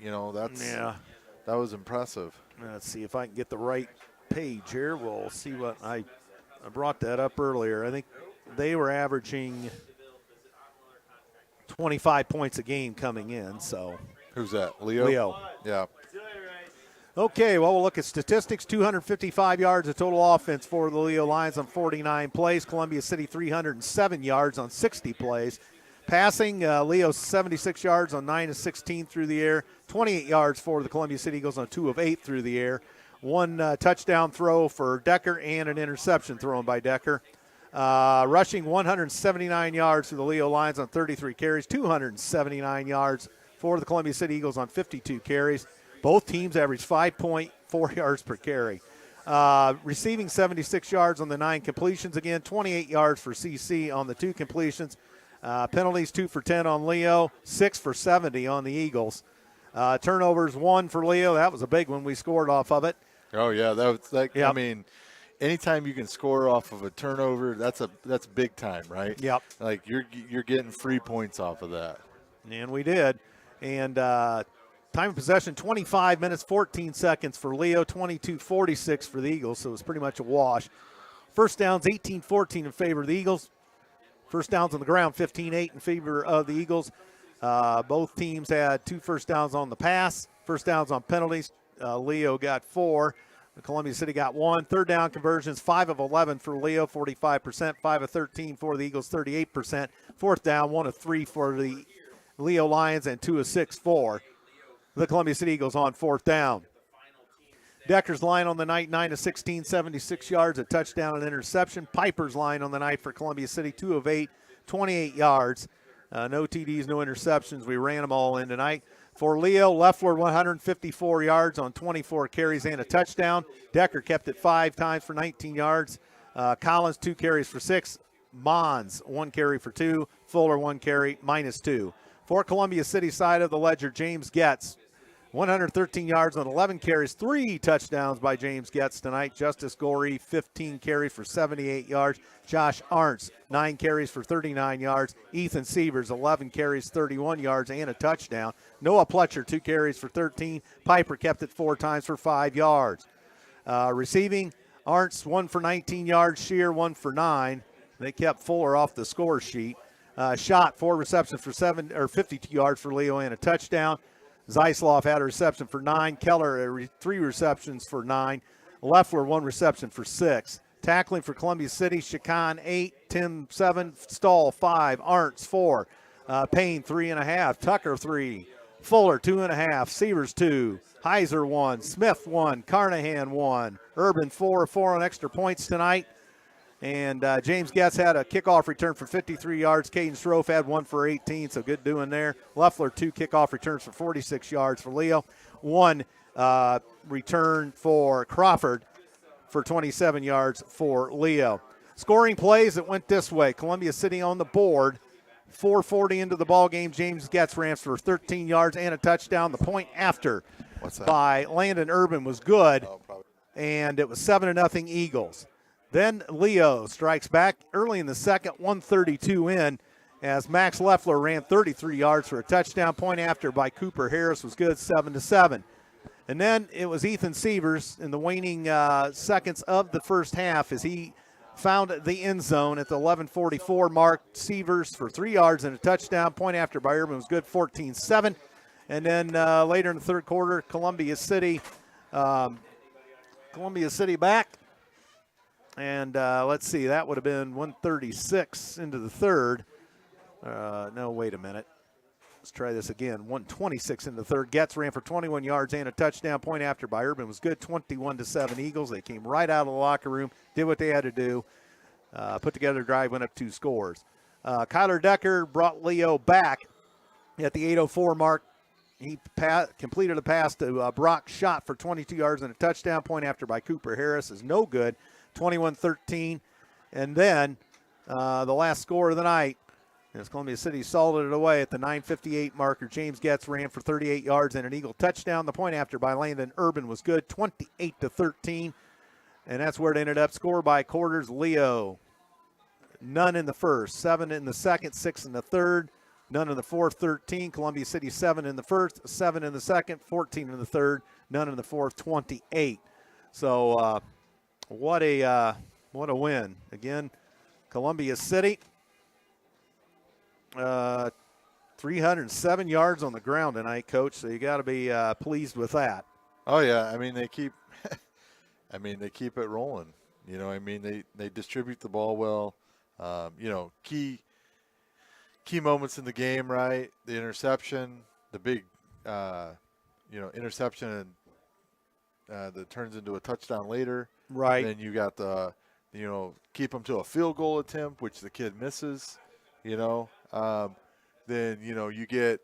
That was impressive. Let's see if I can get the right page here. We'll see what I brought that up earlier. I think they were averaging 25 points a game coming in. So who's that? Leo. Yeah. Okay, well, we'll look at statistics. 255 yards of total offense for the Leo Lions on 49 plays. Columbia City 307 yards on 60 plays. Passing, Leo 76 yards on 9 of 16 through the air. 28 yards for the Columbia City Eagles on 2 of 8 through the air. One touchdown throw for Decker and an interception thrown by Decker. Rushing 179 yards for the Leo Lions on 33 carries. 279 yards for the Columbia City Eagles on 52 carries. Both teams averaged 5.4 yards per carry. Receiving 76 yards on the 9 completions. Again, 28 yards for CC on the 2 completions. Penalties 2 for 10 on Leo, 6 for 70 on the Eagles. Turnovers 1 for Leo. That was a big one. We scored off of it. Oh yeah, yep. I mean, anytime you can score off of a turnover, that's big time, right? Yep. Like you're getting free points off of that. And we did. And time of possession 25 minutes 14 seconds for Leo, 22:46 for the Eagles. So it was pretty much a wash. First downs 18-14 in favor of the Eagles. First downs on the ground, 15-8 in favor of the Eagles. Both teams had 2 first downs on the pass. First downs on penalties. Leo got 4. Columbia City got 1. Third down conversions, 5 of 11 for Leo, 45%. 5 of 13 for the Eagles, 38%. Fourth down, 1 of 3 for the Leo Lions, and 2 of 6 for the Columbia City Eagles on 4th down. Decker's line on the night, 9 of 16, 76 yards, a touchdown and interception. Piper's line on the night for Columbia City, 2 of 8, 28 yards. No TDs, no interceptions. We ran them all in tonight. For Leo, Leffler 154 yards on 24 carries and a touchdown. Decker kept it 5 times for 19 yards. Collins, 2 carries for 6. Mons, 1 carry for 2. Fuller, 1 carry, -2. For Columbia City side of the ledger, James Getz, 113 yards on 11 carries, 3 touchdowns by James Getz tonight. Justice Gorey, 15 carries for 78 yards. Josh Arntz, 9 carries for 39 yards. Ethan Sievers, 11 carries, 31 yards, and a touchdown. Noah Pletcher, 2 carries for 13. Piper kept it 4 times for 5 yards. Receiving, Arntz, 1 for 19 yards. Shear, 1 for 9. They kept Fuller off the score sheet. Shot, 4 receptions for 52 yards for Leo and a touchdown. Zeisloff had a reception for 9. Keller, 3 receptions for 9. Leffler, 1 reception for 6. Tackling for Columbia City, Chacon 8, Tim 7, Stahl 5, Arntz 4, Payne 3.5, Tucker 3, Fuller 2.5, Sievers 2, Heiser 1, Smith 1, Carnahan 1, Urban 4 on extra points tonight. And James Getz had a kickoff return for 53 yards. Caden Strofe had 1 for 18, so good doing there. Leffler, 2 kickoff returns for 46 yards for Leo. 1 return for Crawford for 27 yards for Leo. Scoring plays, it went this way. Columbia City on the board. 4:40 into the ball game. James Getz ran for 13 yards and a touchdown. The point after by Landon Urban was good, and it was 7-0 Eagles. Then Leo strikes back early in the second, 1:32 in, as Max Leffler ran 33 yards for a touchdown. Point after by Cooper Harris was good, 7-7. And then it was Ethan Sievers in the waning seconds of the first half as he found the end zone at the 11:44 mark. Sievers for 3 yards and a touchdown. Point after by Urban was good, 14-7. And then later in the third quarter, Columbia City back. And let's see, that would have been 1:36 into the third. No, wait a minute. Let's try this again. 1:26 in the third. Getz ran for 21 yards and a touchdown. Point after by Urban was good, 21-7 Eagles. They came right out of the locker room, did what they had to do, put together a drive, went up 2 scores. Kyler Decker brought Leo back at the 8:04 mark. He completed a pass to Brock Schott for 22 yards and a touchdown. Point after by Cooper Harris is no good, 21-13. And then the last score of the night, as Columbia City salted it away at the 9:58 marker, James Getz ran for 38 yards and an Eagle touchdown. The point after by Landon Urban was good, 28-13. And that's where it ended up. Score by quarters, Leo, none in the first, 7 in the second, 6 in the third, none in the fourth, 13. Columbia City 7 in the first, 7 in the second, 14 in the third, none in the fourth, 28. So what a win. Again, Columbia City, 307 yards on the ground tonight, Coach. So you got to be pleased with that. Oh yeah, I mean they keep, it rolling. You know, I mean they distribute the ball well. You know, key moments in the game, right? The interception, the big, interception, that turns into a touchdown later. Right. And then you got the, keep them to a field goal attempt, which the kid misses. Then you get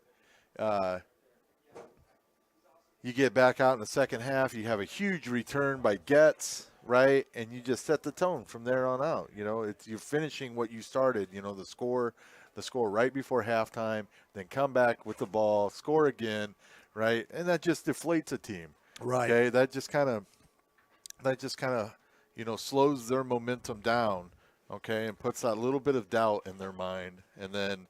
back out in the second half. You have a huge return by Getz, right? And you just set the tone from there on out. You're finishing what you started. The score right before halftime, then come back with the ball, score again, right? And that just deflates a team. Right. Okay, that just kind of slows their momentum down. Okay, and puts that little bit of doubt in their mind. And then,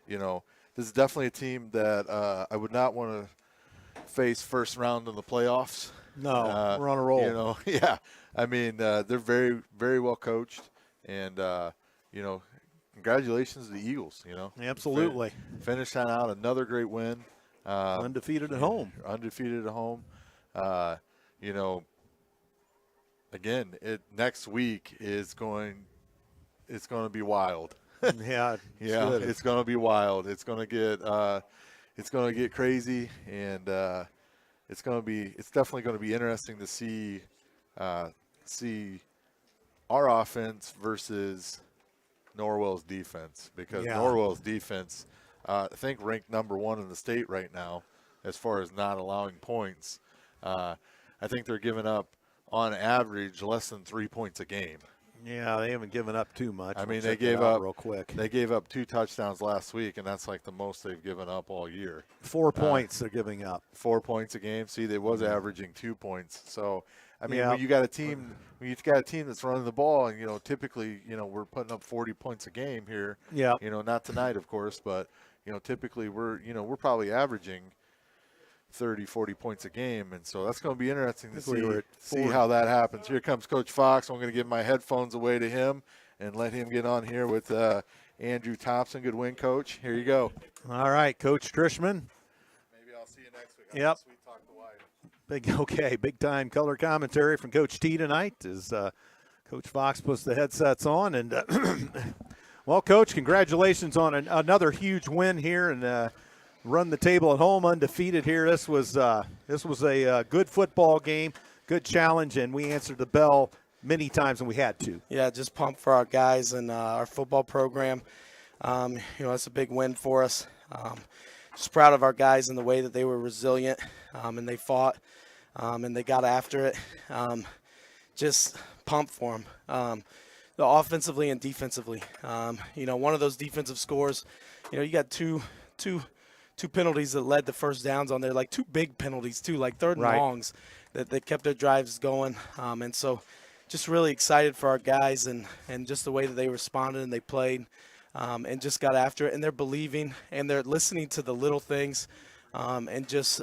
this is definitely a team that I would not want to face first round in the playoffs. No, we're on a roll. Yeah. I mean, they're very, very well coached. And, congratulations to the Eagles, Absolutely. Finish out another great win. Undefeated at home. Undefeated at home. Again, next week is going – it's going to be wild. Yeah, it's going to be wild. It's going to get crazy, and it's definitely going to be interesting to see our offense versus Norwell's defense, because Norwell's defense, I think, ranked number 1 in the state right now as far as not allowing points. I think they're giving up on average less than 3 points a game. Yeah, they haven't given up too much. I mean, We'll they check gave it out up real quick. They gave up 2 touchdowns last week, and that's like the most they've given up all year. 4 points they're giving up. 4 points a game. See, they was averaging 2 points. So, I mean, Yeah. when you've got a team that's running the ball, and typically, we're putting up 40 points a game here. Yeah. Not tonight, of course, but typically we're we're probably averaging 30, 40 points a game, and so that's going to be interesting to see how that happens. Here comes Coach Fox. I'm going to give my headphones away to him and let him get on here with Andrew Thompson. Good win, Coach. Here you go. All right, Coach Trishman. Maybe I'll see you next week. Yep. Sweet talk to Wyatt. Big time color commentary from Coach T tonight as Coach Fox puts the headsets on. And well, Coach, congratulations on another huge win here, and run the table at home undefeated here. This was a good football game, good challenge, and we answered the bell many times when we had to. Yeah, just pumped for our guys and our football program. It's a big win for us. Just proud of our guys and the way that they were resilient, and they fought, and they got after it. Just pumped for them, offensively and defensively. One of those defensive scores, you got two penalties that led to first downs on there, like 2 big penalties too, like 3rd and longs that kept their drives going. And so just really excited for our guys and just the way that they responded and they played, and just got after it. And they're believing and they're listening to the little things, and just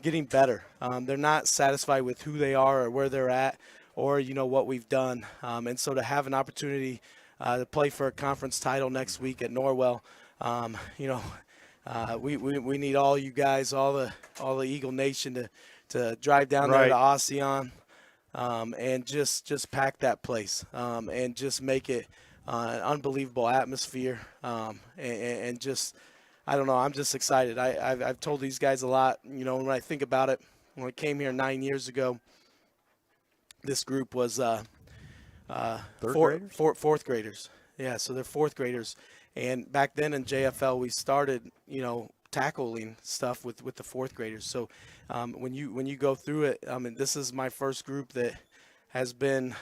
getting better. They're not satisfied with who they are or where they're at or, what we've done. And so to have an opportunity to play for a conference title next week at Norwell, we need all you guys, all the Eagle Nation to drive down there to Ossian, and just pack that place, and just make it an unbelievable atmosphere, and just, I don't know, I'm just excited. I've told these guys a lot, when I think about it. When I came here 9 years ago, this group was fourth graders. Yeah, so they're 4th graders. And back then in JFL, we started, tackling stuff with the 4th graders. So when you go through it, this is my first group that has been,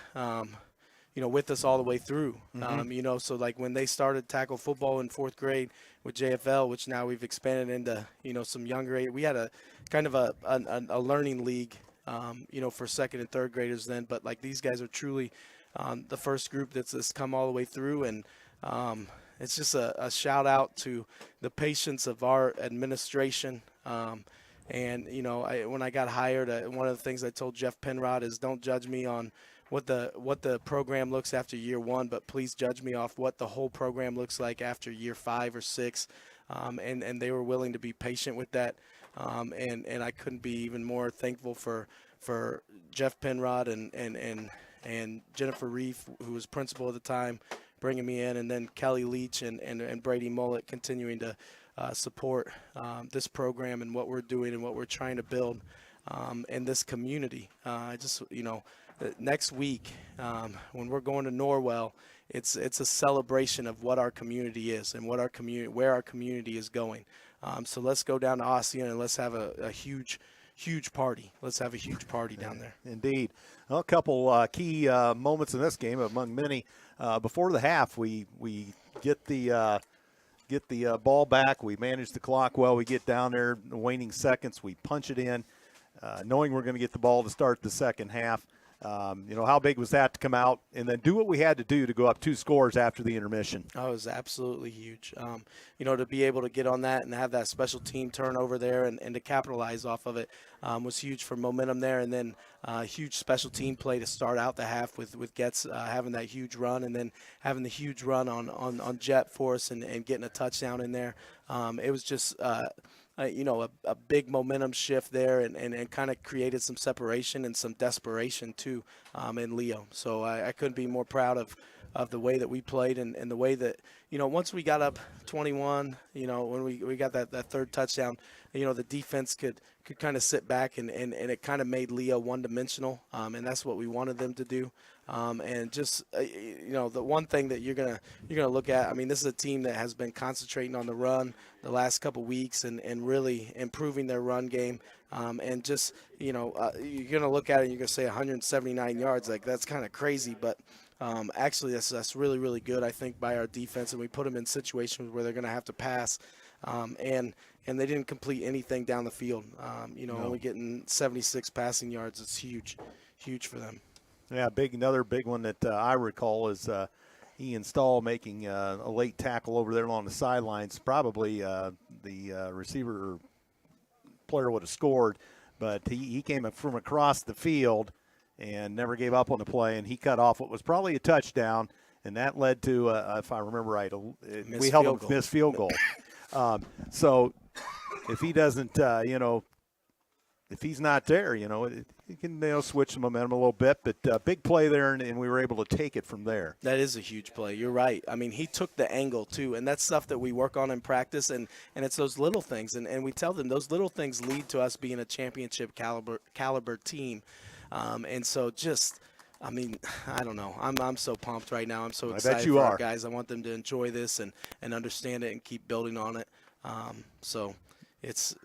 with us all the way through. Mm-hmm. So like when they started tackle football in 4th grade with JFL, which now we've expanded into, some younger age. We had a kind of a learning league, for 2nd and 3rd graders then. But like these guys are truly the first group that's come all the way through, and it's just a shout out to the patience of our administration. And, when I got hired, one of the things I told Jeff Penrod is don't judge me on what the program looks after year 1, but please judge me off what the whole program looks like after year 5 or 6. And they were willing to be patient with that. And I couldn't be even more thankful for Jeff Penrod and Jennifer Reef, who was principal at the time, bringing me in, and then Kelly Leach and Brady Mullet continuing to support this program and what we're doing and what we're trying to build in this community. Next week when we're going to Norwell, it's a celebration of what our community is and where our community is going. So let's go down to Ossian and let's have a huge party. Let's have a huge party down there. Indeed. Well, a couple key moments in this game among many. Before the half, we get the ball back. We manage the clock well. We get down there, the waning seconds. We punch it in, knowing we're going to get the ball to start the second half. How big was that to come out and then do what we had to do to go up 2 scores after the intermission? Oh, it was absolutely huge. To be able to get on that and have that special team turnover there and to capitalize off of it was huge for momentum there. And then huge special team play to start out the half with Getz having that huge run and then having the huge run on Jet for us and getting a touchdown in there. It was just a big momentum shift there and kind of created some separation and some desperation too in Leo. So I couldn't be more proud of of the way that we played and the way that, once we got up 21, when we got that third touchdown, the defense could kind of sit back and it kind of made Leo one-dimensional, and that's what we wanted them to do. And just, the one thing that you're gonna look at, I mean, this is a team that has been concentrating on the run the last couple weeks and really improving their run game. And just, you're going to look at it and you're going to say 179 yards. Like, that's kind of crazy. But actually, that's really, really good, I think, by our defense. And we put them in situations where they're going to have to pass. And they didn't complete anything down the field. Only getting 76 passing yards. It's huge for them. Yeah, another big one that I recall is Ian Stahl making a late tackle over there along the sidelines. Probably the receiver or player would have scored, but he came from across the field and never gave up on the play, and he cut off what was probably a touchdown, and that led to, if I remember right, we held him miss field goal. So if he doesn't, if he's not there, he can switch the momentum a little bit. But big play there, and we were able to take it from there. That is a huge play. You're right. I mean, he took the angle, too, and that's stuff that we work on in practice, and it's those little things. And we tell them those little things lead to us being a championship caliber team. And so just – I mean, I don't know. I'm so pumped right now. I'm so excited for our guys. I want them to enjoy this and understand it and keep building on it. So it's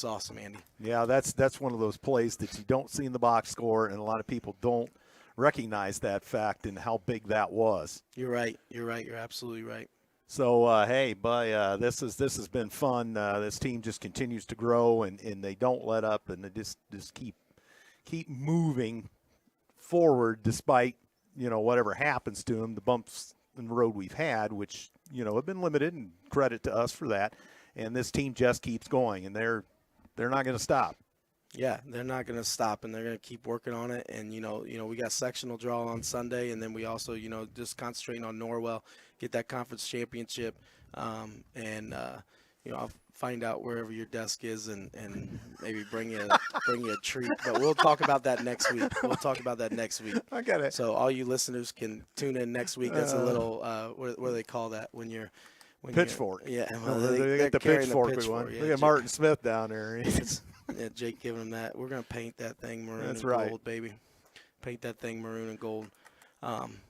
awesome, Andy. Yeah, that's one of those plays that you don't see in the box score, and a lot of people don't recognize that fact and how big that was. You're right. You're absolutely right. So, hey, this has been fun. This team just continues to grow, and they don't let up, and they just keep moving forward despite, whatever happens to them, the bumps in the road we've had, which, have been limited, and credit to us for that. And this team just keeps going, and they're not going to stop. Yeah, they're not going to stop, and they're going to keep working on it. And, we got sectional draw on Sunday, and then we also, just concentrating on Norwell, get that conference championship. I'll find out wherever your desk is and maybe bring you a treat. But we'll talk about that next week. I got it. So all you listeners can tune in next week. That's a little what do they call that when you're pitchfork. Yeah, well, they got the pitchfork. Yeah, we got Martin Smith down there. Yeah, Jake giving him that. We're gonna paint that thing maroon and gold, baby. Paint that thing maroon and gold.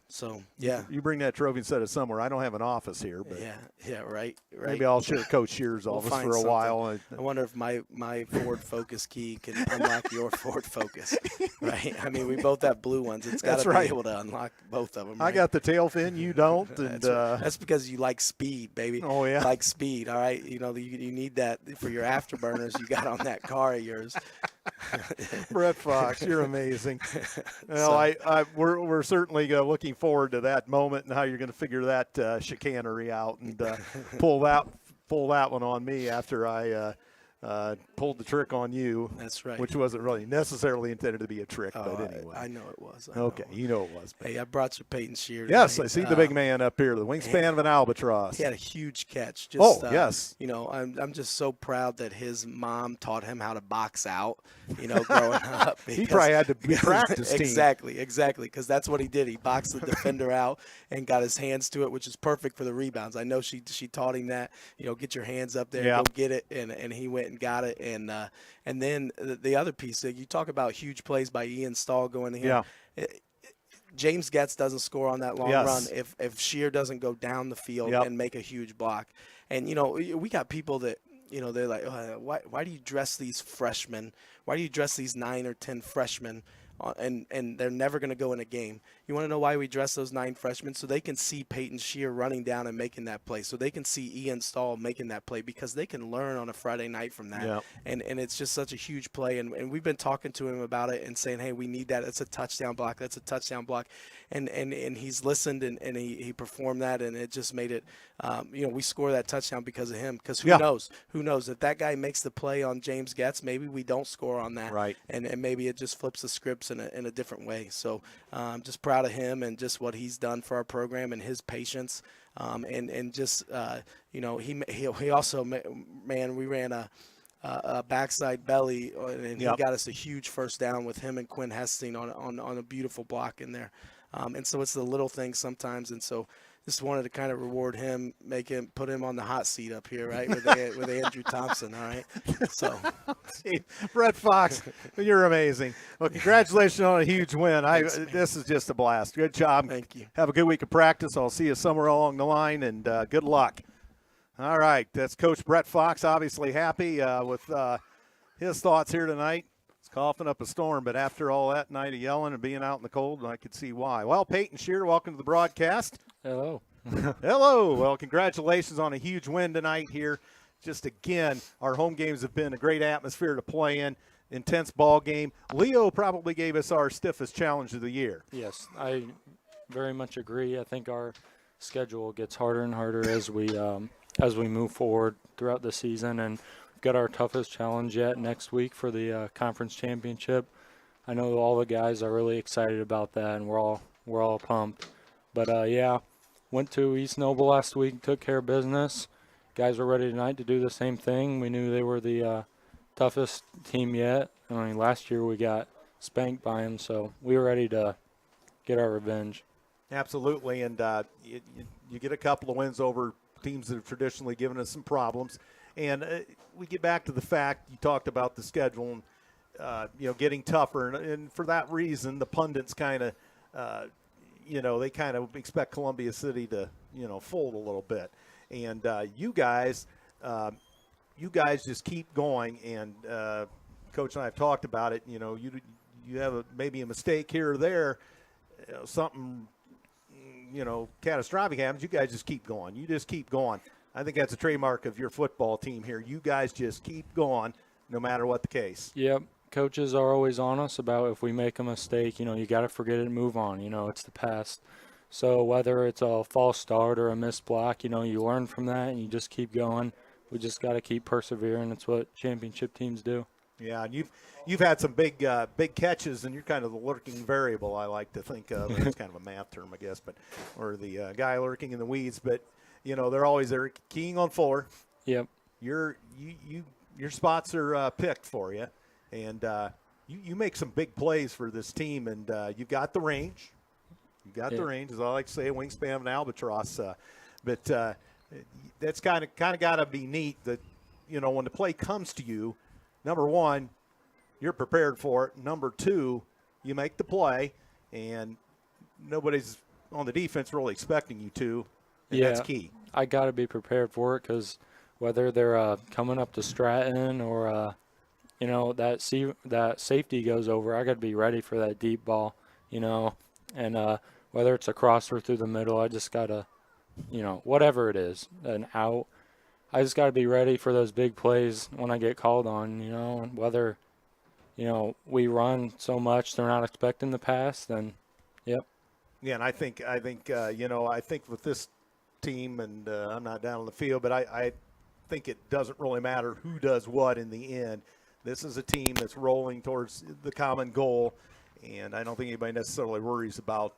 So yeah, you bring that trophy and set it somewhere. I don't have an office here, but yeah, right. Maybe I'll share Coach Shear's office for a while. I wonder if my Ford Focus key can unlock your Ford Focus, right? I mean, we both have blue ones. It's got to be able to unlock both of them. Right? I got the tail fin, you don't, and that's because you like speed, baby. Oh yeah, like speed. All right, you need that for your afterburners you got on that car of yours. Brett Fox, you're amazing. Well, we're certainly looking forward to that moment and how you're going to figure that chicanery out and pull that one on me after I pulled the trick on you. That's right. Which wasn't really necessarily intended to be a trick, but anyway. I know it was. Okay, you know it was. Hey, I brought you Peyton Shear. Yes, I see the big man up here, the wingspan of an albatross. He had a huge catch. Yes. I'm just so proud that his mom taught him how to box out, growing up. He probably had to be practice team. Exactly, because that's what he did. He boxed the defender out and got his hands to it, which is perfect for the rebounds. I know she taught him that, get your hands up there, go get it, and he went and got it. And then the other piece, you talk about huge plays by Ian Stahl going in here. Yeah. James Getz doesn't score on that long run if Shear doesn't go down the field and make a huge block. And, we got people that, they're like, why do you dress these freshmen? Why do you dress these 9 or 10 freshmen? And they're never going to go in a game. You want to know why we dress those 9 freshmen? So they can see Peyton Shear running down and making that play. So they can see Ian Stahl making that play because they can learn on a Friday night from that. Yeah. And it's just such a huge play. And we've been talking to him about it and saying, hey, we need that. It's a touchdown block. That's a touchdown block. And he's listened and he performed that. And it just made it, we score that touchdown because of him. Because who knows? Who knows? If that guy makes the play on James Getz, maybe we don't score on that. Right. And maybe it just flips the scripts in a different way. So I'm just proud of him and just what he's done for our program and his patience. And just, he also, man, we ran a backside belly, and Yep. he got us a huge first down with him and Quinn Hesting on a beautiful block in there. And so it's the little things sometimes, and so just wanted to kind of reward him, put him on the hot seat up here, right, with Andrew Thompson, all right? So, Gee, Brett Fox, you're amazing. Well, congratulations on a huge win. Thanks, man. This is just a blast. Good job. Thank you. Have a good week of practice. I'll see you somewhere along the line, and good luck. All right, that's Coach Brett Fox, obviously happy with his thoughts here tonight. He's coughing up a storm, but after all that night of yelling and being out in the cold, I could see why. Well, Peyton Shear, welcome to the broadcast. Hello. Hello. Well, congratulations on a huge win tonight here. Just again, our home games have been a great atmosphere to play in. Intense ball game. Leo probably gave us our stiffest challenge of the year. Yes, I very much agree. I think our schedule gets harder and harder as we move forward throughout the season, and we've got our toughest challenge yet next week for the conference championship. I know all the guys are really excited about that, and we're all pumped. But yeah, went to East Noble last week, took care of business. Guys were ready tonight to do the same thing. We knew they were the toughest team yet. I mean, last year we got spanked by them, so we were ready to get our revenge. Absolutely, and you get a couple of wins over teams that have traditionally given us some problems. And we get back to the fact you talked about the schedule and, getting tougher. And for that reason, the pundits kind of, they kind of expect Columbia City to, fold a little bit. And you guys just keep going. And Coach and I have talked about it. You have maybe a mistake here or there, something, catastrophic happens. You guys just keep going. You just keep going. I think that's a trademark of your football team here. You guys just keep going no matter what the case. Yep. Coaches are always on us about if we make a mistake, you got to forget it and move on. It's the past. So whether it's a false start or a missed block, you learn from that and you just keep going. We just got to keep persevering. It's what championship teams do. Yeah, and you've had some big catches, and you're kind of the lurking variable, I like to think of. It's kind of a math term, I guess, or the guy lurking in the weeds. But they're always there, keying on Fuller. Yep. Your spots are picked for you, and you make some big plays for this team, and you've got the range. You've got the range, as I like to say, a wingspan of an albatross. But that's kind of got to be neat that when the play comes to you. Number one, you're prepared for it. Number two, you make the play, and nobody's on the defense really expecting you to, and that's key. I got to be prepared for it because whether they're coming up to Stratton or, that safety goes over, I got to be ready for that deep ball, and whether it's a crosser through the middle, I just got to, whatever it is, an out. I just got to be ready for those big plays when I get called on, and whether, we run so much they're not expecting the pass, then, yep. Yeah, and I think with this team, and I'm not down on the field, but I think it doesn't really matter who does what in the end. This is a team that's rolling towards the common goal, and I don't think anybody necessarily worries about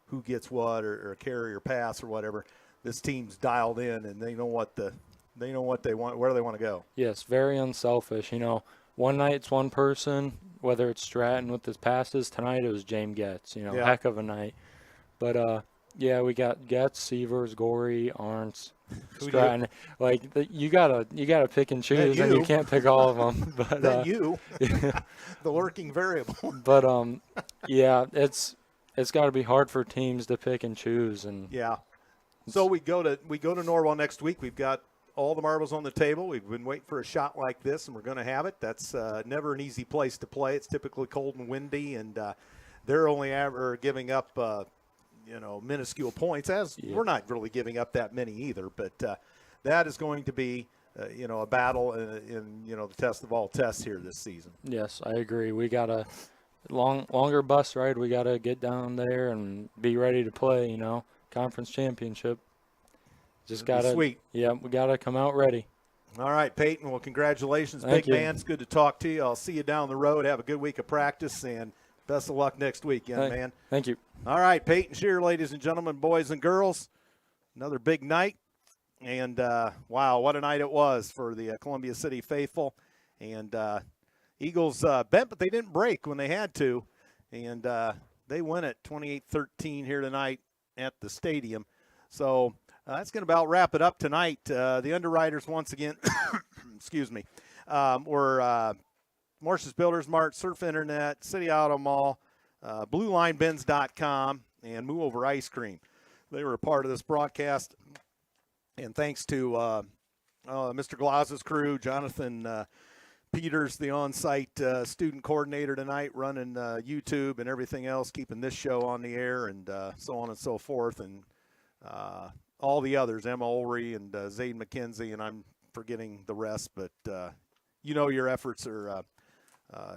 who gets what or carry or pass or whatever. This team's dialed in, and they know what they want, where they want to go. Yes, very unselfish. One night it's one person, whether it's Stratton with his passes. Tonight it was James Getz. Heck of a night. But we got Getz, Severs, Gorey, Arntz, Stratton. You gotta pick and choose, and you can't pick all of them. But the lurking variable. But it's got to be hard for teams to pick and choose, and yeah. So we go to Norwell next week. We've got all the marbles on the table. We've been waiting for a shot like this, and we're going to have it. That's never an easy place to play. It's typically cold and windy, and they're only giving up, minuscule points. We're not really giving up that many either. But that is going to be, a battle in the test of all tests here this season. Yes, I agree. We got a longer bus ride. We got to get down there and be ready to play. Conference championship. Just got to, sweet. Yeah, we got to come out ready. All right, Peyton. Well, congratulations, Thank big you. man. It's good to talk to you. I'll see you down the road. Have a good week of practice, and best of luck next week, young man. Thank you. All right, Peyton Shear, ladies and gentlemen, boys and girls. Another big night. And, wow, what a night it was for the Columbia City faithful. And Eagles bent, but they didn't break when they had to. And they win it 28-13 here tonight at the stadium. So that's going to about wrap it up tonight. The underwriters, once again, excuse me, were Morse's Builders Mart, Surf Internet, City Auto Mall, BlueLineBins.com, and Move Over Ice Cream. They were a part of this broadcast. And thanks to Mr. Glaz's crew, Jonathan Peters, the on-site student coordinator tonight, running YouTube and everything else, keeping this show on the air, and so on and so forth, and all the others, Emma Ulrey and Zayd McKenzie, and I'm forgetting the rest, but your efforts are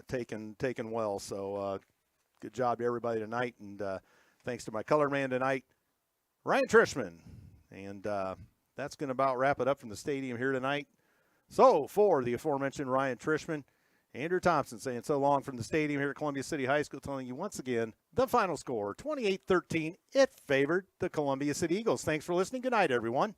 taken well. So good job to everybody tonight, and thanks to my color man tonight, Ryan Trishman. And that's going to about wrap it up from the stadium here tonight. So for the aforementioned Ryan Trishman, Andrew Thompson saying so long from the stadium here at Columbia City High School, telling you once again the final score, 28-13. It favored the Columbia City Eagles. Thanks for listening. Good night, everyone.